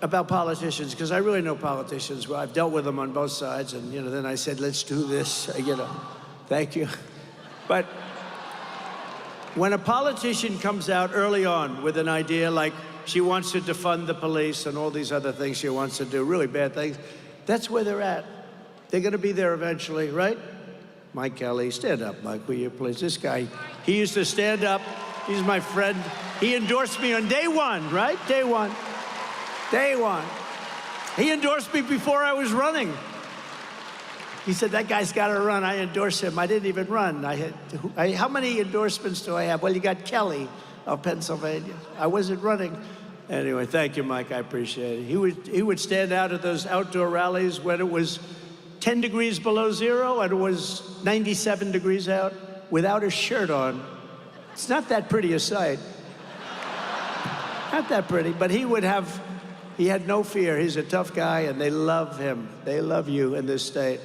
about politicians, because I really know politicians. Well, I've dealt with them on both sides, and then I said, let's do this, thank you. But when a politician comes out early on with an idea like she wants to defund the police and all these other things she wants to do, really bad things, that's where they're at. They're going to be there eventually, right? Mike Kelly, stand up, Mike, will you please? This guy, he used to stand up. He's my friend. He endorsed me on day one, right? Day one. Day one. He endorsed me before I was running. He said, that guy's got to run. I endorse him. I didn't even run. How many endorsements do I have? Well, you got Kelly of Pennsylvania. I wasn't running. Anyway, thank you, Mike. I appreciate it. He would stand out at those outdoor rallies when it was 10 degrees below zero and it was 97 degrees out without a shirt on. It's not that pretty a sight. Not that pretty, but he had no fear. He's a tough guy, and they love him. They love you in this state.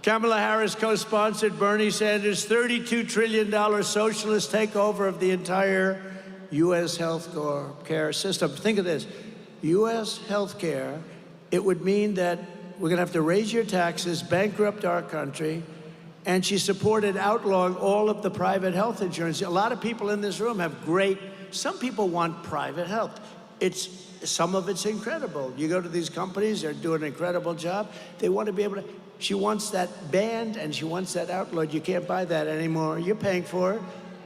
Kamala Harris co-sponsored Bernie Sanders' $32 trillion socialist takeover of the entire U.S. health care system. Think of this. U.S. health care, it would mean that we're going to have to raise your taxes, bankrupt our country, and she supported outlawing all of the private health insurance. A lot of people in this room have some people want private health. Some of it's incredible. You go to these companies, they're doing an incredible job. They want to be able to, she wants that banned and she wants that outlawed. You can't buy that anymore. You're paying for it,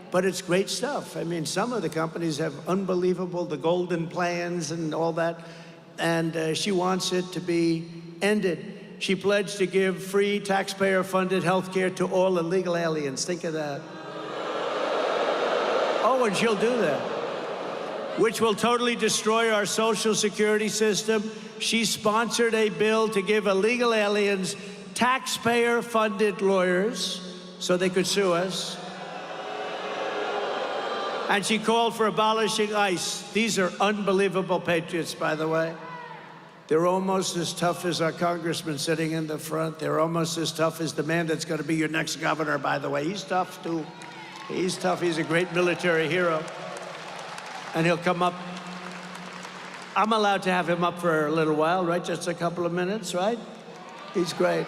but it's great stuff. I mean, some of the companies have unbelievable, the golden plans and all that, and she wants it to be ended. She pledged to give free taxpayer-funded health care to all illegal aliens. Think of that. Oh, and she'll do that, which will totally destroy our social security system. She sponsored a bill to give illegal aliens taxpayer-funded lawyers so they could sue us. And she called for abolishing ICE. These are unbelievable patriots, by the way. They're almost as tough as our congressman sitting in the front. They're almost as tough as the man that's going to be your next governor, by the way. He's tough, too. He's tough. He's a great military hero. And he'll come up. I'm allowed to have him up for a little while, right? Just a couple of minutes, right? He's great.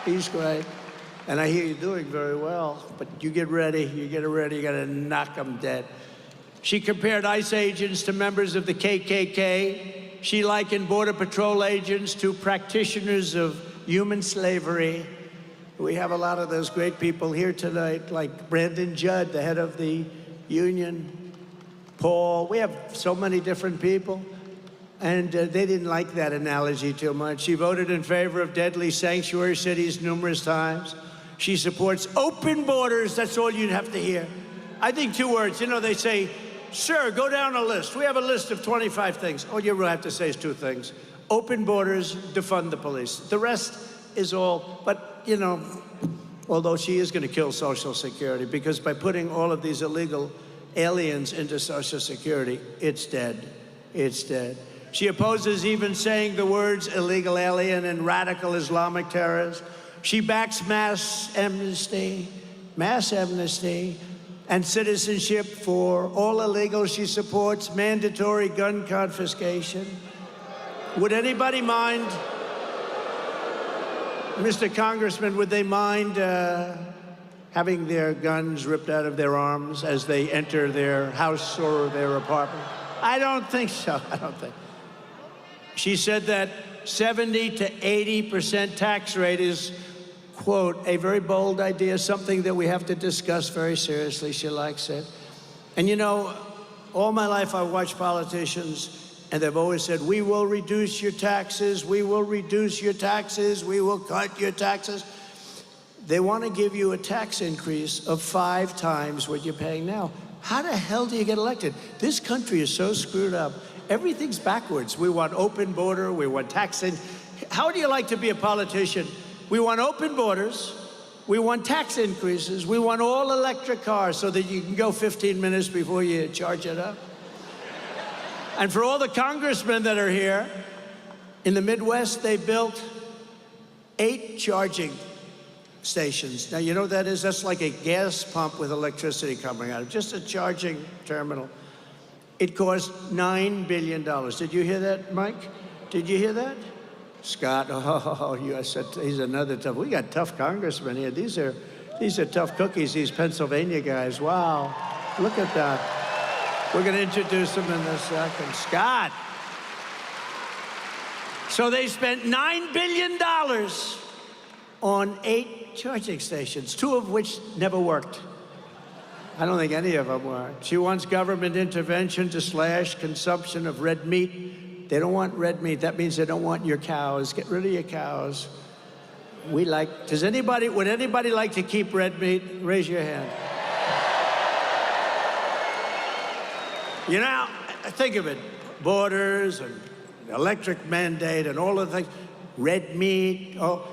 He's great. And I hear you're doing very well. But you get ready. You get ready. You got to knock them dead. She compared ICE agents to members of the KKK. She likened Border Patrol agents to practitioners of human slavery. We have a lot of those great people here tonight, like Brandon Judd, the head of the union, Paul. We have so many different people. And they didn't like that analogy too much. She voted in favor of deadly sanctuary cities numerous times. She supports open borders. That's all you'd have to hear. I think 2 words. They say, sure, go down a list. We have a list of 25 things. All you really have to say is 2 things. Open borders, defund the police. The rest is all, but, although she is going to kill Social Security, because by putting all of these illegal aliens into Social Security, it's dead. It's dead. She opposes even saying the words illegal alien and radical Islamic terrorists. She backs mass amnesty, and citizenship for all illegals. She supports mandatory gun confiscation. Would anybody mind, Mr. Congressman, would they mind having their guns ripped out of their arms as they enter their house or their apartment? I don't think so. I don't think. She said that 70 to 80% tax rate is, quote, a very bold idea, something that we have to discuss very seriously. She likes it. And all my life I watched politicians, and they've always said, we will reduce your taxes, we will reduce your taxes, we will cut your taxes. They want to give you a tax increase of 5 times what you're paying now. How the hell do you get elected? This country is so screwed up. Everything's backwards. We want open border, we want taxing. How do you like to be a politician? We want open borders, We want tax increases. We want all electric cars so that you can go 15 minutes before you charge it up. And for all the congressmen that are here, in the Midwest, they built 8 charging stations. Now, you know what that is? That's like a gas pump with electricity coming out of it, just a charging terminal. It cost $9 billion. Did you hear that, Mike? Did you hear that? Scott, oh, you said he's another tough. We got tough congressmen here. These are tough cookies, these Pennsylvania guys. Wow, look at that. We're going to introduce them in a second. Scott. So they spent $9 billion on 8 charging stations, 2 of which never worked. I don't think any of them worked. She wants government intervention to slash consumption of red meat. They don't want red meat. That means they don't want your cows. Get rid of your cows. Would anybody like to keep red meat? Raise your hand. You know, think of it. Borders and electric mandate and all of the things. Red meat. Oh,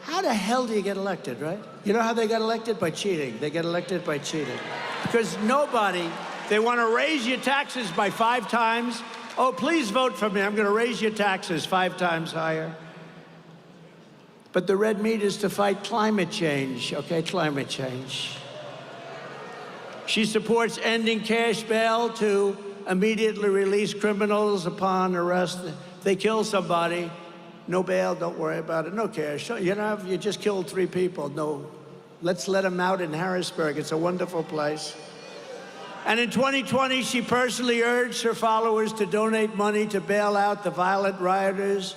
how the hell do you get elected, right? You know how they got elected? By cheating. They get elected by cheating. Because they want to raise your taxes by 5 times. Oh, please vote for me. I'm going to raise your taxes 5 times higher. But the red meat is to fight climate change, okay? Climate change. She supports ending cash bail to immediately release criminals upon arrest. If they kill somebody, no bail, don't worry about it, no cash. You just killed 3 people. No, let's let them out in Harrisburg. It's a wonderful place. And in 2020, she personally urged her followers to donate money to bail out the violent rioters,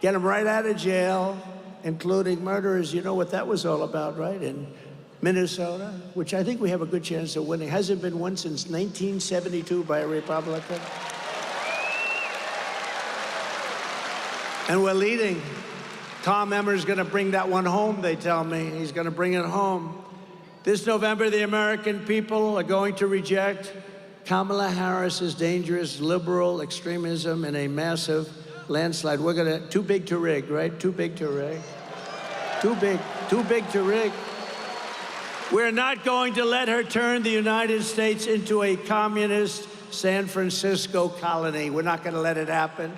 get them right out of jail, including murderers. You know what that was all about, right? In Minnesota, which I think we have a good chance of winning. Hasn't been won since 1972 by a Republican. And we're leading. Tom Emmer's going to bring that one home, they tell me. He's going to bring it home. This November, the American people are going to reject Kamala Harris's dangerous liberal extremism in a massive landslide. We're going to, too big to rig, right? Too big to rig. Too big to rig. We're not going to let her turn the United States into a communist San Francisco colony. We're not going to let it happen.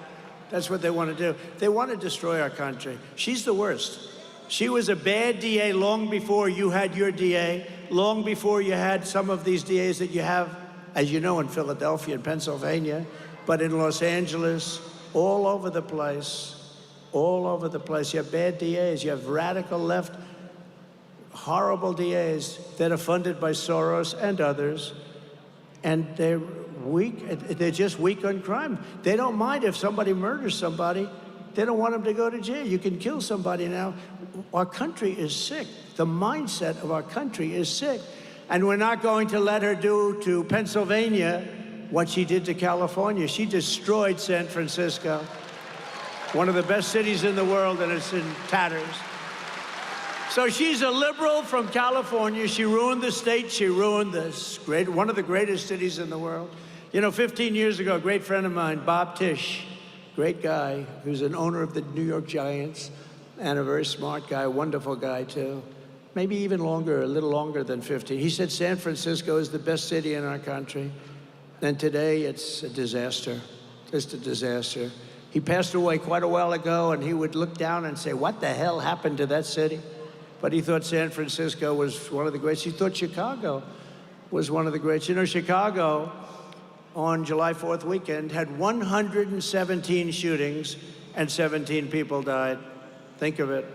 That's what they want to do. They want to destroy our country. She's the worst. She was a bad DA long before you had your DA, long before you had some of these DAs that you have, as you know, in Philadelphia and Pennsylvania, but in Los Angeles, all over the place, all over the place. You have bad DAs. You have radical left, horrible DAs that are funded by Soros and others, and they're weak. They're just weak on crime. They don't mind if somebody murders somebody. They don't want them to go to jail. You can kill somebody now. Our country is sick. The mindset of our country is sick. And we're not going to let her do to Pennsylvania what she did to California. She destroyed San Francisco, one of the best cities in the world, and it's in tatters. So she's a liberal from California. She ruined the state. She ruined this one of the greatest cities in the world. You know, 15 years ago, a great friend of mine, Bob Tisch, great guy, who's an owner of the New York Giants and a very smart guy, wonderful guy too. Maybe even longer, a little longer than 50. He said San Francisco is the best city in our country. And today it's a disaster, just a disaster. He passed away quite a while ago, and he would look down and say, what the hell happened to that city? But he thought San Francisco was one of the greats. He thought Chicago was one of the greats. You know, Chicago, on July 4th weekend, had 117 shootings and 17 people died. Think of it.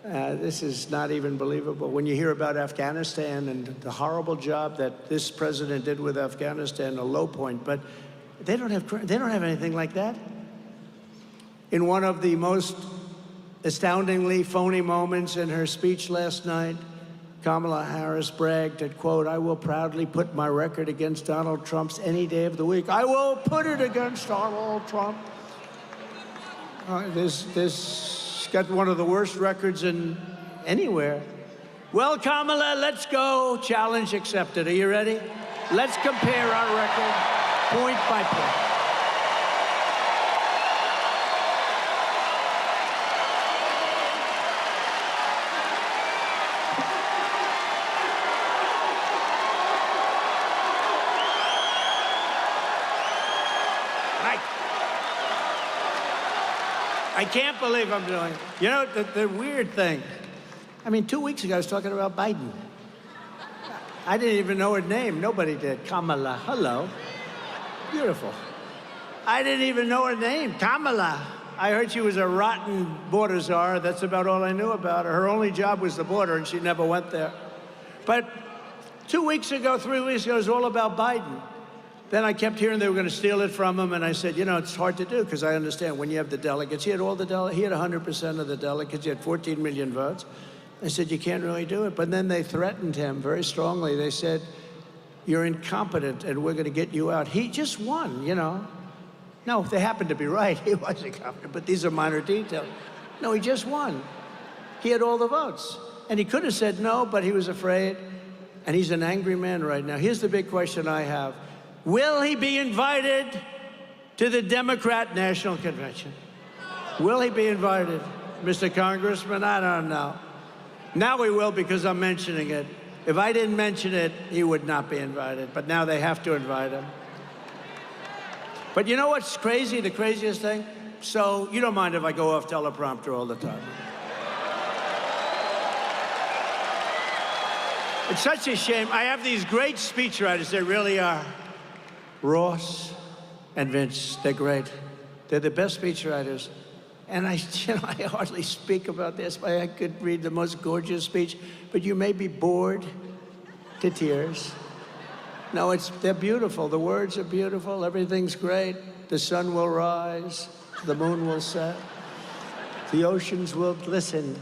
This is not even believable. When you hear about Afghanistan and the horrible job that this president did with Afghanistan, a low point, but they don't have anything like that. In one of the most astoundingly phony moments in her speech last night, Kamala Harris bragged that, quote, I will proudly put my record against Donald Trump's any day of the week. I will put it against Donald Trump. This got one of the worst records in anywhere. Well, Kamala, let's go. Challenge accepted. Are you ready? Let's compare our record point by point. I can't believe I'm doing it. You know, the weird thing, I mean, 2 weeks ago I was talking about Biden. I didn't even know her name. Nobody did. Kamala. Hello. Beautiful. I didn't even know her name. Kamala. I heard she was a rotten border czar. That's about all I knew about her. Her only job was the border, and she never went there. But 2 weeks ago, 3 weeks ago, it was all about Biden. Then I kept hearing they were going to steal it from him, and I said, you know, it's hard to do, because I understand when you have the delegates. He had all the delegates. He had 100% of the delegates. He had 14 million votes. I said, you can't really do it. But then they threatened him very strongly. They said, you're incompetent, and we're going to get you out. He just won, you know. No, they happened to be right. He was incompetent, but these are minor details. No, he just won. He had all the votes. And he could have said no, but he was afraid. And he's an angry man right now. Here's the big question I have. Will he be invited to the Democrat National Convention? Will he be invited? Mr. Congressman, I don't know. Now he will, because I'm mentioning it. If I didn't mention it, he would not be invited. But now they have to invite him. But you know what's crazy, the craziest thing? So you don't mind if I go off teleprompter all the time. It's such a shame. I have these great speechwriters, they really are. Ross and Vince, they're great. They're the best speechwriters. And I hardly speak about this, but I could read the most gorgeous speech, but you may be bored to tears. No, they're beautiful. The words are beautiful. Everything's great. The sun will rise. The moon will set. The oceans will glisten.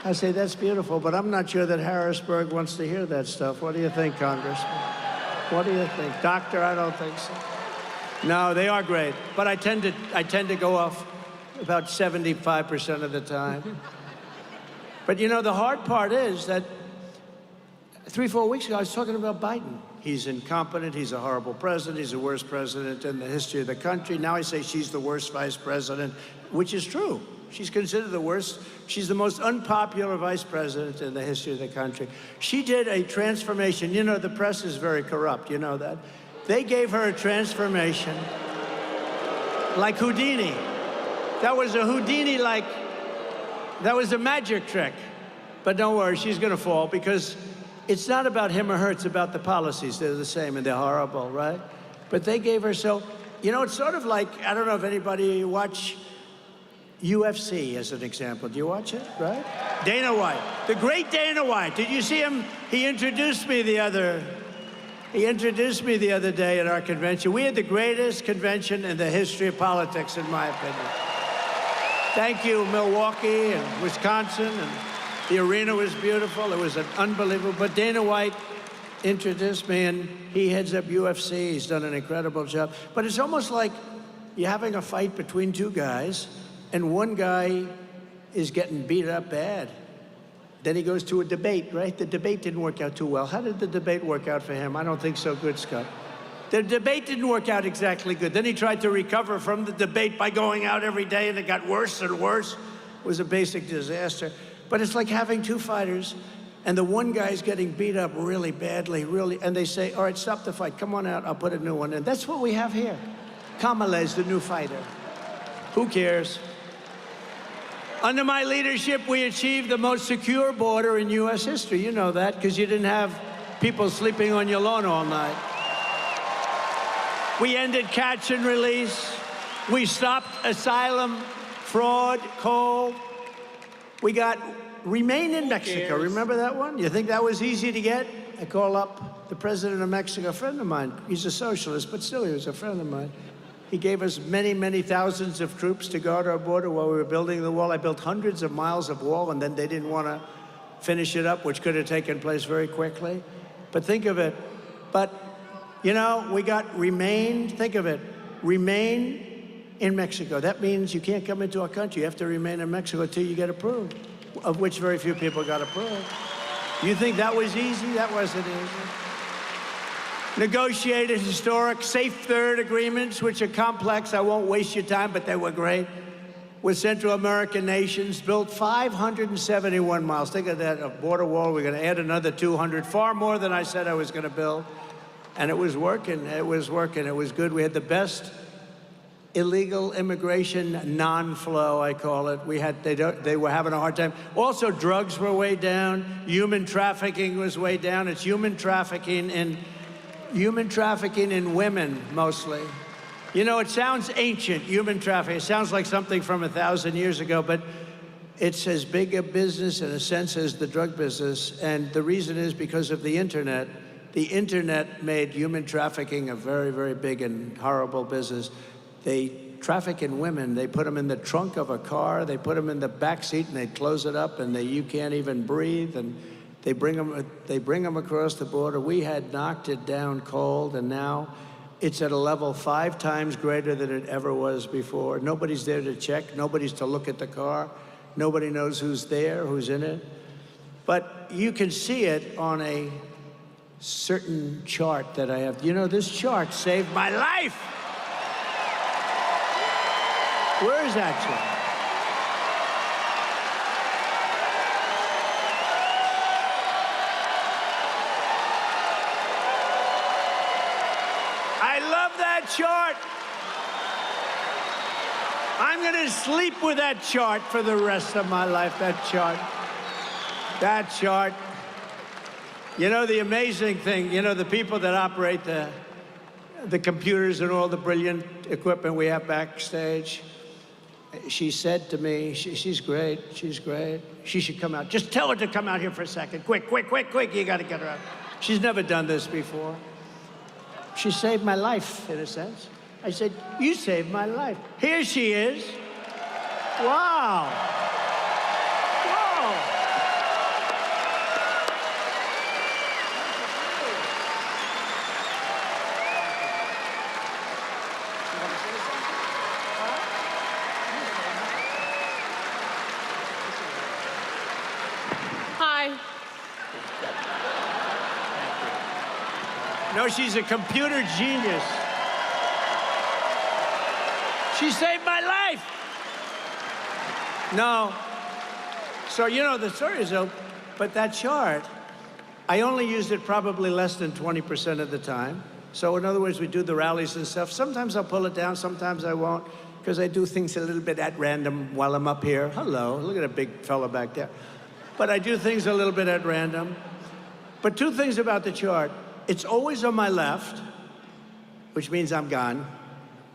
I say, that's beautiful, but I'm not sure that Harrisburg wants to hear that stuff. What do you think, Congressman? What do you think? Doctor, I don't think so. No, they are great, but I tend to go off about 75% of the time. But you know, the hard part is that 3-4 weeks ago, I was talking about Biden. He's incompetent, he's a horrible president, he's the worst president in the history of the country. Now I say she's the worst vice president, which is true. She's considered the worst. She's the most unpopular vice president in the history of the country. She did a transformation. You know, the press is very corrupt, you know that. They gave her a transformation like Houdini. That was a Houdini-like, that was a magic trick. But don't worry, she's going to fall, because it's not about him or her, it's about the policies. They're the same, and they're horrible, right? But they gave her, so, you know, it's sort of like, I don't know if anybody watch UFC as an example. Do you watch it, right? Dana White, the great Dana White. Did you see him? He introduced me the other day at our convention. We had the greatest convention in the history of politics, in my opinion. Thank you, Milwaukee and Wisconsin, and the arena was beautiful. It was an unbelievable, but Dana White introduced me, and he heads up UFC. He's done an incredible job. But it's almost like you're having a fight between two guys, and one guy is getting beat up bad. Then he goes to a debate, right? The debate didn't work out too well. How did the debate work out for him? I don't think so good, Scott. The debate didn't work out exactly good. Then he tried to recover from the debate by going out every day, and it got worse and worse. It was a basic disaster. But it's like having two fighters, and the one guy's getting beat up really badly, and they say, all right, stop the fight. Come on out, I'll put a new one in. That's what we have here. Kamala is the new fighter. Who cares? Under my leadership, we achieved the most secure border in U.S. history. You know that, because you didn't have people sleeping on your lawn all night. We ended catch and release. We stopped asylum, fraud, coal. We got remain in Mexico. Remember that one? You think that was easy to get? I call up the president of Mexico, a friend of mine. He's a socialist, but still he was a friend of mine. He gave us many, many thousands of troops to guard our border while we were building the wall. I built hundreds of miles of wall, and then they didn't want to finish it up, which could have taken place very quickly. But think of it. But, you know, we got remain, think of it, remain in Mexico. That means you can't come into our country. You have to remain in Mexico until you get approved, of which very few people got approved. You think that was easy? That wasn't easy. Negotiated historic safe third agreements, which are complex. I won't waste your time, but they were great. With Central American nations, built 571 miles. Think of that, a border wall. We're going to add another 200, far more than I said I was going to build. And it was working. It was working. It was good. We had the best illegal immigration non-flow, I call it. They were having a hard time. Also, drugs were way down. Human trafficking was way down. It's human trafficking in women, mostly. You know, it sounds ancient, human trafficking. It sounds like something from 1,000 years ago, but it's as big a business in a sense as the drug business. And the reason is because of the internet. The internet made human trafficking a very, very big and horrible business. They traffic in women. They put them in the trunk of a car. They put them in the back seat, and they close it up, and you can't even breathe. And they bring them across the border. We had knocked it down cold, and now it's at a level 5 times greater than it ever was before. Nobody's there to check. Nobody's to look at the car. Nobody knows who's there, who's in it. But you can see it on a certain chart that I have. You know, this chart saved my life. Where is that chart? I love that chart. I'm going to sleep with that chart for the rest of my life, that chart. That chart. You know, the amazing thing, you know, the people that operate the computers and all the brilliant equipment we have backstage, she said to me, she's great, she's great. She should come out. Just tell her to come out here for a second. Quick, quick, quick, quick. You got to get her out. She's never done this before. She saved my life, in a sense. I said, you saved my life. Here she is. Wow. Whoa. Hi. No, she's a computer genius. She saved my life. No. So, you know, the story is, but that chart, I only used it probably less than 20% of the time. So in other words, we do the rallies and stuff. Sometimes I'll pull it down, sometimes I won't, because I do things a little bit at random while I'm up here. Hello, look at a big fella back there. But I do things a little bit at random. But two things about the chart. It's always on my left, which means I'm gone.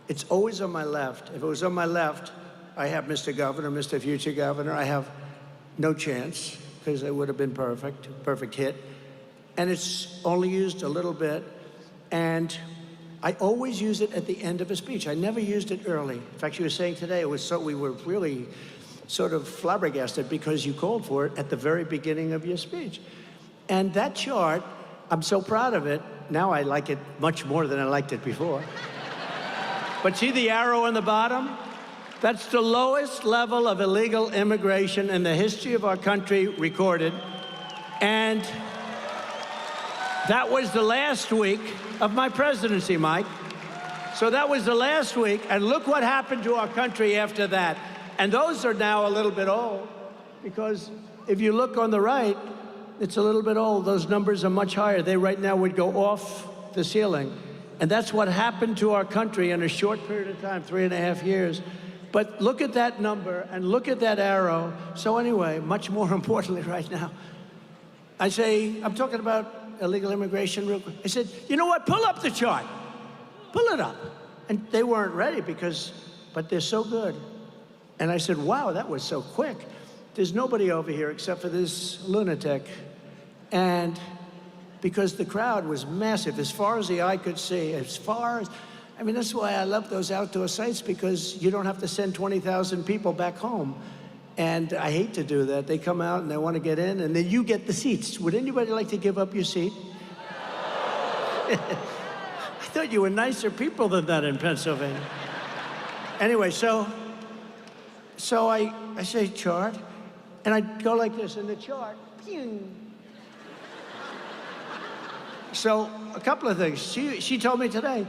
It's always on my left. If it was on my left, I have Mr. Governor, Mr. Future Governor. I have no chance, because it would have been perfect hit. And it's only used a little bit. And I always use it at the end of a speech. I never used it early. In fact, she was saying today, we were really sort of flabbergasted because you called for it at the very beginning of your speech. And that chart, I'm so proud of it. Now I like it much more than I liked it before. But see the arrow on the bottom? That's the lowest level of illegal immigration in the history of our country recorded. And that was the last week of my presidency, Mike. So that was the last week, and look what happened to our country after that. And those are now a little bit old, because if you look on the right, it's a little bit old. Those numbers are much higher. They right now would go off the ceiling. And that's what happened to our country in a short period of time, 3.5 years. But look at that number and look at that arrow. So anyway, much more importantly right now, I say, I'm talking about illegal immigration real quick. I said, you know what, pull up the chart. Pull it up. And they weren't ready but they're so good. And I said, wow, that was so quick. There's nobody over here except for this lunatic. And because the crowd was massive, as far as the eye could see, I mean, that's why I love those outdoor sites, because you don't have to send 20,000 people back home. And I hate to do that. They come out and they want to get in, and then you get the seats. Would anybody like to give up your seat? I thought you were nicer people than that in Pennsylvania. Anyway, so I say chart, and I go like this, and the chart, pew. So a couple of things. She told me today,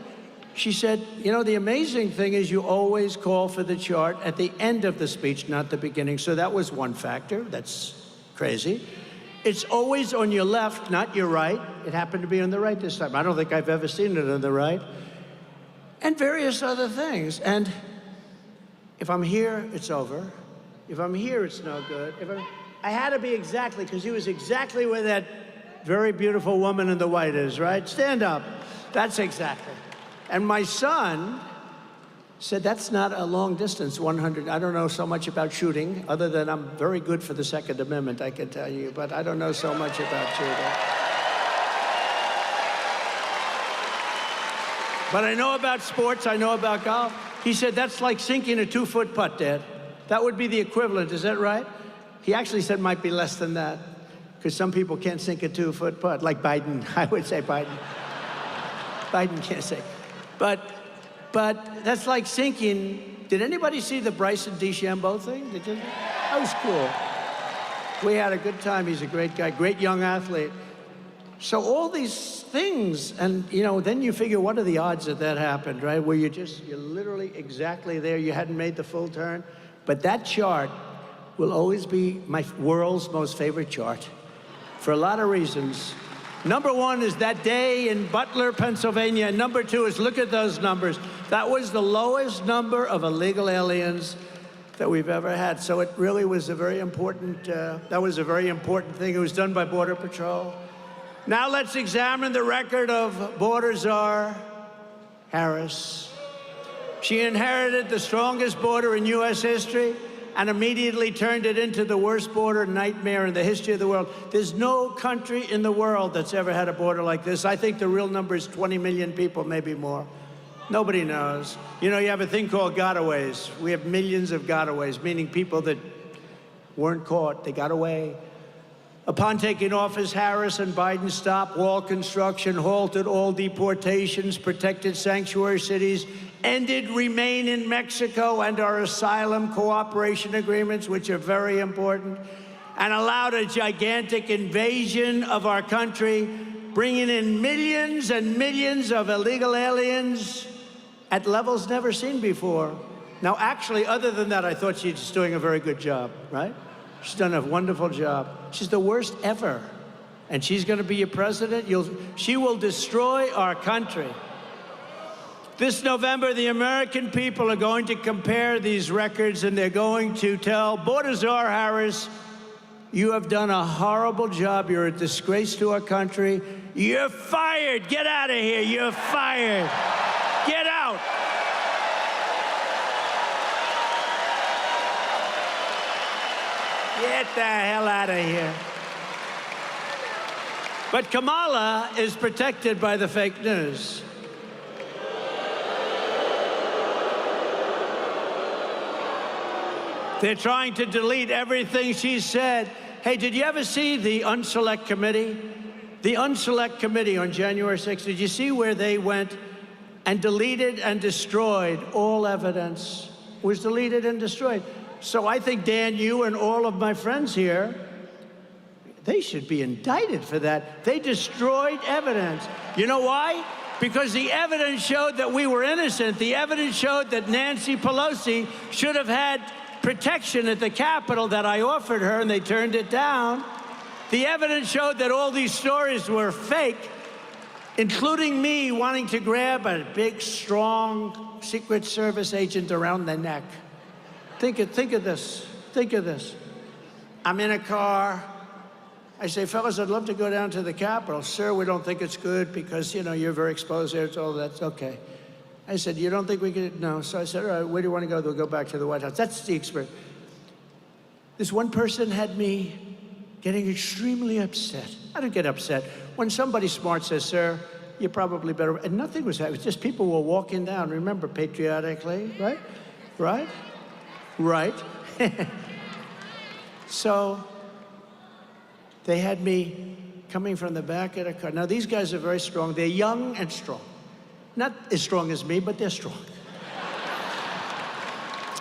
she said, you know, the amazing thing is you always call for the chart at the end of the speech, not the beginning. So that was one factor. That's crazy. It's always on your left, not your right. It happened to be on the right this time. I don't think I've ever seen it on the right. and various other things. And if I'm here, it's over. If I'm here, it's no good. I had to be exactly, because he was exactly where that very beautiful woman in the white is, right? Stand up. That's exactly. And my son said, that's not a long distance, 100. I don't know so much about shooting, other than I'm very good for the Second Amendment, I can tell you, but I don't know so much about shooting. But I know about sports, I know about golf. He said, that's like sinking a 2-foot putt, Dad. That would be the equivalent, is that right? He actually said it might be less than that, because some people can't sink a 2-foot putt, like Biden. I would say Biden. Biden can't sink. But that's like sinking. Did anybody see the Bryson DeChambeau thing? Did you? That was cool. We had a good time. He's a great guy, great young athlete. So all these things, and then you figure, what are the odds that happened, right? Where you're literally exactly there. You hadn't made the full turn. But that chart will always be my world's most favorite chart for a lot of reasons. Number one is that day in Butler, Pennsylvania. And number two is, look at those numbers. That was the lowest number of illegal aliens that we've ever had. So it really was a very important, that was a very important thing. It was done by Border Patrol. Now let's examine the record of border czar Harris. She inherited the strongest border in U.S. history and immediately turned it into the worst border nightmare in the history of the world. There's no country in the world that's ever had a border like this. I think the real number is 20 million people, maybe more. Nobody knows. You have a thing called gotaways. We have millions of gotaways, meaning people that weren't caught, they got away. Upon taking office, Harris and Biden stopped wall construction, halted all deportations, protected sanctuary cities, ended remain in Mexico and our asylum cooperation agreements, which are very important, and allowed a gigantic invasion of our country, bringing in millions and millions of illegal aliens at levels never seen before. Now, actually, other than that, I thought she's doing a very good job, right? She's done a wonderful job. She's the worst ever. And she's going to be your president. She will destroy our country. This November, the American people are going to compare these records, and they're going to tell Border Czar Harris, you have done a horrible job. You're a disgrace to our country. You're fired. Get out of here. You're fired. Get out. Get the hell out of here. But Kamala is protected by the fake news. They're trying to delete everything she said. Hey, did you ever see the Unselect Committee? The Unselect Committee on January 6th, did you see where they went and deleted and destroyed all evidence? It was deleted and destroyed. So I think, Dan, you and all of my friends here, they should be indicted for that. They destroyed evidence. You know why? Because the evidence showed that we were innocent. The evidence showed that Nancy Pelosi should have had protection at the Capitol that I offered her, and they turned it down. The evidence showed that all these stories were fake, including me wanting to grab a big, strong Secret Service agent around the neck. Think of this. Think of this. I'm in a car. I say, fellas, I'd love to go down to the Capitol. Sir, we don't think it's good because, you're very exposed there. It's all that's okay. I said, you don't think we could? No. So I said, all right, where do you want to go? We'll go back to the White House. That's the experience. This one person had me getting extremely upset. I don't get upset. When somebody smart says, sir, you're probably better. And nothing was happening. It was just people were walking down, remember, patriotically, right? Right? Right. So they had me coming from the back of the car. Now, these guys are very strong. They're young and strong. Not as strong as me, but they're strong.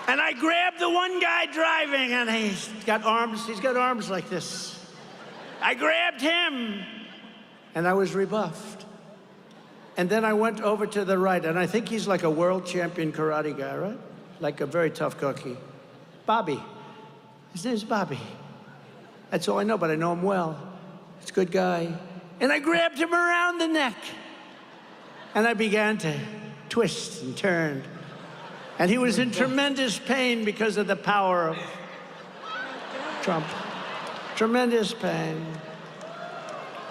And I grabbed the one guy driving, and he's got arms like this. I grabbed him, and I was rebuffed. And then I went over to the right, and I think he's like a world champion karate guy, right? Like a very tough cookie. Bobby. His name's Bobby. That's all I know, but I know him well. He's a good guy. And I grabbed him around the neck. And I began to twist and turn. And he was in tremendous pain because of the power of Trump. Tremendous pain.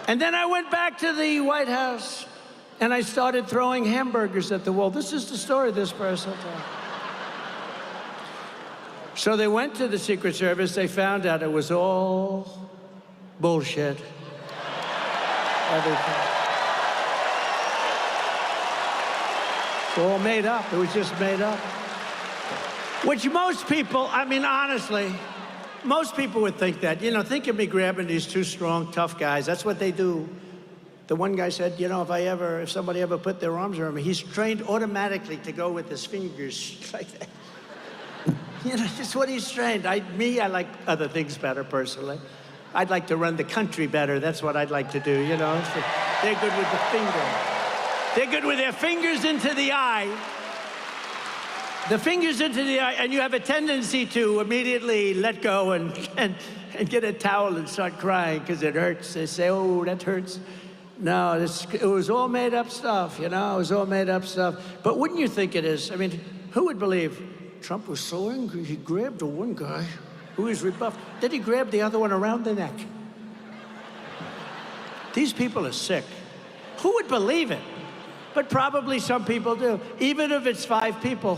And then I went back to the White House and I started throwing hamburgers at the wall. This is the story this person told. So they went to the Secret Service. They found out it was all bullshit. Everything. It's all made up. It was just made up. Which most people, I mean, honestly, most people would think that. You know, think of me grabbing these two strong, tough guys. That's what they do. The one guy said, you know, if somebody ever put their arms around me, he's trained automatically to go with his fingers like that. You know, just what he's trained. I like other things better, personally. I'd like to run the country better. That's what I'd like to do, you know. They're good with the finger. They're good with their fingers into the eye. The fingers into the eye, and you have a tendency to immediately let go and get a towel and start crying because it hurts. They say, oh, that hurts. No, it was all made up stuff, you know. It was all made up stuff. But wouldn't you think it is? I mean, who would believe Trump was so angry he grabbed the one guy who was rebuffed. Then he grabbed the other one around the neck. These people are sick. Who would believe it? But probably some people do, even if it's 5 people.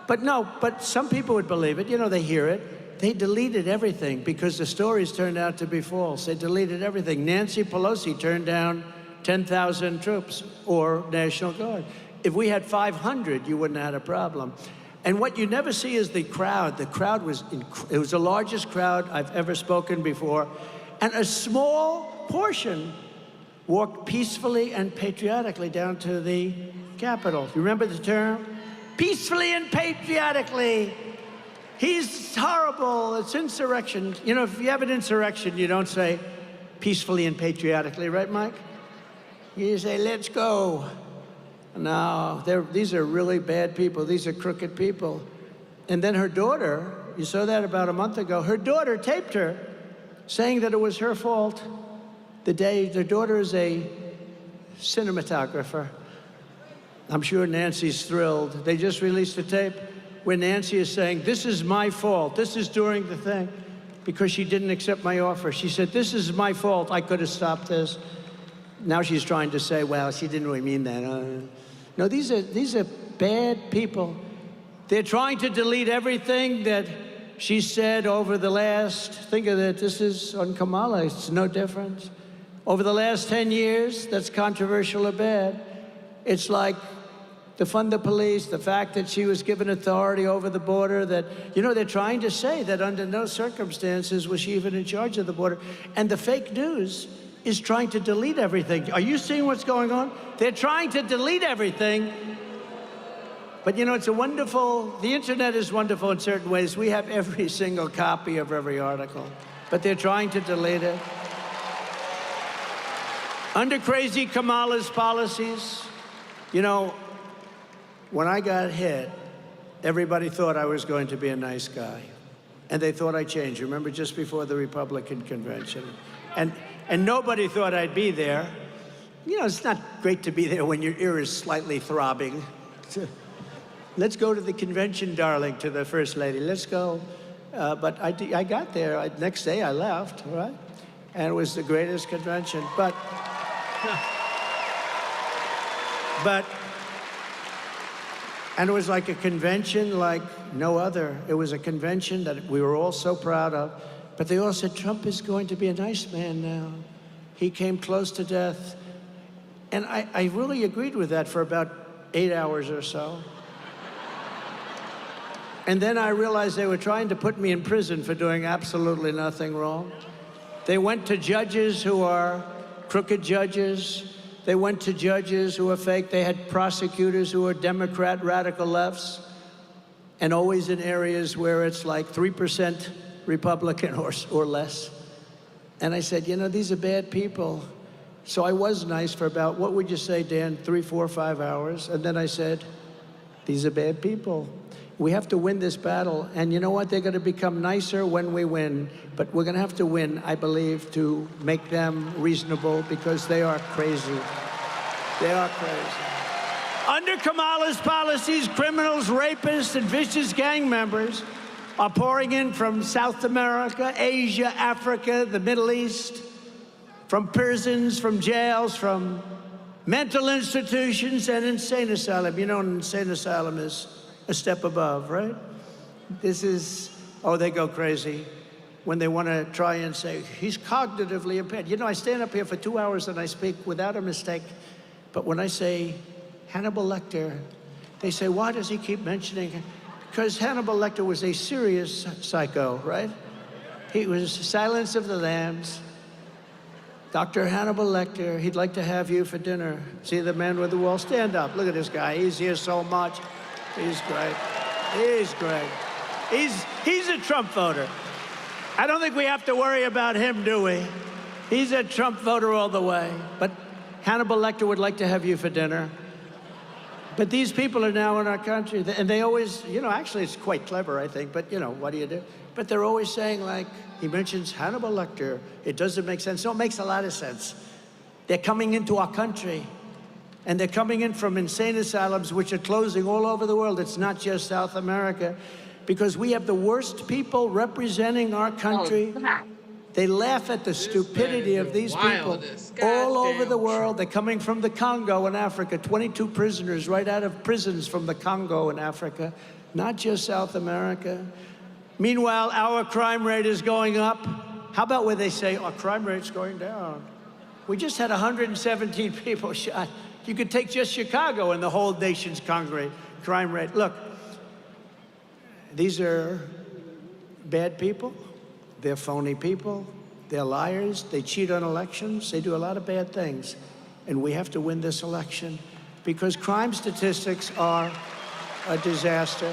But no, but some people would believe it. You know, they hear it. They deleted everything because the stories turned out to be false. They deleted everything. Nancy Pelosi turned down 10,000 troops or National Guard. If we had 500, you wouldn't have had a problem. And what you never see is the crowd. The crowd was, it was the largest crowd I've ever spoken before. And a small portion walked peacefully and patriotically down to the Capitol. You remember the term? Peacefully and patriotically. He's horrible. It's insurrection. You know, if you have an insurrection, you don't say peacefully and patriotically, right, Mike? You say, let's go. No, these are really bad people. These are crooked people. And then her daughter, you saw that about a month ago, her daughter taped her saying that it was her fault the day, their daughter is a cinematographer. I'm sure Nancy's thrilled. They just released a tape where Nancy is saying, this is my fault. This is during the thing because she didn't accept my offer. She said, this is my fault. I could have stopped this. Now she's trying to say, well, she didn't really mean that. No, these are bad people. They're trying to delete everything that she said over the last, think of it, this is on Kamala, it's no different. Over the last 10 years, that's controversial or bad. It's like defund the police, the fact that she was given authority over the border, that, you know, they're trying to say that under no circumstances was she even in charge of the border. And the fake news is trying to delete everything. Are you seeing what's going on? They're trying to delete everything. But you know, it's a wonderful, the internet is wonderful in certain ways. We have every single copy of every article, but they're trying to delete it. Under crazy Kamala's policies, you know, when I got hit, everybody thought I was going to be a nice guy. And they thought I changed. Remember, just before the Republican convention. And nobody thought I'd be there. You know, it's not great to be there when your ear is slightly throbbing. Let's go to the convention, darling, to the First Lady. Let's go. But I got there. Next day, I left, right? And it was the greatest convention. And it was like a convention like no other. It was a convention that we were all so proud of. But they all said, Trump is going to be a nice man now. He came close to death. And I really agreed with that for about 8 hours or so. And then I realized they were trying to put me in prison for doing absolutely nothing wrong. They went to judges who are crooked judges. They went to judges who are fake. They had prosecutors who are Democrat radical lefts, and always in areas where it's like 3% Republican or less. And I said, you know, these are bad people. So I was nice for about, what would you say, Dan, 3, 4, 5 hours? And then I said, these are bad people. We have to win this battle. And you know what? They're going to become nicer when we win. But we're going to have to win, I believe, to make them reasonable because they are crazy. They are crazy. Under Kamala's policies, criminals, rapists, and vicious gang members are pouring in from South America, Asia, Africa, the Middle East, from prisons, from jails, from mental institutions and insane asylum. You know, an insane asylum is a step above, right? This is, oh, they go crazy when they want to try and say, he's cognitively impaired. You know, I stand up here for 2 hours and I speak without a mistake. But when I say Hannibal Lecter, they say, why does he keep mentioning it? Because Hannibal Lecter was a serious psycho, right? He was Silence of the Lambs. Dr. Hannibal Lecter, he'd like to have you for dinner. See the man with the wall? Stand up. Look at this guy. He's here so much. He's great. He's great. He's a Trump voter. I don't think we have to worry about him, do we? He's a Trump voter all the way. But Hannibal Lecter would like to have you for dinner. But these people are now in our country, and they always, you know, actually it's quite clever, I think, but, you know, what do you do? But they're always saying, like, he mentions Hannibal Lecter. It doesn't make sense. No, it makes a lot of sense. They're coming into our country, and they're coming in from insane asylums, which are closing all over the world. It's not just South America, because we have the worst people representing our country. They laugh at the stupidity of these people all over the world. They're coming from the Congo in Africa, 22 prisoners right out of prisons from the Congo in Africa, not just South America. Meanwhile, our crime rate is going up. How about where they say our crime rate's going down? We just had 117 people shot. You could take just Chicago and the whole nation's crime rate. Look, these are bad people. They're phony people. They're liars. They cheat on elections. They do a lot of bad things. And we have to win this election because crime statistics are a disaster.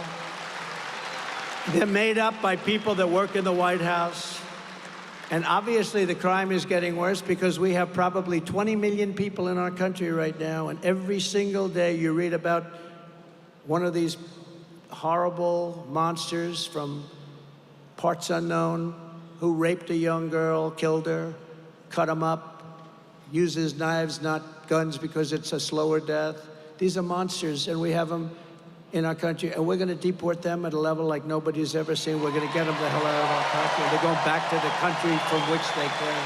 They're made up by people that work in the White House. And obviously the crime is getting worse because we have probably 20 million people in our country right now. And every single day you read about one of these horrible monsters from parts unknown who raped a young girl, killed her, cut him up, uses knives, not guns, because it's a slower death. These are monsters, and we have them in our country, and we're going to deport them at a level like nobody's ever seen. We're going to get them the hell out of our country. They're going back to the country from which they came.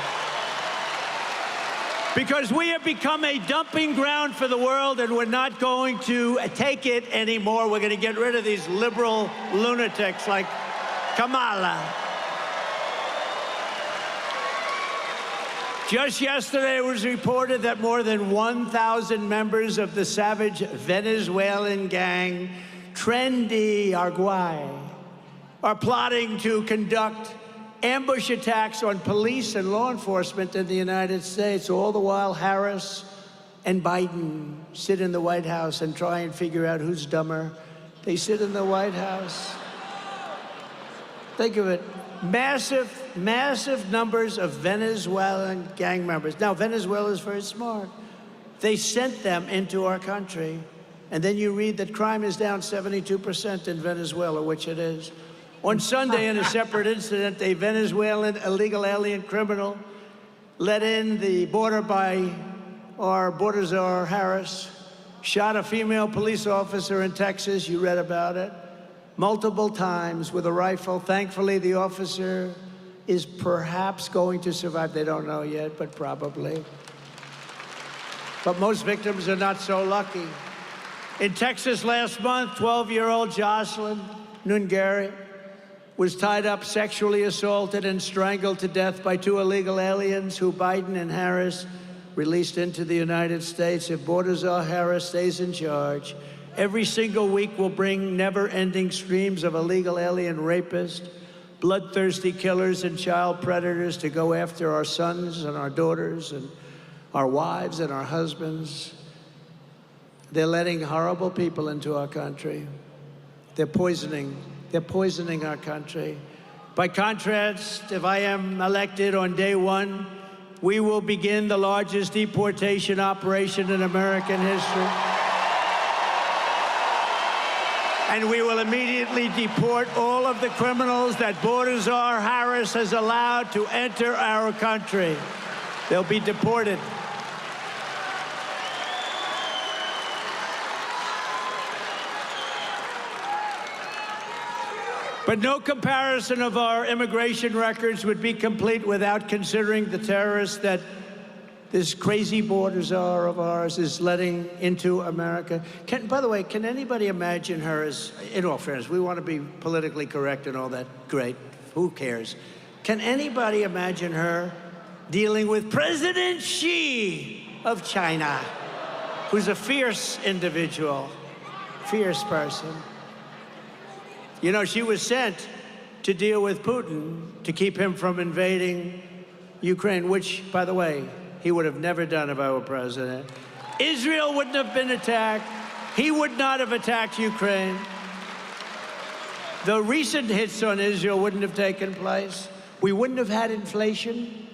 Because we have become a dumping ground for the world, and we're not going to take it anymore. We're going to get rid of these liberal lunatics like Kamala. Just yesterday, it was reported that more than 1,000 members of the savage Venezuelan gang, Trendy Arguay, are plotting to conduct ambush attacks on police and law enforcement in the United States. All the while, Harris and Biden sit in the White House and try and figure out who's dumber. They sit in the White House. Think of it. Massive numbers of Venezuelan gang members. Now, Venezuela is very smart. They sent them into our country. And then you read that crime is down 72% in Venezuela, which it is. On Sunday, in a separate incident, a Venezuelan illegal alien criminal let in the border by our border czar, Harris, shot a female police officer in Texas. You read about it. Multiple times with a rifle. Thankfully, the officer is perhaps going to survive. They don't know yet, but probably. But most victims are not so lucky. In Texas last month, 12-year-old Jocelyn Nungari was tied up, sexually assaulted, and strangled to death by two illegal aliens who Biden and Harris released into the United States. If Border Czar Harris stays in charge, every single week will bring never-ending streams of illegal alien rapists, bloodthirsty killers, and child predators to go after our sons and our daughters and our wives and our husbands. They're letting horrible people into our country. They're poisoning our country. By contrast, if I am elected on day one, we will begin the largest deportation operation in American history. And we will immediately deport all of the criminals that Border Czar Harris has allowed to enter our country. They'll be deported. But no comparison of our immigration records would be complete without considering the terrorists that this crazy border czar of ours is letting into America. By the way, can anybody imagine her as, in all fairness, we want to be politically correct and all that, great, who cares? Can anybody imagine her dealing with President Xi of China, who's a fierce individual, fierce person? You know, she was sent to deal with Putin to keep him from invading Ukraine, which, by the way, he would have never done if I were president. Israel wouldn't have been attacked. He would not have attacked Ukraine. The recent hits on Israel wouldn't have taken place. We wouldn't have had inflation.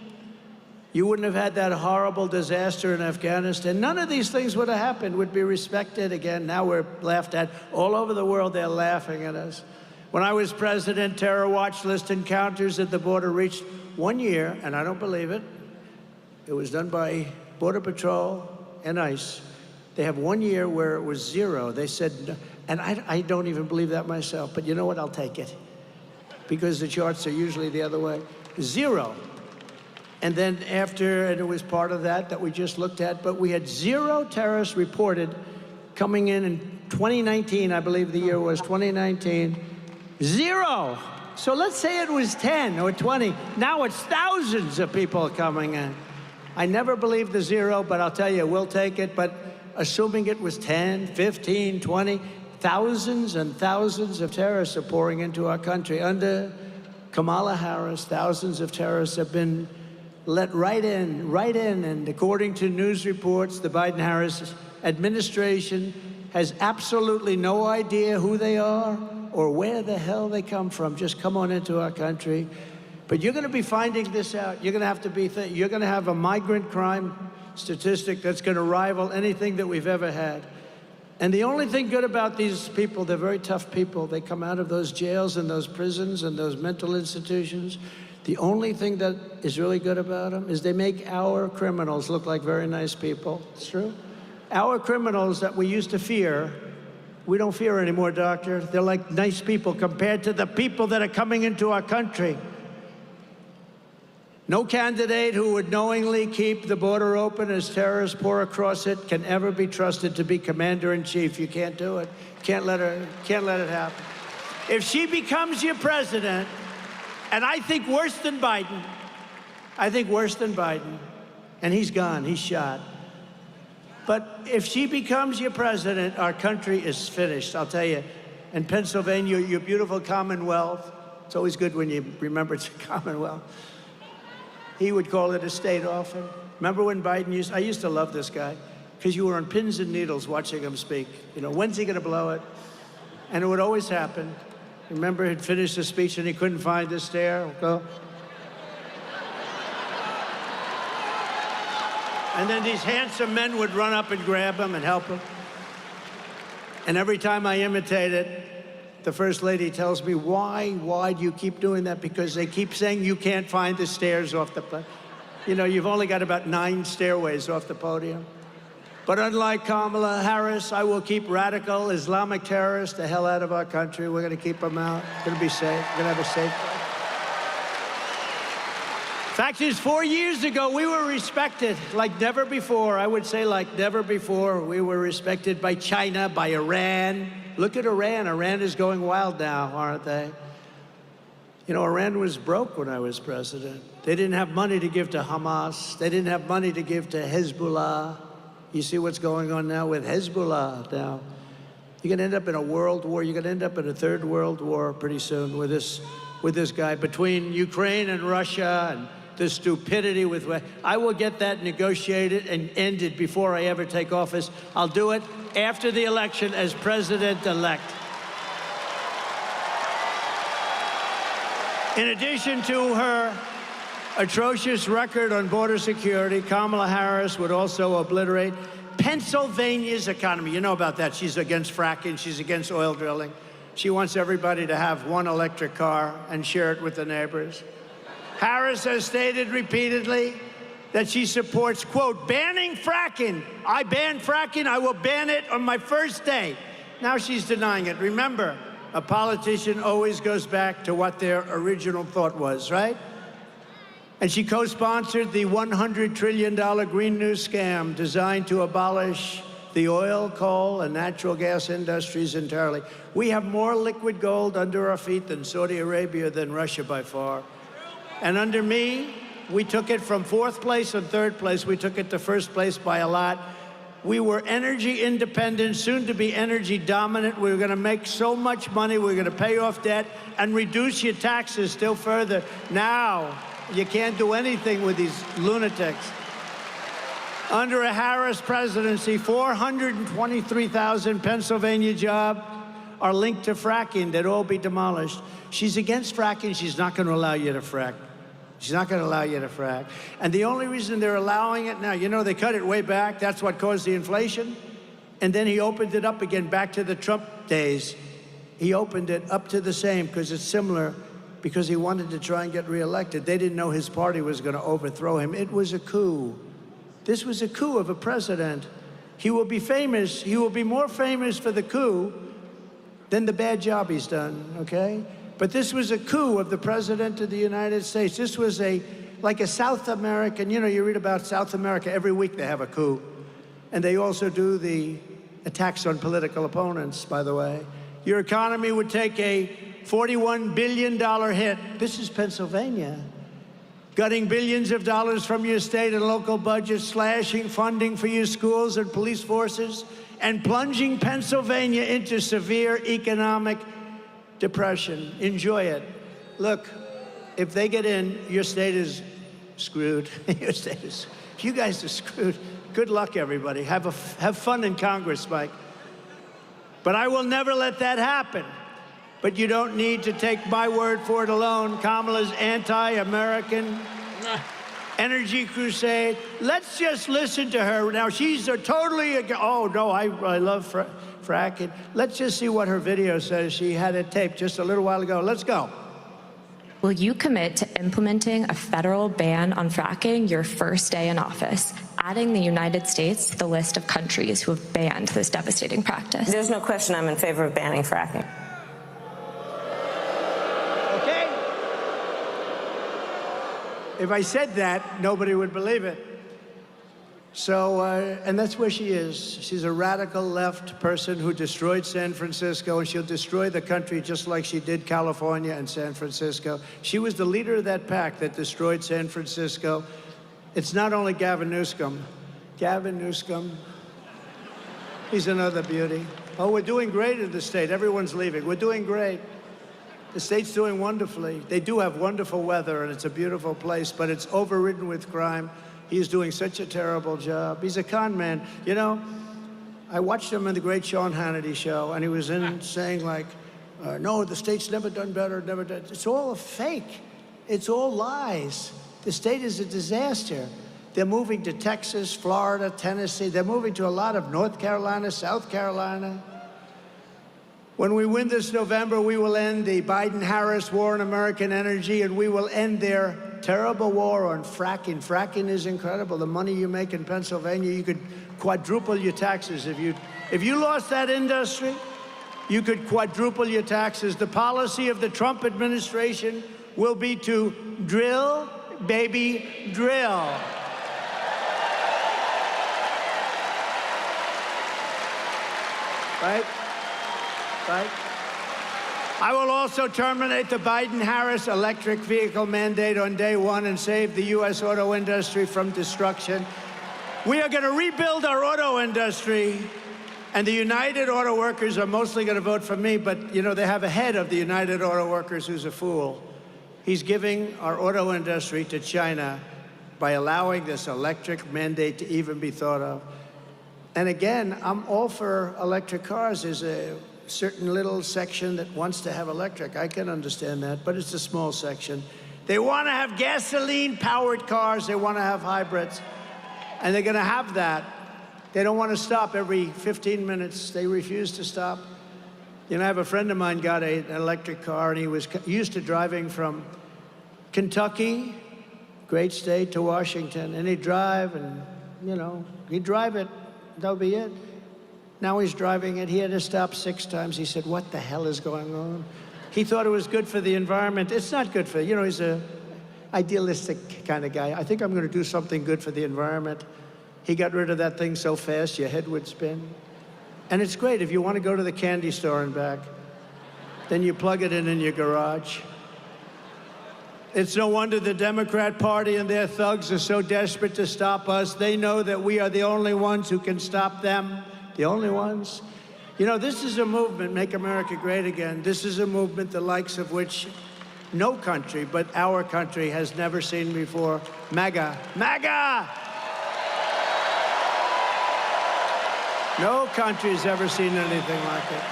You wouldn't have had that horrible disaster in Afghanistan. None of these things would have happened, would be respected again. Now we're laughed at. All over the world, they're laughing at us. When I was president, terror watch list encounters at the border reached 1 year, and I don't believe it. It was done by Border Patrol and ICE. They have 1 year where it was 0. They said, and I don't even believe that myself, but you know what? I'll take it. Because the charts are usually the other way. 0. And then after, and it was part of that we just looked at, but we had 0 terrorists reported coming in 2019, I believe the year was 2019. 0. So let's say it was 10 or 20. Now it's thousands of people coming in. I never believed the 0, but I'll tell you, we'll take it. But assuming it was 10, 15, 20, thousands and thousands of terrorists are pouring into our country. Under Kamala Harris, thousands of terrorists have been let right in. And according to news reports, the Biden-Harris administration has absolutely no idea who they are or where the hell they come from. Just come on into our country. But you're going to be finding this out. You're going to have to be, you're going to have a migrant crime statistic that's going to rival anything that we've ever had. And the only thing good about these people, they're very tough people. They come out of those jails and those prisons and those mental institutions. The only thing that is really good about them is they make our criminals look like very nice people. It's true. Our criminals that we used to fear, we don't fear anymore, doctor. They're like nice people compared to the people that are coming into our country. No candidate who would knowingly keep the border open as terrorists pour across it can ever be trusted to be commander-in-chief. You can't do it. Can't let it happen. If she becomes your president, and I think worse than Biden, and he's gone, he's shot. But if she becomes your president, our country is finished, I'll tell you. And Pennsylvania, your beautiful Commonwealth, it's always good when you remember it's a Commonwealth. He would call it a state often. Remember when Biden I used to love this guy, because you were on pins and needles watching him speak. You know, when's he going to blow it? And it would always happen. Remember, he'd finish the speech and he couldn't find the stair. Go. And then these handsome men would run up and grab him and help him. And every time I imitate it, the First Lady tells me, why do you keep doing that? Because they keep saying you can't find the stairs off the podium. You know, you've only got about 9 stairways off the podium. But unlike Kamala Harris, I will keep radical Islamic terrorists the hell out of our country. We're going to keep them out. We're going to be safe. We're going to have a safe place. Fact is, 4 years ago, we were respected like never before. I would say like never before. We were respected by China, by Iran. Look at Iran. Iran is going wild now, aren't they? You know, Iran was broke when I was president. They didn't have money to give to Hamas. They didn't have money to give to Hezbollah. You see what's going on now with Hezbollah now. You're going to end up in a world war. You're going to end up in a third world war pretty soon with this guy. Between Ukraine and Russia and the stupidity with... I will get that negotiated and ended before I ever take office. I'll do it after the election as president-elect. In addition to her atrocious record on border security, Kamala Harris would also obliterate Pennsylvania's economy. You know about that. She's against fracking. She's against oil drilling. She wants everybody to have one electric car and share it with the neighbors. Harris has stated repeatedly that she supports, quote, banning fracking. I ban fracking. I will ban it on my first day. Now she's denying it. Remember, a politician always goes back to what their original thought was, right? And she co-sponsored the $100 trillion Green New scam designed to abolish the oil, coal, and natural gas industries entirely. We have more liquid gold under our feet than Saudi Arabia, than Russia by far. And under me, we took it from 4th place and 3rd place. We took it to 1st place by a lot. We were energy independent, soon to be energy dominant. We were going to make so much money. We were going to pay off debt and reduce your taxes still further. Now, you can't do anything with these lunatics. Under a Harris presidency, 423,000 Pennsylvania jobs are linked to fracking. They'd all be demolished. She's against fracking. She's not going to allow you to frack. She's not going to allow you to frack. And the only reason they're allowing it now, you know, they cut it way back. That's what caused the inflation. And then he opened it up again back to the Trump days. He opened it up to the same because it's similar, because he wanted to try and get reelected. They didn't know his party was going to overthrow him. It was a coup. This was a coup of a president. He will be famous. He will be more famous for the coup than the bad job he's done, okay? But this was a coup of the President of the United States. This was like a South American, you know, you read about South America, every week they have a coup. And they also do the attacks on political opponents, by the way. Your economy would take a $41 billion hit. This is Pennsylvania. Gutting billions of dollars from your state and local budgets, slashing funding for your schools and police forces, and plunging Pennsylvania into severe economic depression. Enjoy it. Look, if they get in, your state is screwed. Your state is, you guys are screwed. Good luck, everybody. Have fun in Congress, Mike. But I will never let that happen. But you don't need to take my word for it alone. Kamala's anti-American energy crusade. Let's just listen to her. Now, she's a totally, oh, no, I love fracking. Let's just see what her video says. She had it taped just a little while ago. Let's go. Will you commit to implementing a federal ban on fracking your first day in office, adding the United States to the list of countries who have banned this devastating practice? There's no question I'm in favor of banning fracking. Okay? If I said that, nobody would believe it. So, and that's where she is. She's a radical left person who destroyed San Francisco, and she'll destroy the country just like she did California and San Francisco. She was the leader of that pack that destroyed San Francisco. It's not only Gavin Newsom. Gavin Newsom, he's another beauty. Oh, we're doing great in the state. Everyone's leaving. We're doing great. The state's doing wonderfully. They do have wonderful weather, and it's a beautiful place, but it's overridden with crime. He's doing such a terrible job. He's a con man. You know, I watched him on the great Sean Hannity show, and he was saying, like, no, the state's never done better, never done. It's all a fake. It's all lies. The state is a disaster. They're moving to Texas, Florida, Tennessee. They're moving to a lot of North Carolina, South Carolina. When we win this November, we will end the Biden-Harris war on American energy, and we will end their terrible war on fracking. Fracking is incredible. The money you make in Pennsylvania, you could quadruple your taxes. If you lost that industry, you could quadruple your taxes. The policy of the Trump administration will be to drill, baby, drill. Right? Right? I will also terminate the Biden-Harris electric vehicle mandate on day one and save the U.S. auto industry from destruction. We are going to rebuild our auto industry, and the United Auto Workers are mostly going to vote for me, but, you know, they have a head of the United Auto Workers who's a fool. He's giving our auto industry to China by allowing this electric mandate to even be thought of. And again, I'm all for electric cars. There's a certain little section that wants to have electric. I can understand that, but it's a small section. They want to have gasoline-powered cars. They want to have hybrids, and they're going to have that. They don't want to stop every 15 minutes. They refuse to stop. You know, I have a friend of mine got an electric car, and he was used to driving from Kentucky, great state, to Washington, and he'd drive, and, you know, he'd drive it. That'll be it. Now he's driving it. He had to stop 6 times. He said, what the hell is going on? He thought it was good for the environment. It's not good for, he's a idealistic kind of guy. I think I'm going to do something good for the environment. He got rid of that thing so fast, your head would spin. And it's great if you want to go to the candy store and back. Then you plug it in your garage. It's no wonder the Democrat Party and their thugs are so desperate to stop us. They know that we are the only ones who can stop them. The only ones. This is a movement, Make America Great Again. This is a movement the likes of which no country but our country has never seen before. MAGA. MAGA! No country's ever seen anything like it.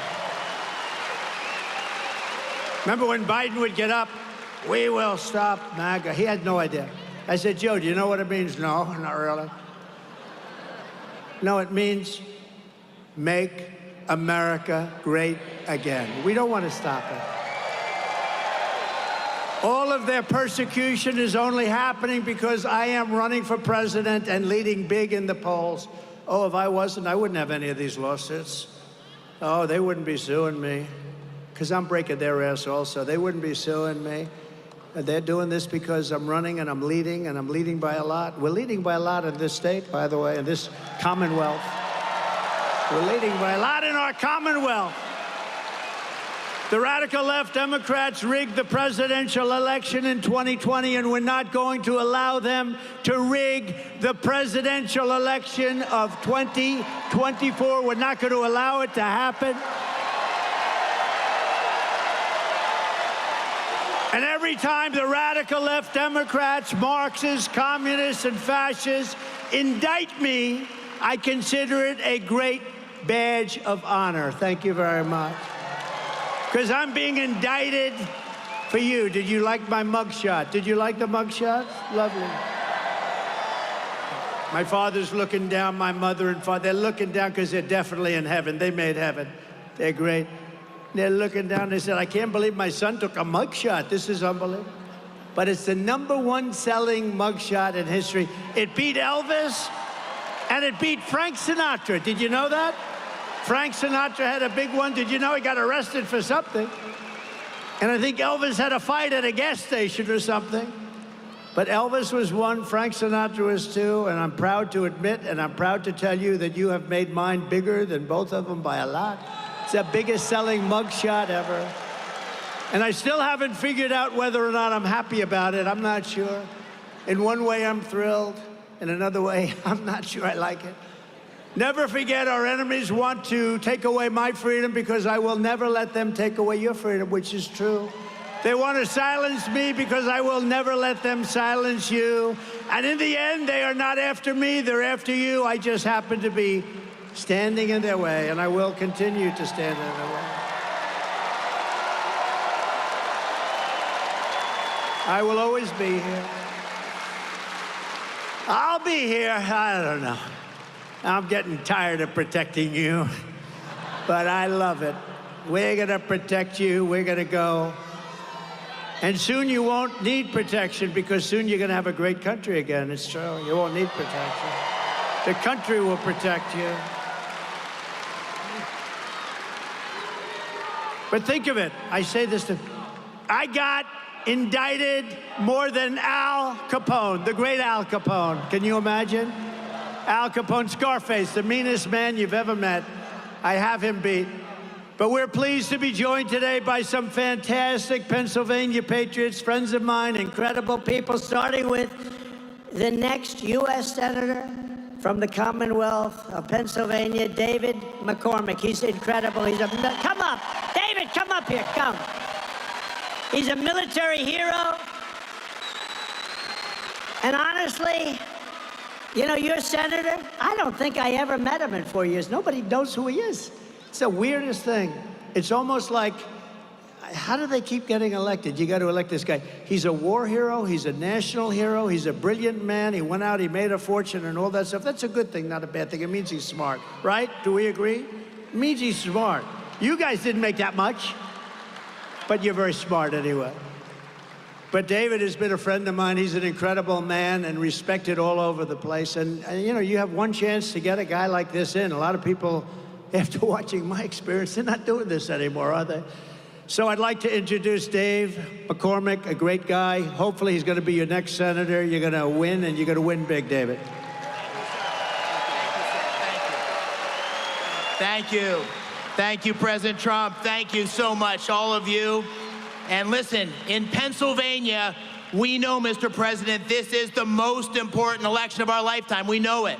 Remember when Biden would get up, we will stop MAGA. He had no idea. I said, Joe, do you know what it means? No, not really. No, it means make America great again. We don't want to stop it. All of their persecution is only happening because I am running for president and leading big in the polls. Oh, if I wasn't, I wouldn't have any of these lawsuits. Oh, they wouldn't be suing me because I'm breaking their ass also. They wouldn't be suing me. They're doing this because I'm running and I'm leading by a lot. We're leading by a lot in this state, by the way, in this Commonwealth. We're leading by a lot in our Commonwealth. The radical left Democrats rigged the presidential election in 2020, and we're not going to allow them to rig the presidential election of 2024. We're not going to allow it to happen. And every time the radical left Democrats, Marxists, communists, and fascists indict me, I consider it a great badge of honor. Thank you very much. Because I'm being indicted for you. Did you like my mugshot? Did you like the mugshot? Lovely. My father's looking down, my mother and father, they're looking down because they're definitely in heaven. They made heaven. They're great. They're looking down, they said, I can't believe my son took a mugshot. This is unbelievable. But it's the #1 selling mugshot in history. It beat Elvis, and it beat Frank Sinatra. Did you know that? Frank Sinatra had a big one. Did you know he got arrested for something? And I think Elvis had a fight at a gas station or something. But Elvis was 1, Frank Sinatra was 2, and I'm proud to admit, and I'm proud to tell you that you have made mine bigger than both of them by a lot. It's the biggest selling mugshot ever. And I still haven't figured out whether or not I'm happy about it. I'm not sure. In one way, I'm thrilled. In another way, I'm not sure I like it. Never forget, our enemies want to take away my freedom because I will never let them take away your freedom, which is true. They want to silence me because I will never let them silence you. And in the end, they are not after me, they're after you. I just happen to be standing in their way, and I will continue to stand in their way. I will always be here. I'll be here. I don't know. I'm getting tired of protecting you, but I love it. We're going to protect you. We're going to go. And soon you won't need protection because soon you're going to have a great country again. It's true. You won't need protection. The country will protect you. But think of it. I say this I got indicted more than Al Capone, the great Al Capone. Can you imagine? Al Capone, Scarface, the meanest man you've ever met. I have him beat. But we're pleased to be joined today by some fantastic Pennsylvania patriots, friends of mine, incredible people, starting with the next U.S. Senator from the Commonwealth of Pennsylvania, David McCormick. He's incredible. Come up. David, come up here. Come. He's a military hero. And honestly, you know, your senator, I don't think I ever met him in 4 years. Nobody knows who he is. It's the weirdest thing. It's almost like, how do they keep getting elected? You got to elect this guy. He's a war hero. He's a national hero. He's a brilliant man. He went out, he made a fortune and all that stuff. That's a good thing, not a bad thing. It means he's smart, right? Do we agree? It means he's smart. You guys didn't make that much, but you're very smart anyway. But David has been a friend of mine. He's an incredible man and respected all over the place. And you know, you have one chance to get a guy like this in. A lot of people after watching my experience, they're not doing this anymore, are they? So I'd like to introduce Dave McCormick, a great guy. Hopefully he's going to be your next senator. You're going to win, and you're going to win big, David. Thank you. Thank you, President Trump. Thank you so much, all of you. And listen, in Pennsylvania, we know, Mr. President, this is the most important election of our lifetime. We know it.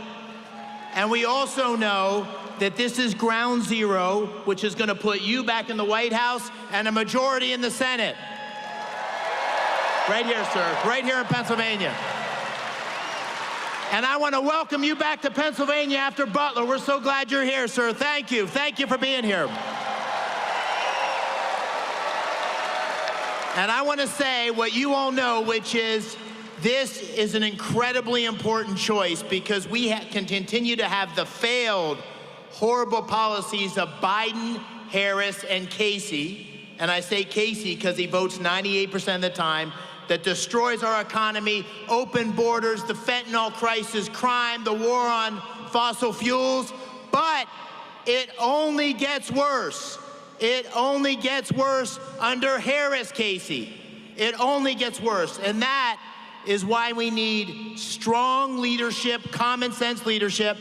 And we also know that this is ground zero, which is going to put you back in the White House and a majority in the Senate. Right here, sir. Right here in Pennsylvania. And I want to welcome you back to Pennsylvania after Butler. We're so glad you're here, sir. Thank you. Thank you for being here. And I want to say what you all know, which is this is an incredibly important choice because we can continue to have the failed, horrible policies of Biden, Harris, and Casey. And I say Casey because he votes 98% of the time. That destroys our economy, open borders, the fentanyl crisis, crime, the war on fossil fuels. But it only gets worse. It only gets worse under Harris, Casey. It only gets worse. And that is why we need strong leadership, common sense leadership.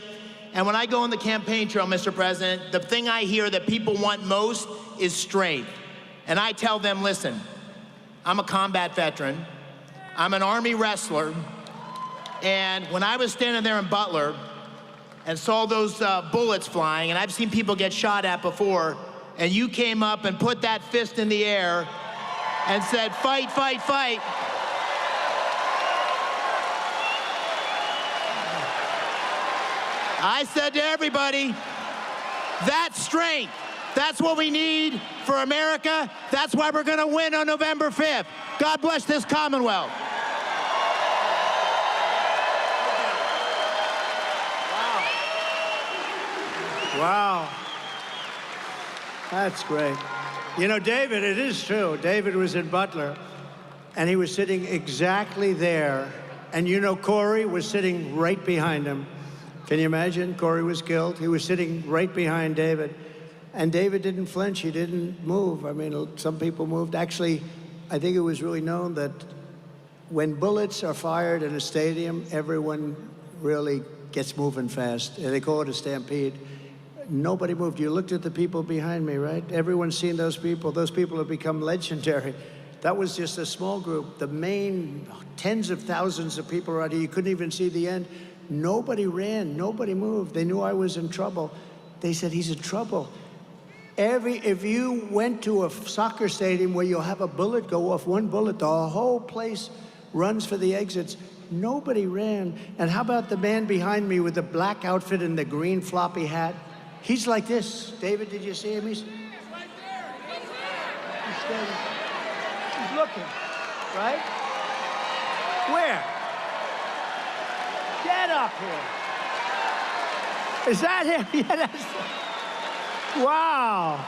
And when I go on the campaign trail, Mr. President, the thing I hear that people want most is strength. And I tell them, listen, I'm a combat veteran. I'm an Army wrestler. And when I was standing there in Butler and saw those bullets flying, and I've seen people get shot at before, and you came up and put that fist in the air and said, fight, fight, fight. I said to everybody, that's strength. That's what we need for America. That's why we're going to win on November 5th. God bless this Commonwealth. Wow. That's great. You know, David, it is true. David was in Butler, and he was sitting exactly there. And you know, Corey was sitting right behind him. Can you imagine? Corey was killed. He was sitting right behind David. And David didn't flinch. He didn't move. I mean, some people moved. Actually, I think it was really known that when bullets are fired in a stadium, everyone really gets moving fast. They call it a stampede. Nobody moved. You looked at the people behind me, right? Everyone's seen those people. Those people have become legendary. That was just a small group. The main tens of thousands of people around here, you couldn't even see the end. Nobody ran. Nobody moved. They knew I was in trouble. They said, he's in trouble. If you went to a soccer stadium where you'll have a bullet go off, one bullet, the whole place runs for the exits. Nobody ran. And how about the man behind me with the black outfit and the green floppy hat? He's like this. David, did you see him? He's right there. He's standing. He's looking, right? Where? Get up here. Is that him? Yeah, that's... Wow.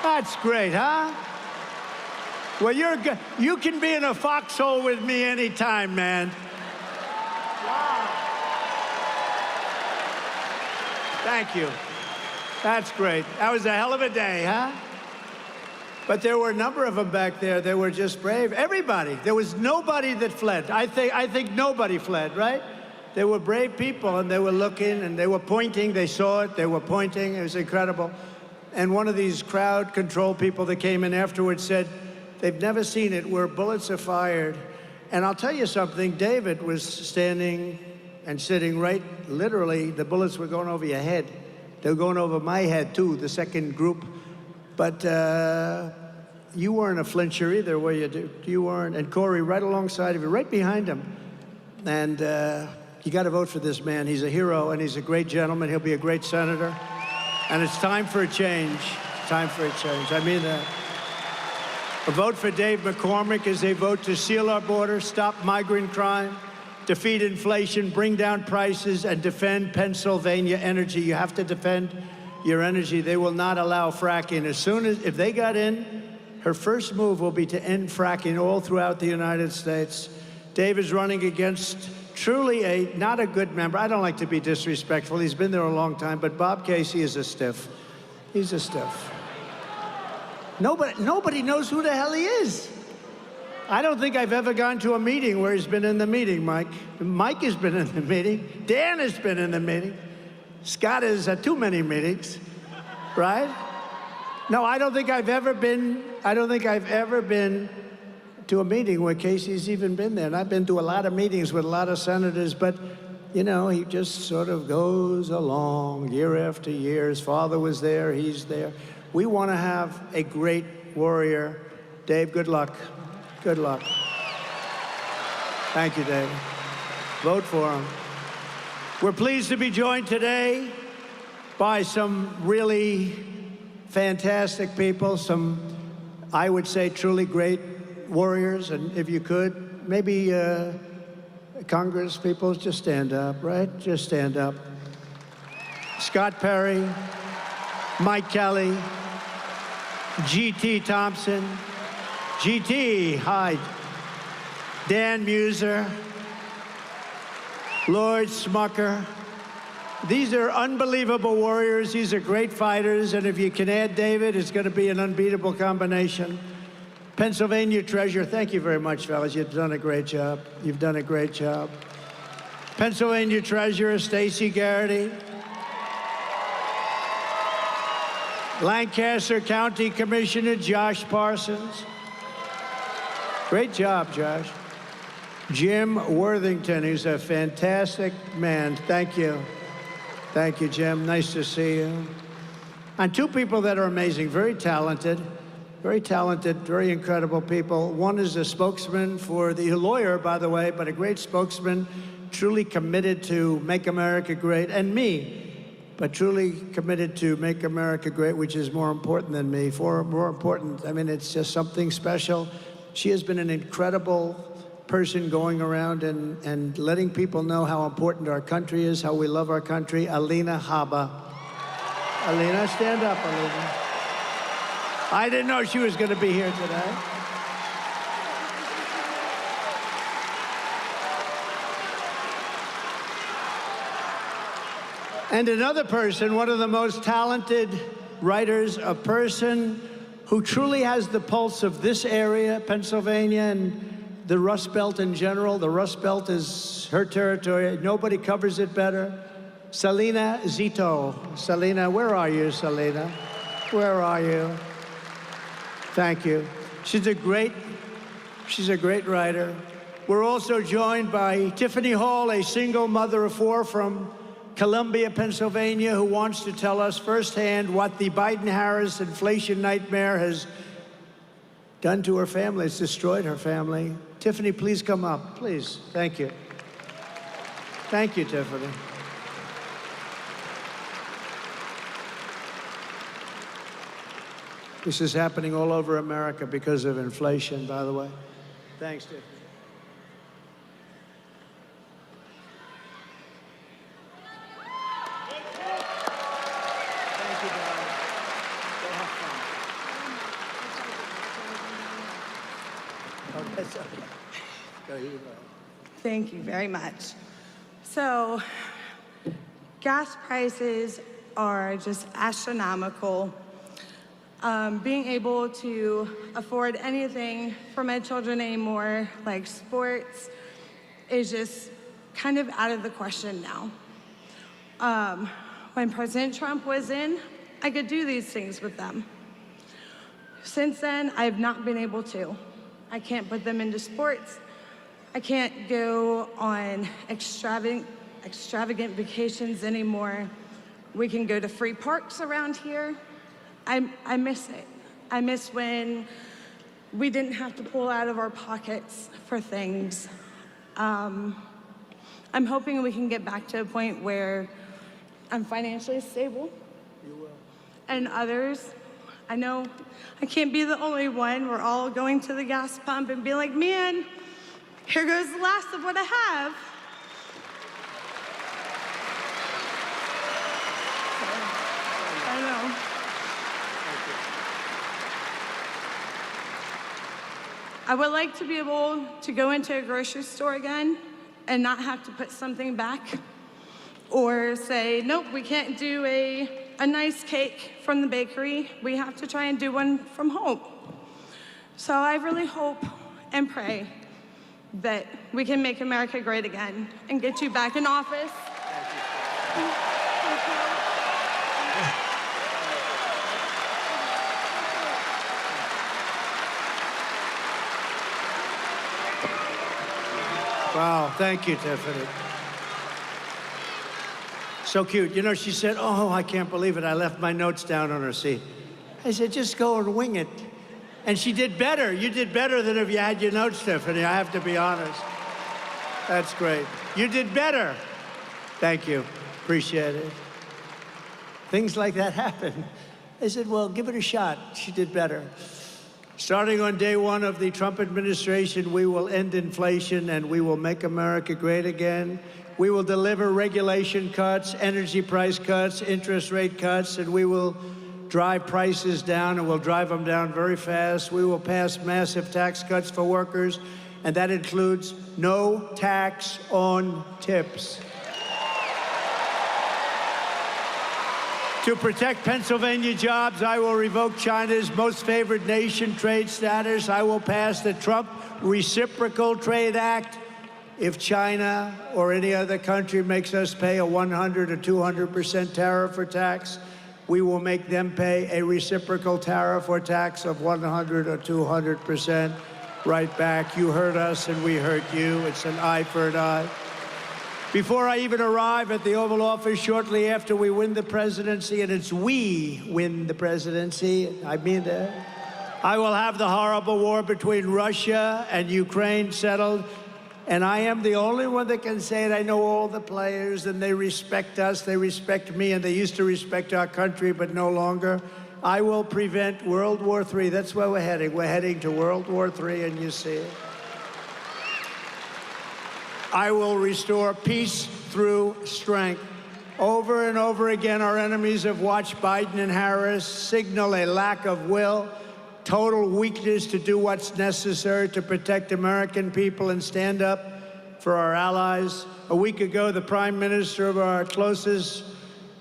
That's great, huh? Well, you can be in a foxhole with me anytime, man. Wow. Thank you. That's great. That was a hell of a day, huh? But there were a number of them back there that were just brave. Everybody. There was nobody that fled. I think nobody fled, right? They were brave people, and they were looking, and they were pointing. They saw it. They were pointing. It was incredible. And one of these crowd control people that came in afterwards said they've never seen it where bullets are fired. And I'll tell you something. David was standing and sitting right, literally, the bullets were going over your head. They were going over my head, too, the second group. But you weren't a flincher either, were you? You weren't. And Corey, right alongside of you, right behind him. And you got to vote for this man. He's a hero, and he's a great gentleman. He'll be a great senator. And it's time for a change. Time for a change. I mean that. A vote for Dave McCormick is a vote to seal our border, stop migrant crime, defeat inflation, bring down prices, and defend Pennsylvania energy. You have to defend your energy. They will not allow fracking. If they got in, her first move will be to end fracking all throughout the United States. Dave is running against truly not a good member. I don't like to be disrespectful. He's been there a long time, but Bob Casey is a stiff. He's a stiff. Nobody knows who the hell he is. I don't think I've ever gone to a meeting where he's been in the meeting, Mike. Mike has been in the meeting. Dan has been in the meeting. Scott is at too many meetings, right? No, I don't think I've ever been to a meeting where Casey's even been there. And I've been to a lot of meetings with a lot of senators, but, you know, he just sort of goes along year after year. His father was there, he's there. We want to have a great warrior. Dave, good luck. Good luck. Thank you, Dave. Vote for him. We're pleased to be joined today by some really fantastic people, some, I would say, truly great warriors. And if you could, maybe Congress people, just stand up, right? Just stand up. Scott Perry, Mike Kelly, G.T. Thompson, G.T., hi. Dan Muser, Lloyd Smucker. These are unbelievable warriors. These are great fighters. And if you can add David, it's going to be an unbeatable combination. Pennsylvania Treasurer, thank you very much, fellas. You've done a great job. You've done a great job. Pennsylvania Treasurer Stacey Garrity. Lancaster County Commissioner Josh Parsons. Great job, Josh. Jim Worthington, who's a fantastic man. Thank you. Thank you, Jim. Nice to see you. And two people that are amazing, very talented, very incredible people. One is a spokesman for the lawyer, by the way, but a great spokesman, truly committed to make America great, and me, but truly committed to make America great, which is more important than me, more important. I mean, it's just something special. She has been an incredible person going around and letting people know how important our country is, how we love our country. Alina Habba. Alina, stand up, Alina. I didn't know she was going to be here today. And another person, one of the most talented writers, a person who truly has the pulse of this area, Pennsylvania, and the Rust Belt in general. The Rust Belt is her territory. Nobody covers it better. Salina Zito. Salina, where are you, Salina? Where are you? Thank you. She's a great writer. We're also joined by Tiffany Hall, a single mother of four from Columbia, Pennsylvania, who wants to tell us firsthand what the Biden-Harris inflation nightmare has done to her family. It's destroyed her family. Tiffany, please come up, please. Thank you. Thank you, Tiffany. This is happening all over America because of inflation, by the way. Thanks, Tiffany. Thank you very much. So, gas prices are just astronomical. Being able to afford anything for my children anymore, like sports, is just kind of out of the question now. When President Trump was in, I could do these things with them. Since then, I have not been able to. I can't put them into sports. I can't go on extravagant vacations anymore. We can go to free parks around here. I miss it. I miss when we didn't have to pull out of our pockets for things. I'm hoping we can get back to a point where I'm financially stable. You will. And others, I know I can't be the only one. We're all going to the gas pump and being like, man, here goes the last of what I have. I know. I would like to be able to go into a grocery store again and not have to put something back or say, nope, we can't do a nice cake from the bakery. We have to try and do one from home. So I really hope and pray that we can make America great again and get you back in office. Wow, thank you, Tiffany. So cute. You know, she said, oh, I can't believe it. I left my notes down on her seat. I said, just go and wing it. And she did better. You did better than if you had your notes, Tiffany. I have to be honest. That's great. You did better. Thank you. Appreciate it. Things like that happen. I said, well, give it a shot. She did better. Starting on day one of the Trump administration, we will end inflation and we will make America great again. We will deliver regulation cuts, energy price cuts, interest rate cuts, and we will drive prices down, and we'll drive them down very fast. We will pass massive tax cuts for workers, and that includes no tax on tips. To protect Pennsylvania jobs, I will revoke China's most favored nation trade status. I will pass the Trump Reciprocal Trade Act. If China or any other country makes us pay a 100 or 200% tariff or tax, we will make them pay a reciprocal tariff or tax of 100 or 200% right back. You heard us and we heard you. It's an eye for an eye. Before I even arrive at the Oval Office shortly after we win the presidency, and it's we win the presidency, I mean that, I will have the horrible war between Russia and Ukraine settled. And I am the only one that can say it. I know all the players, and they respect us, they respect me, and they used to respect our country, but no longer. I will prevent World War III. That's where we're heading. We're heading to World War III, and you see it. I will restore peace through strength. Over and over again, our enemies have watched Biden and Harris signal a lack of will, total weakness to do what's necessary to protect American people and stand up for our allies. A week ago, the Prime Minister of our closest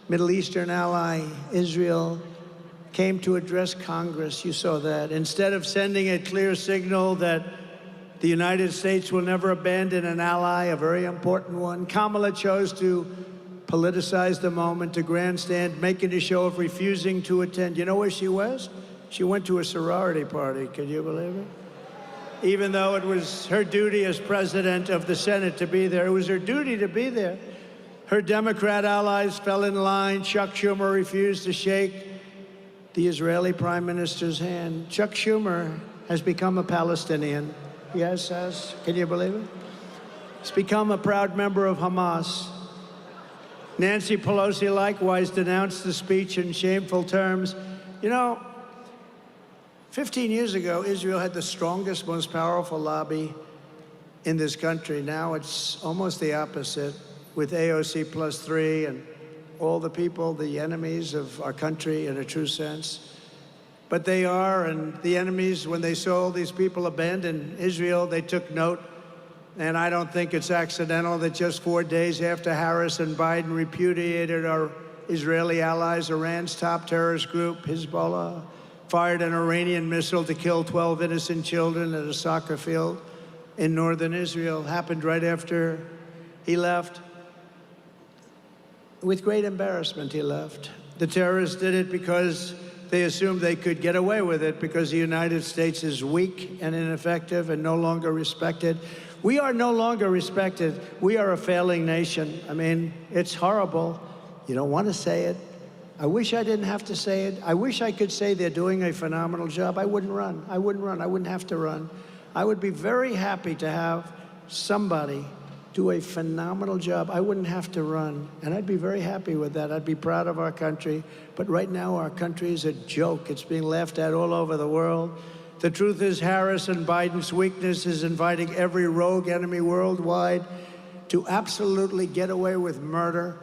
Middle Eastern ally, Israel, came to address Congress. You saw that. Instead of sending a clear signal that the United States will never abandon an ally, a very important one, Kamala chose to politicize the moment, to grandstand, making a show of refusing to attend. You know where she was? She went to a sorority party. Can you believe it? Even though it was her duty as president of the Senate to be there, it was her duty to be there. Her Democrat allies fell in line. Chuck Schumer refused to shake the Israeli prime minister's hand. Chuck Schumer has become a Palestinian. Yes, can you believe it? He's become a proud member of Hamas. Nancy Pelosi likewise denounced the speech in shameful terms. You know, 15 years ago, Israel had the strongest, most powerful lobby in this country. Now it's almost the opposite, with AOC +3 and all the people, the enemies of our country in a true sense. But they are, and the enemies, when they saw all these people abandon Israel, they took note. And I don't think it's accidental that just 4 days after Harris and Biden repudiated our Israeli allies, Iran's top terrorist group, Hezbollah, fired an Iranian missile to kill 12 innocent children at a soccer field in northern Israel. Happened right after he left. With great embarrassment, he left. The terrorists did it because they assumed they could get away with it because the United States is weak and ineffective and no longer respected. We are no longer respected. We are a failing nation. I mean, it's horrible. You don't want to say it. I wish I didn't have to say it. I wish I could say they're doing a phenomenal job. I wouldn't run. I wouldn't run. I wouldn't have to run. I would be very happy to have somebody do a phenomenal job. I wouldn't have to run, and I'd be very happy with that. I'd be proud of our country. But right now, our country is a joke. It's being laughed at all over the world. The truth is, Harris and Biden's weakness is inviting every rogue enemy worldwide to absolutely get away with murder.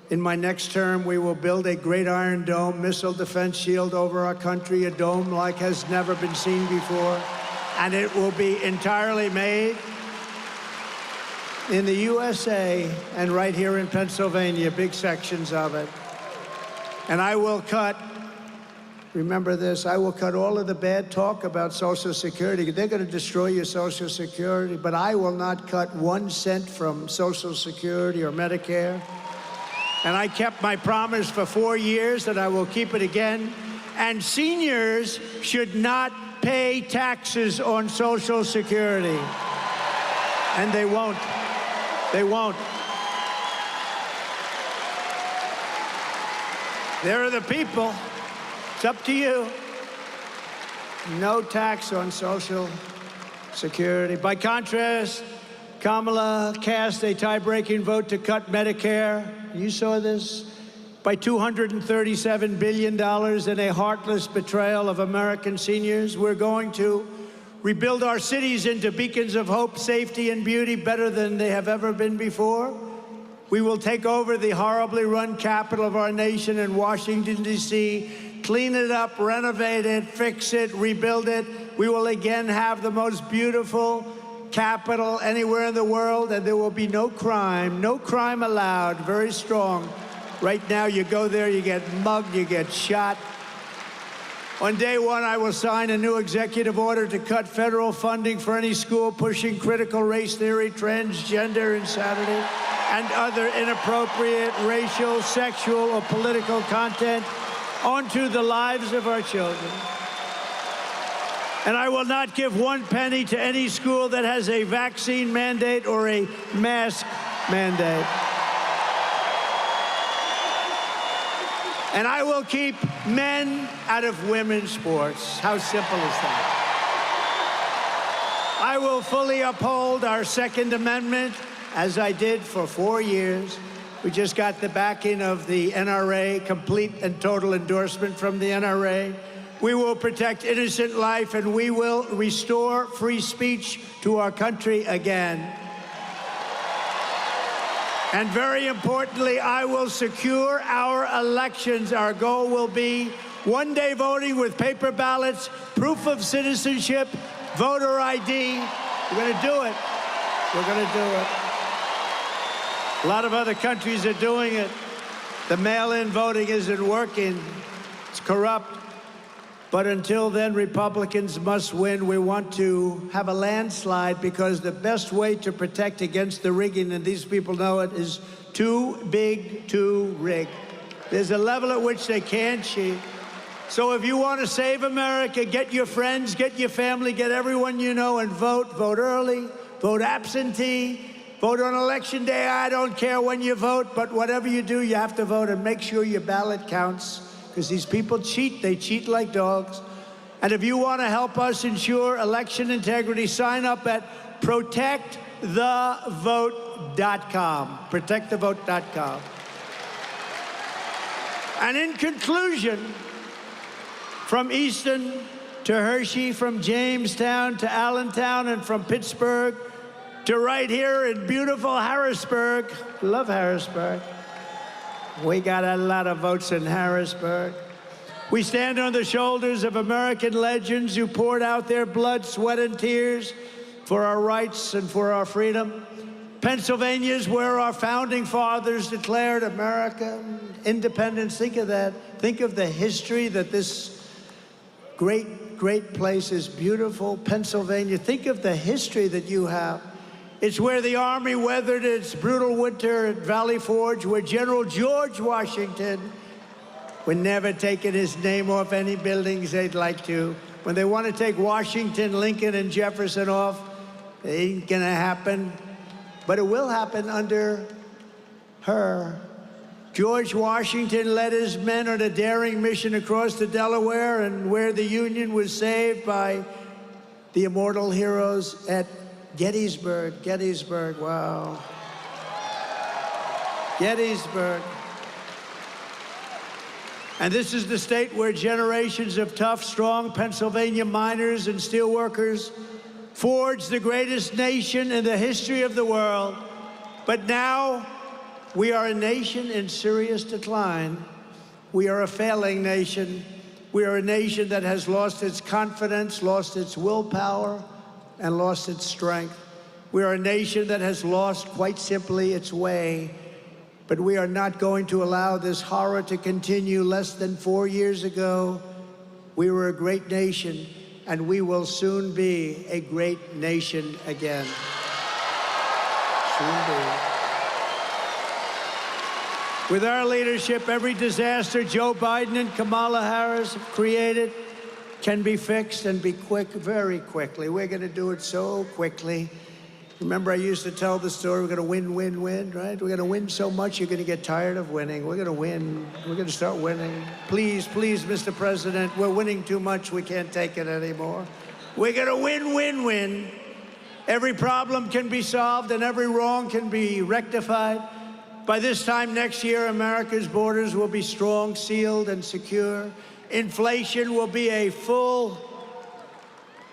In my next term, we will build a great Iron Dome missile defense shield over our country, a dome like has never been seen before, and it will be entirely made in the USA and right here in Pennsylvania, big sections of it. And I will cut, remember this, I will cut all of the bad talk about Social Security. They're going to destroy your Social Security, but I will not cut 1 cent from Social Security or Medicare. And I kept my promise for 4 years that I will keep it again. And seniors should not pay taxes on Social Security. And they won't. They won't. There are the people. It's up to you. No tax on Social Security. By contrast, Kamala cast a tie-breaking vote to cut Medicare. You saw this? By $237 billion in a heartless betrayal of American seniors. We're going to rebuild our cities into beacons of hope, safety, and beauty better than they have ever been before. We will take over the horribly run capital of our nation in Washington, D.C., clean it up, renovate it, fix it, rebuild it. We will again have the most beautiful capital anywhere in the world, and there will be no crime allowed. Very strong. Right now, you go there, you get mugged, you get shot. On day one, I will sign a new executive order to cut federal funding for any school pushing critical race theory, transgender insanity, and other inappropriate racial, sexual, or political content onto the lives of our children. And I will not give 1 penny to any school that has a vaccine mandate or a mask mandate. And I will keep men out of women's sports. How simple is that? I will fully uphold our Second Amendment, as I did for 4 years. We just got the backing of the NRA, complete and total endorsement from the NRA. We will protect innocent life, and we will restore free speech to our country again. And very importantly, I will secure our elections. Our goal will be one-day voting with paper ballots, proof of citizenship, voter ID. We're going to do it. We're going to do it. A lot of other countries are doing it. The mail-in voting isn't working. It's corrupt. But until then, Republicans must win. We want to have a landslide because the best way to protect against the rigging, and these people know it, is too big to rig. There's a level at which they can't cheat. So if you want to save America, get your friends, get your family, get everyone you know, and vote. Vote early, vote absentee, vote on Election Day. I don't care when you vote, but whatever you do, you have to vote, and make sure your ballot counts. Because these people cheat. They cheat like dogs. And if you want to help us ensure election integrity, sign up at protectthevote.com. Protectthevote.com. And in conclusion, from Easton to Hershey, from Jamestown to Allentown, and from Pittsburgh to right here in beautiful Harrisburg. Love Harrisburg. We got a lot of votes in Harrisburg. We stand on the shoulders of American legends who poured out their blood, sweat, and tears for our rights and for our freedom. Pennsylvania is where our founding fathers declared American independence. Think of that. Think of the history that this great, great place is. Beautiful Pennsylvania. Think of the history that you have. It's where the Army weathered its brutal winter at Valley Forge, where General George Washington would never taken his name off any buildings they'd like to. When they want to take Washington, Lincoln, and Jefferson off, it ain't gonna happen. But it will happen under her. George Washington led his men on a daring mission across the Delaware, and where the Union was saved by the immortal heroes at Gettysburg. Gettysburg, wow. Gettysburg. And this is the state where generations of tough, strong Pennsylvania miners and steelworkers forged the greatest nation in the history of the world. But now, we are a nation in serious decline. We are a failing nation. We are a nation that has lost its confidence, lost its willpower, and lost its strength. We are a nation that has lost, quite simply, its way. But we are not going to allow this horror to continue. Less than 4 years ago, we were a great nation, and we will soon be a great nation again. Soon be. With our leadership, every disaster Joe Biden and Kamala Harris have created can be fixed and be quick, very quickly. We're going to do it so quickly. Remember, I used to tell the story, we're going to win, win, win, right? We're going to win so much, you're going to get tired of winning. We're going to win. We're going to start winning. Please, please, Mr. President, we're winning too much. We can't take it anymore. We're going to win, win, win. Every problem can be solved and every wrong can be rectified. By this time next year, America's borders will be strong, sealed, and secure. Inflation will be a full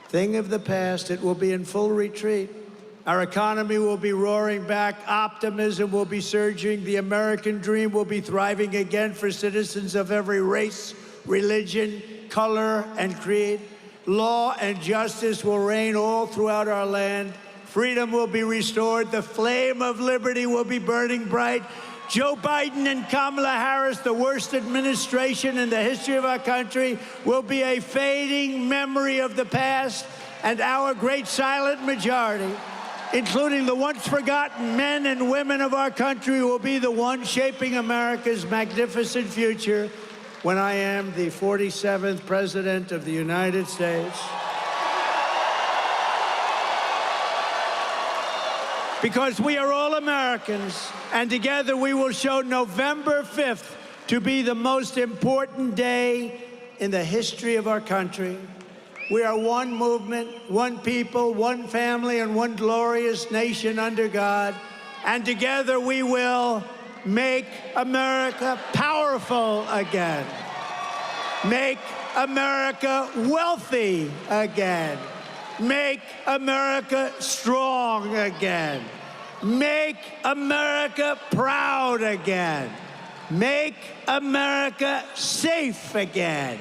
thing of the past. It will be in full retreat. Our economy will be roaring back. Optimism will be surging. The American dream will be thriving again for citizens of every race, religion, color, and creed. Law and justice will reign all throughout our land. Freedom will be restored. The flame of liberty will be burning bright. Joe Biden and Kamala Harris, the worst administration in the history of our country, will be a fading memory of the past, and our great silent majority, including the once forgotten men and women of our country, will be the ones shaping America's magnificent future when I am the 47th President of the United States. Because we are all Americans, and together we will show November 5th to be the most important day in the history of our country. We are one movement, one people, one family, and one glorious nation under God. And together we will make America powerful again. Make America wealthy again. Make America strong again. Make America proud again. Make America safe again.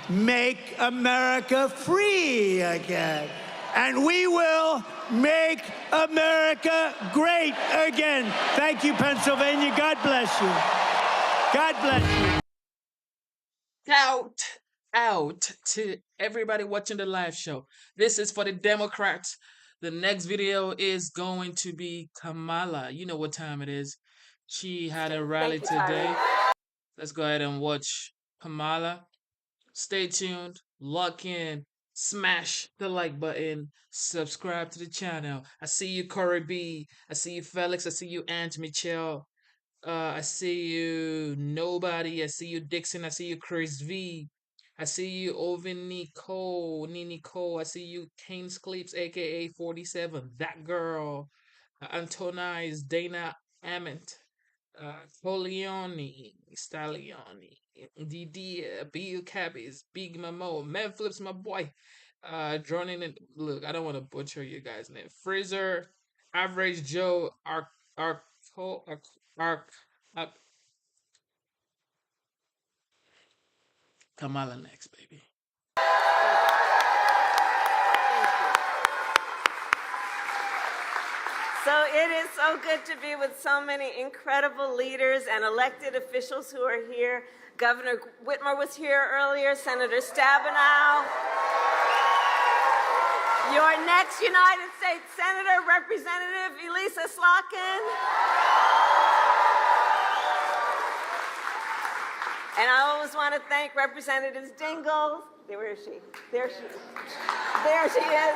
Make America free again. And we will make America great again. Thank you, Pennsylvania. God bless you. God bless you. Out to everybody watching the live show. This is for the Democrats. The next video is going to be Kamala. You know what time it is. She had a rally today. Let's go ahead and watch Kamala. Stay tuned, lock in, smash the like button, subscribe to the channel. I see you, Corey B. I see you, Felix. I see you, Ange Michelle. I see you, Nobody. I see you, Dixon. I see you, Chris V. I see you, Ovin Nini Cole. I see you, Kane Clips, aka 47. That girl. Antonize, Dana Ament. Polioni, Stallioni, DD, Bill Cabbies, Big Mamo, Man Flips, my boy. Droning in. Look, I don't want to butcher you guys' name. Freezer, Average Joe, Arc, Kamala next, baby. So it is so good to be with so many incredible leaders and elected officials who are here. Governor Whitmer was here earlier, Senator Stabenow. Your next United States Senator, Representative Elisa Slotkin. And I always want to thank Representatives Dingell. Where is she? There she is.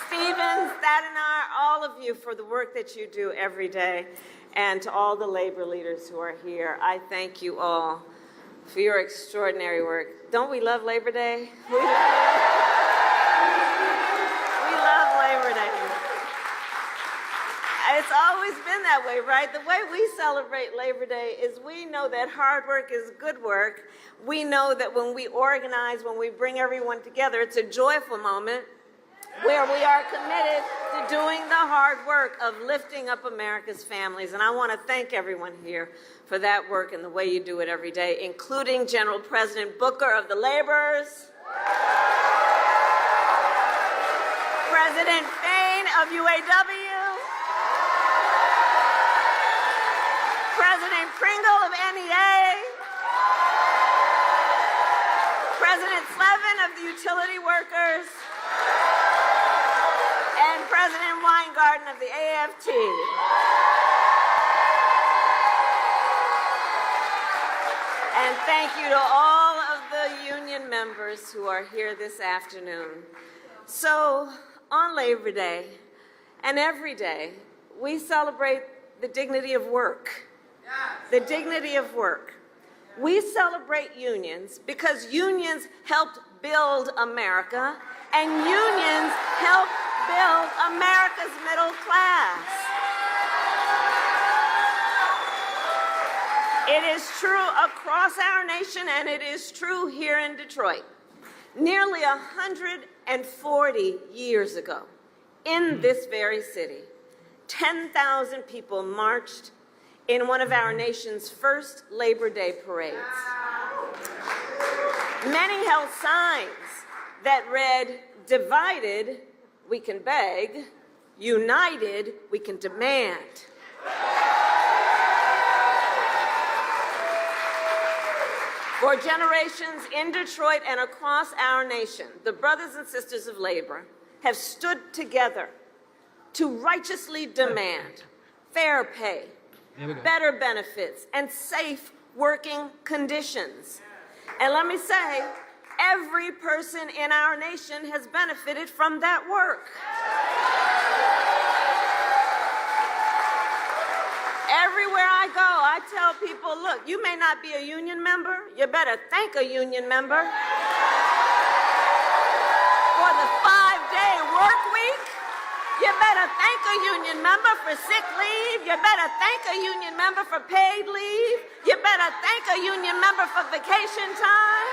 Stevens, Stadiner, all of you for the work that you do every day. And to all the labor leaders who are here, I thank you all for your extraordinary work. Don't we love Labor Day? We love Labor Day. It's always been that way, right? The way we celebrate Labor Day is we know that hard work is good work. We know that when we organize, when we bring everyone together, it's a joyful moment where we are committed to doing the hard work of lifting up America's families. And I want to thank everyone here for that work and the way you do it every day, including General President Booker of the Laborers, President Fain of UAW, President Pringle of NEA, President Slevin of the Utility Workers, and President Weingarten of the AFT. And thank you to all of the union members who are here this afternoon. So, on Labor Day and every day, we celebrate the dignity of work. The dignity of work. We celebrate unions because unions helped build America, and unions help build America's middle class. It is true across our nation, and it is true here in Detroit. Nearly 140 years ago, in this very city, 10,000 people marched in one of our nation's first Labor Day parades. Many held signs that read, "Divided, we can beg. United, we can demand." For generations in Detroit and across our nation, the brothers and sisters of labor have stood together to righteously demand fair pay, better benefits, and safe working conditions. And let me say, every person in our nation has benefited from that work. Everywhere I go, I tell people, look, you may not be a union member, you better thank a union member for the 5-day work week. You better thank a union member for sick leave. You better thank a union member for paid leave. You better thank a union member for vacation time.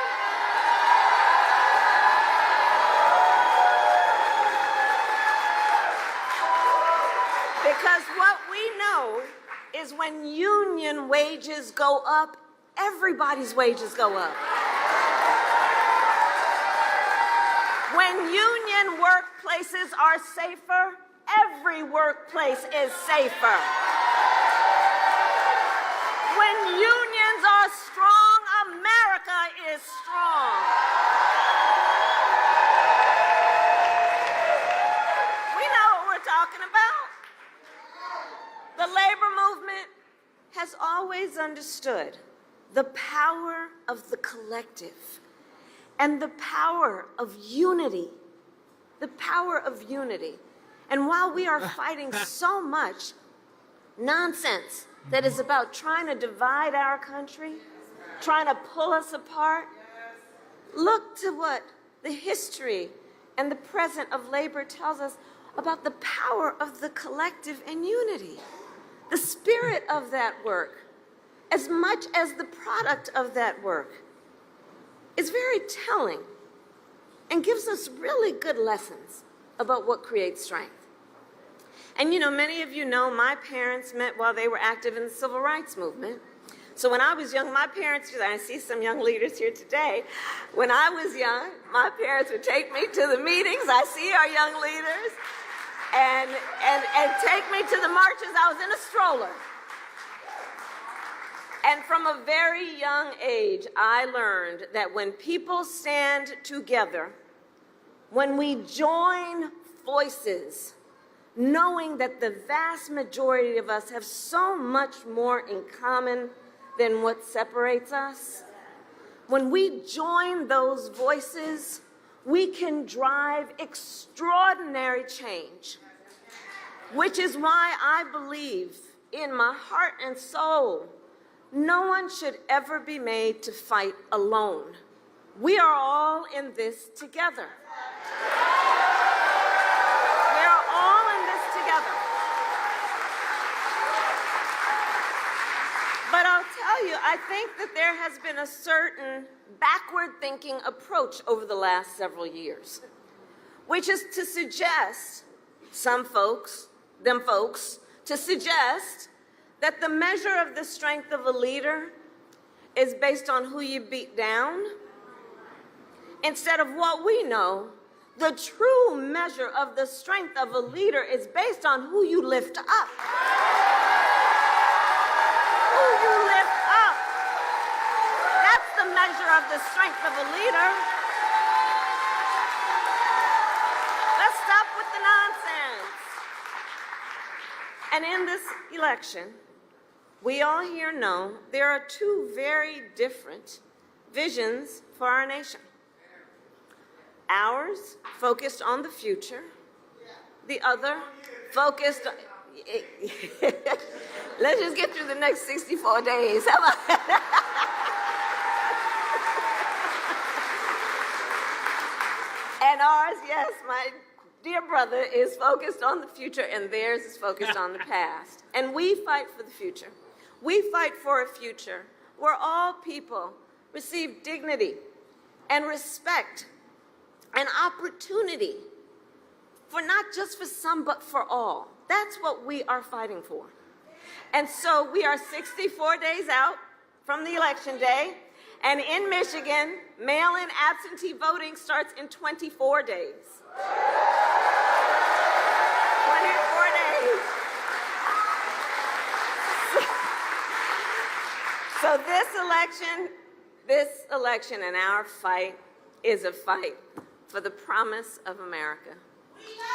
Because what we know is when union wages go up, everybody's wages go up. When union workplaces are safer, every workplace is safer. When unions are strong, America is strong. We know what we're talking about. The labor movement has always understood the power of the collective and the power of unity. The power of unity. And while we are fighting so much nonsense that is about trying to divide our country, trying to pull us apart, look to what the history and the present of labor tells us about the power of the collective and unity. The spirit of that work, as much as the product of that work, is very telling and gives us really good lessons about what creates strength. And you know, many of you know my parents met while they were active in the civil rights movement. So when I was young, my parents, I see some young leaders here today. When I was young, my parents would take me to the meetings. I see our young leaders. And take me to the marches. I was in a stroller. And from a very young age, I learned that when people stand together, when we join voices, knowing that the vast majority of us have so much more in common than what separates us, when we join those voices, we can drive extraordinary change, which is why I believe in my heart and soul, no one should ever be made to fight alone. We are all in this together. We are all in this together. But I'll tell you, I think that there has been a certain backward-thinking approach over the last several years, which is to suggest, them folks, to suggest that the measure of the strength of a leader is based on who you beat down, instead of what we know, The true measure of the strength of a leader is based on who you lift up. Who you lift up. That's the measure of the strength of a leader. Let's stop with the nonsense. And in this election, we all here know there are two very different visions for our nation. Ours focused on the future, the other focused on... Let's just get through the next 64 days. How about that? And ours, yes, my dear brother, is focused on the future, and theirs is focused on the past. And we fight for the future. We fight for a future where all people receive dignity and respect and opportunity, for not just for some, but for all. That's what we are fighting for. And so we are 64 days out from the election day, and in Michigan, mail-in absentee voting starts in 24 days. 24 days. So this election and our fight is a fight for the promise of America.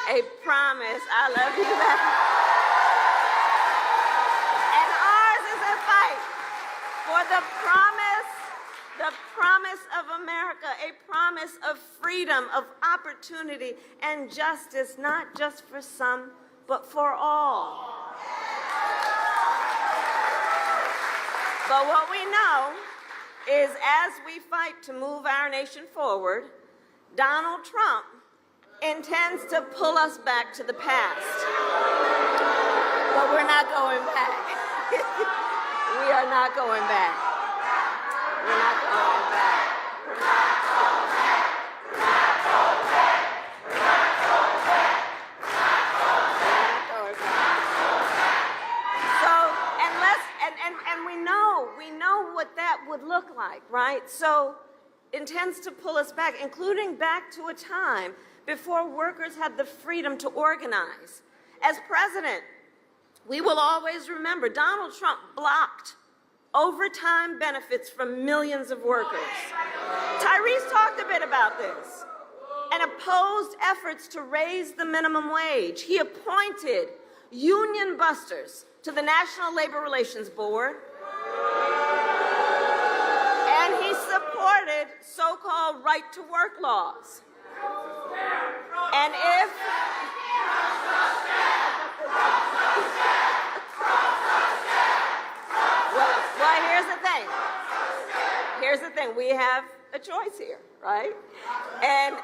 A promise. I love you back. And ours is a fight for the promise of America, a promise of freedom, of opportunity, and justice, not just for some, but for all. But what we know is as we fight to move our nation forward, Donald Trump intends to pull us back to the past. But we're not going back. We are not going back. We're not going back. We know what that would look like, right? So intends to pull us back, including back to a time before workers had the freedom to organize. As president, we will always remember Donald Trump blocked overtime benefits from millions of workers. Tyrese talked a bit about this and opposed efforts to raise the minimum wage. He appointed union busters to the National Labor Relations Board, and he supported so-called right-to-work laws. And if... Well, here's the thing. Here's the thing. We have a choice here, right? And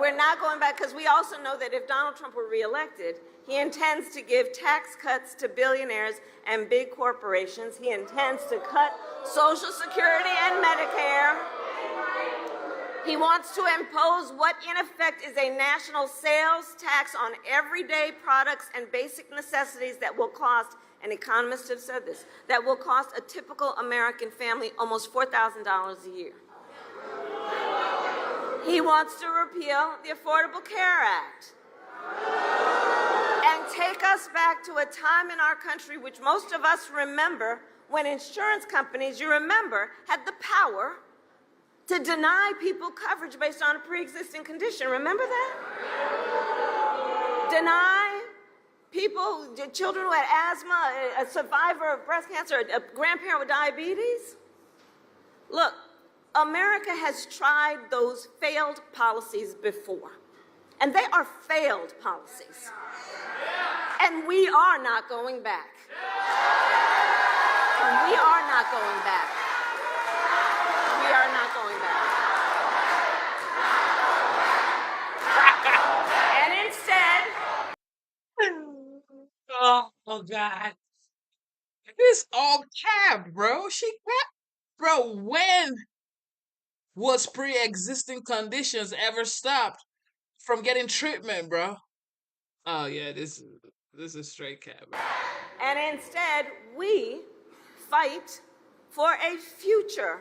we're not going back, because we also know that if Donald Trump were reelected, he intends to give tax cuts to billionaires and big corporations. He intends to cut Social Security and Medicare. He wants to impose what in effect is a national sales tax on everyday products and basic necessities that will cost, and economists have said this, that will cost a typical American family almost $4,000 a year. He wants to repeal the Affordable Care Act and take us back to a time in our country which most of us remember, when insurance companies, you remember, had the power to deny people coverage based on a pre-existing condition. Remember that? Deny people, children who had asthma, a survivor of breast cancer, a grandparent with diabetes. Look, America has tried those failed policies before, and they are failed policies. And we are not going back. We are not going back. We are not going back. And instead... Oh, God. This all capped, bro. She capped. Bro, when was pre-existing conditions ever stopped from getting treatment, bro? Oh, yeah, this is straight cap, bro. And instead, we fight for a future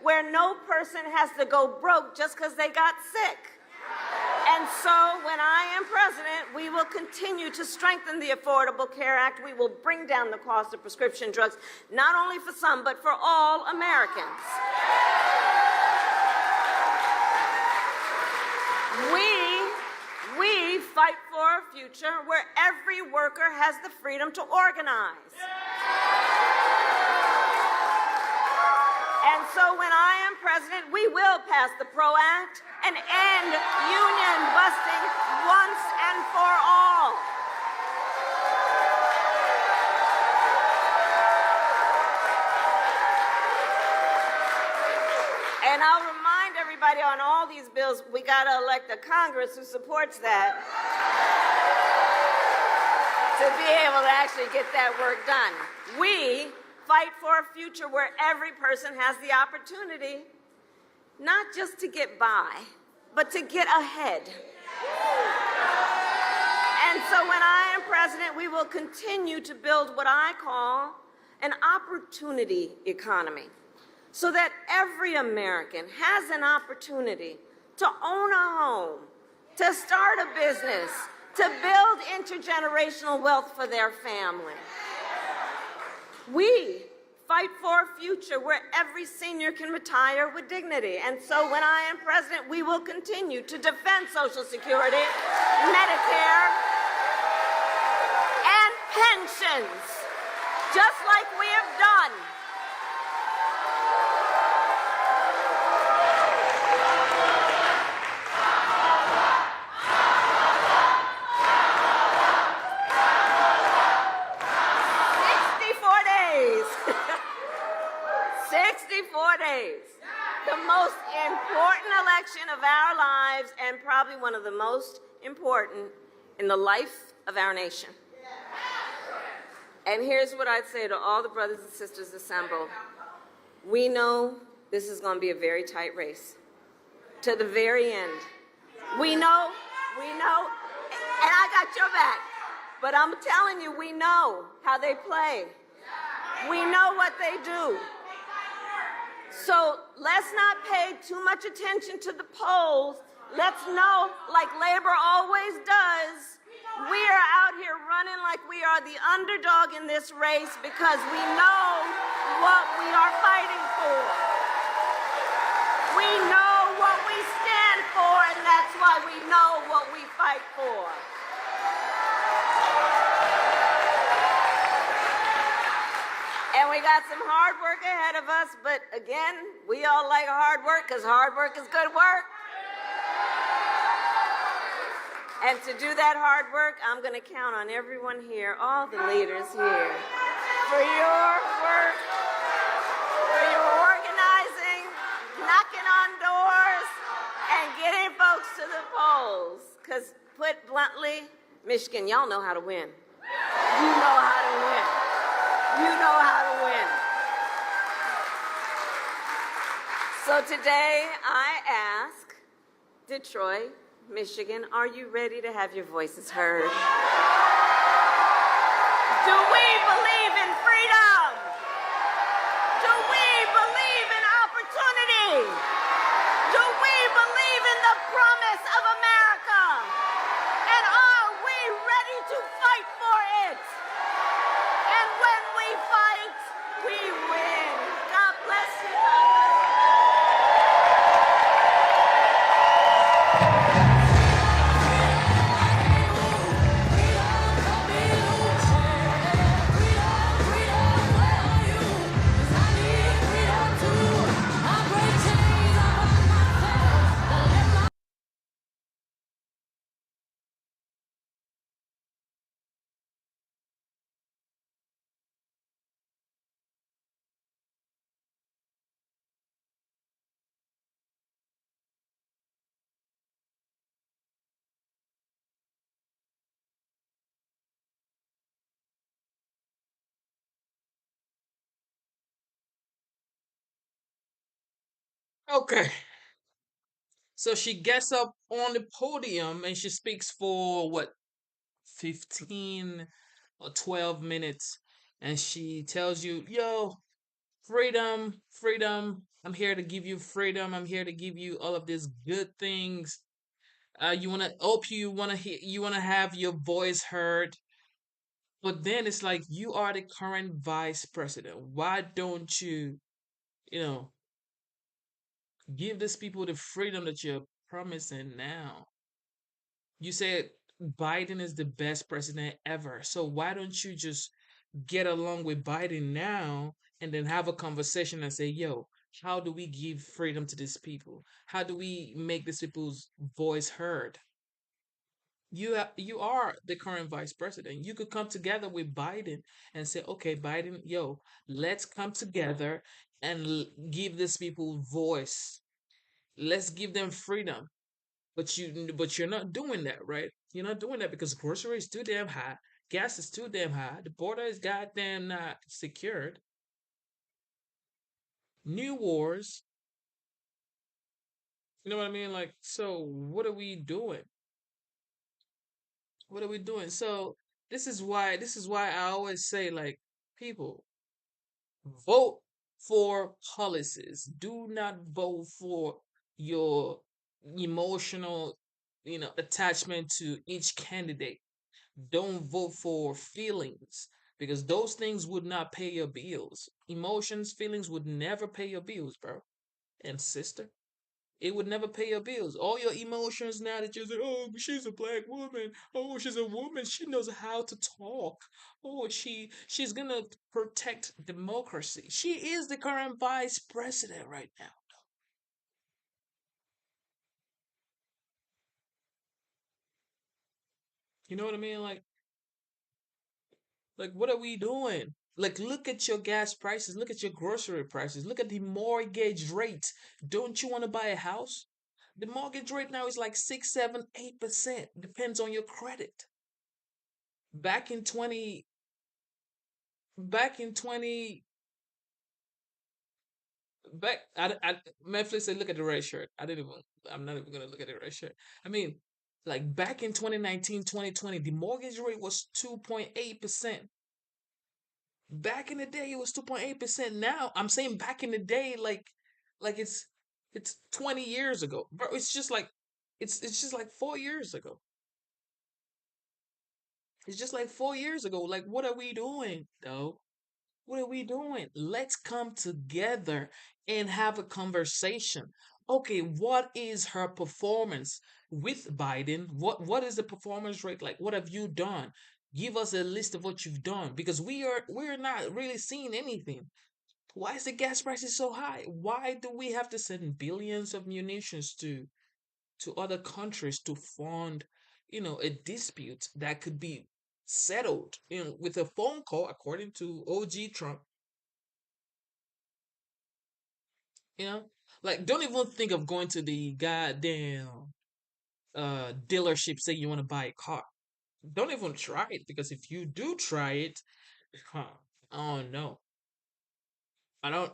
where no person has to go broke just because they got sick. And so, when I am president, we will continue to strengthen the Affordable Care Act. We will bring down the cost of prescription drugs, not only for some, but for all Americans. We fight for a future where every worker has the freedom to organize. And so when I am president, we will pass the PRO Act and end union busting once and for all. And I'll remind everybody on all these bills, we got to elect a Congress who supports that to be able to actually get that work done. We fight for a future where every person has the opportunity not just to get by, but to get ahead. And so when I am president, we will continue to build what I call an opportunity economy, so that every American has an opportunity to own a home, to start a business, to build intergenerational wealth for their family. We fight for a future where every senior can retire with dignity. And so when I am president, we will continue to defend Social Security, Medicare, and pensions, just like we have done. The most important election of our lives, and probably one of the most important in the life of our nation. And here's what I'd say to all the brothers and sisters assembled. We know this is going to be a very tight race to the very end. We know, and I got your back, but I'm telling you, we know how they play. We know what they do. So let's not pay too much attention to the polls. Let's know, like labor always does, we are out here running like we are the underdog in this race because we know what we are fighting for. We know what we stand for, and that's why we know what we fight for. And we got some hard work ahead of us, but again, we all like hard work because hard work is good work. And to do that hard work, I'm going to count on everyone here, all the leaders here, for your work, for your organizing, knocking on doors, and getting folks to the polls. Because put bluntly, Michigan, y'all know how to win. You know how to win. You know how to win. So today I ask Detroit, Michigan, are you ready to have your voices heard? Do we believe in freedom? Do we believe in opportunity? Do we believe in the promise of America? And are we ready to fight for it? And when we fight, we win. God bless you. Okay. So she gets up on the podium and she speaks for what, 15 or 12 minutes, and she tells you, yo, freedom, freedom. I'm here to give you freedom. I'm here to give you all of these good things. you wanna have your voice heard, but then it's like you are the current vice president. Why don't you, you know, give these people the freedom that you're promising now? You said Biden is the best president ever. So why don't you just get along with Biden now and then have a conversation and say, yo, how do we give freedom to these people? How do we make these people's voice heard? You are the current vice president. You could come together with Biden and say, okay, Biden, yo, let's come together and give these people voice. Let's give them freedom. But you're not doing that, right? You're not doing that because grocery is too damn high, gas is too damn high, the border is goddamn not secured, new wars. You know what I mean? Like, so what are we doing? What are we doing? So this is why I always say, like, people, vote for policies. Do not vote for your emotional, attachment to each candidate. Don't vote for feelings because those things would not pay your bills. Emotions, feelings would never pay your bills, bro and sister. It would never pay your bills. All your emotions now that you're saying, oh, she's a black woman. Oh, she's a woman. She knows how to talk. Oh, she's gonna protect democracy. She is the current vice president right now. You know what I mean? Like, what are we doing? Like, look at your gas prices, look at your grocery prices, look at the mortgage rate. Don't you want to buy a house? The mortgage rate now is like 6, 7, 8%. Depends on your credit. Back in 20, back in 20, back, Netflix said, look at the red shirt. I'm not even gonna look at the red shirt. I mean, like back in 2019, 2020, the mortgage rate was 2.8%. Back in the day, it was 2.8%. Now, I'm saying back in the day, like it's 20 years ago, bro. It's just like 4 years ago. It's just like 4 years ago. Like, what are we doing, though? What are we doing? Let's come together and have a conversation. Okay, what is her performance with Biden? What is the performance rate like? What have you done? Give us a list of what you've done because we're not really seeing anything. Why is the gas prices so high? Why do we have to send billions of munitions to other countries to fund, a dispute that could be settled, with a phone call, according to OG Trump, you know? Like, don't even think of going to the goddamn dealership say you want to buy a car. Don't even try it because if you do try it, huh, I don't know. I don't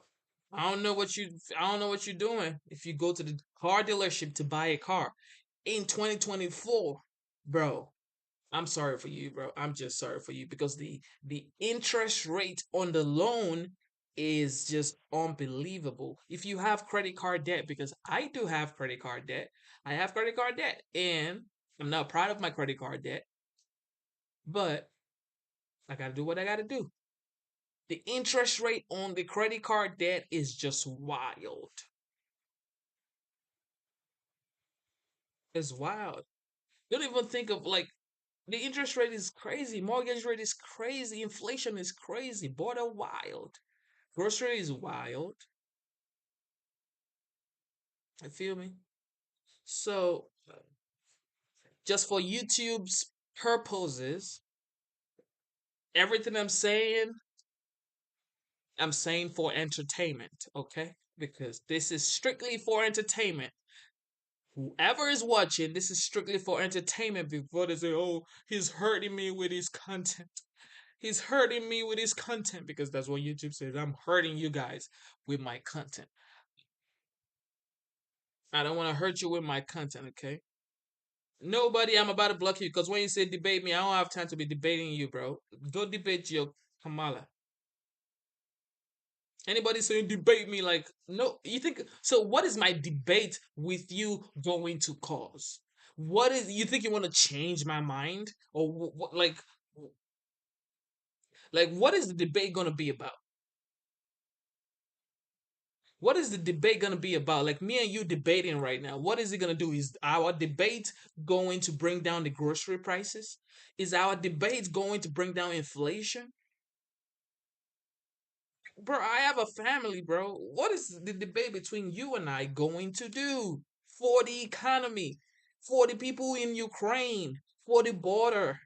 I don't know what you're doing if you go to the car dealership to buy a car in 2024, bro. I'm sorry for you, bro. I'm just sorry for you because the interest rate on the loan is just unbelievable. If you have credit card debt, because I do have credit card debt, I have credit card debt, and I'm not proud of my credit card debt, but I gotta do what I gotta do. The interest rate on the credit card debt is just wild. It's wild. Don't even think of, like, the interest rate is crazy, mortgage rate is crazy, inflation is crazy, border wild, grocery is wild. You feel me? So, just for YouTube's purposes, everything I'm saying for entertainment, okay? Because this is strictly for entertainment. Whoever is watching, this is strictly for entertainment before they say, oh, he's hurting me with his content. He's hurting me with his content because that's what YouTube says. I'm hurting you guys with my content. I don't want to hurt you with my content, okay? Nobody, I'm about to block you because when you say debate me, I don't have time to be debating you, bro. Go debate your Kamala. Anybody saying debate me, like, no, you think so? What is my debate with you going to cause? What is you think you want to change my mind, or what? Like what is the debate gonna be about? What is the debate gonna be about? Like me and you debating right now. What is it gonna do? Is our debate going to bring down the grocery prices? Is our debate going to bring down inflation? Bro, I have a family, bro. What is the debate between you and I going to do for the economy, for the people in Ukraine, for the border?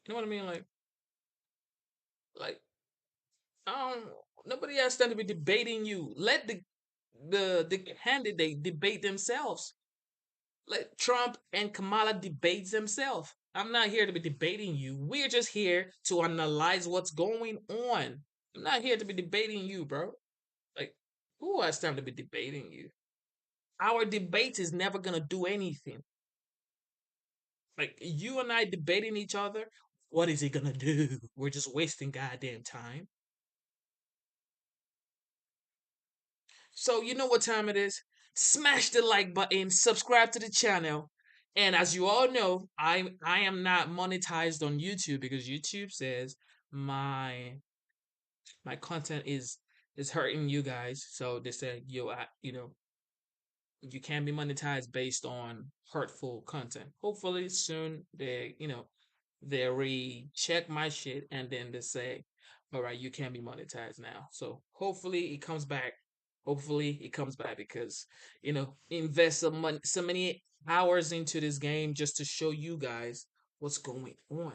You know what I mean? Like, nobody has time to be debating you. Let the candidate debate themselves. Let Trump and Kamala debate themselves. I'm not here to be debating you. We're just here to analyze what's going on. I'm not here to be debating you, bro. Like, who has time to be debating you? Our debate is never gonna do anything. Like you and I debating each other, what is it gonna do? We're just wasting goddamn time. So you know what time it is? Smash the like button, subscribe to the channel. And as you all know, I am not monetized on YouTube because YouTube says my my content is hurting you guys. So they said, yo, you can't be monetized based on hurtful content. Hopefully soon they recheck my shit and then they say, all right, you can't be monetized now. So hopefully it comes back. Hopefully it comes back because invest so many hours into this game just to show you guys what's going on.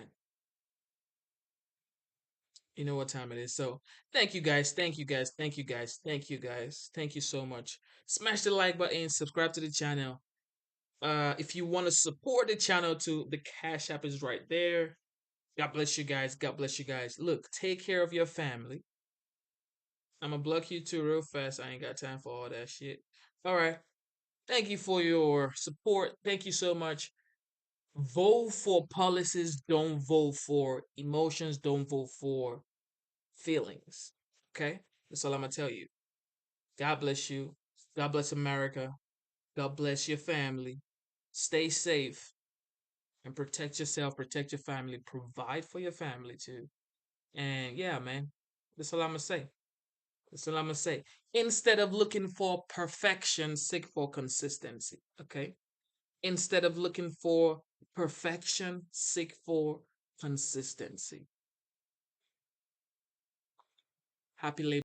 You know what time it is. So thank you guys, thank you guys, thank you guys, thank you guys, thank you so much. Smash the like button, subscribe to the channel. If you want to support the channel too, the Cash App is right there. God bless you guys. God bless you guys. Look, take care of your family. I'm gonna block you too real fast. I ain't got time for all that shit. All right. Thank you for your support. Thank you so much. Vote for policies. Don't vote for emotions. Don't vote for feelings. Okay? That's all I'm gonna tell you. God bless you. God bless America. God bless your family. Stay safe and protect yourself, protect your family, provide for your family too. And yeah, man, that's all I'm gonna say. That's all I'm gonna say. Instead of looking for perfection, seek for consistency. Okay. Instead of looking for perfection, seek for consistency. Happy Labor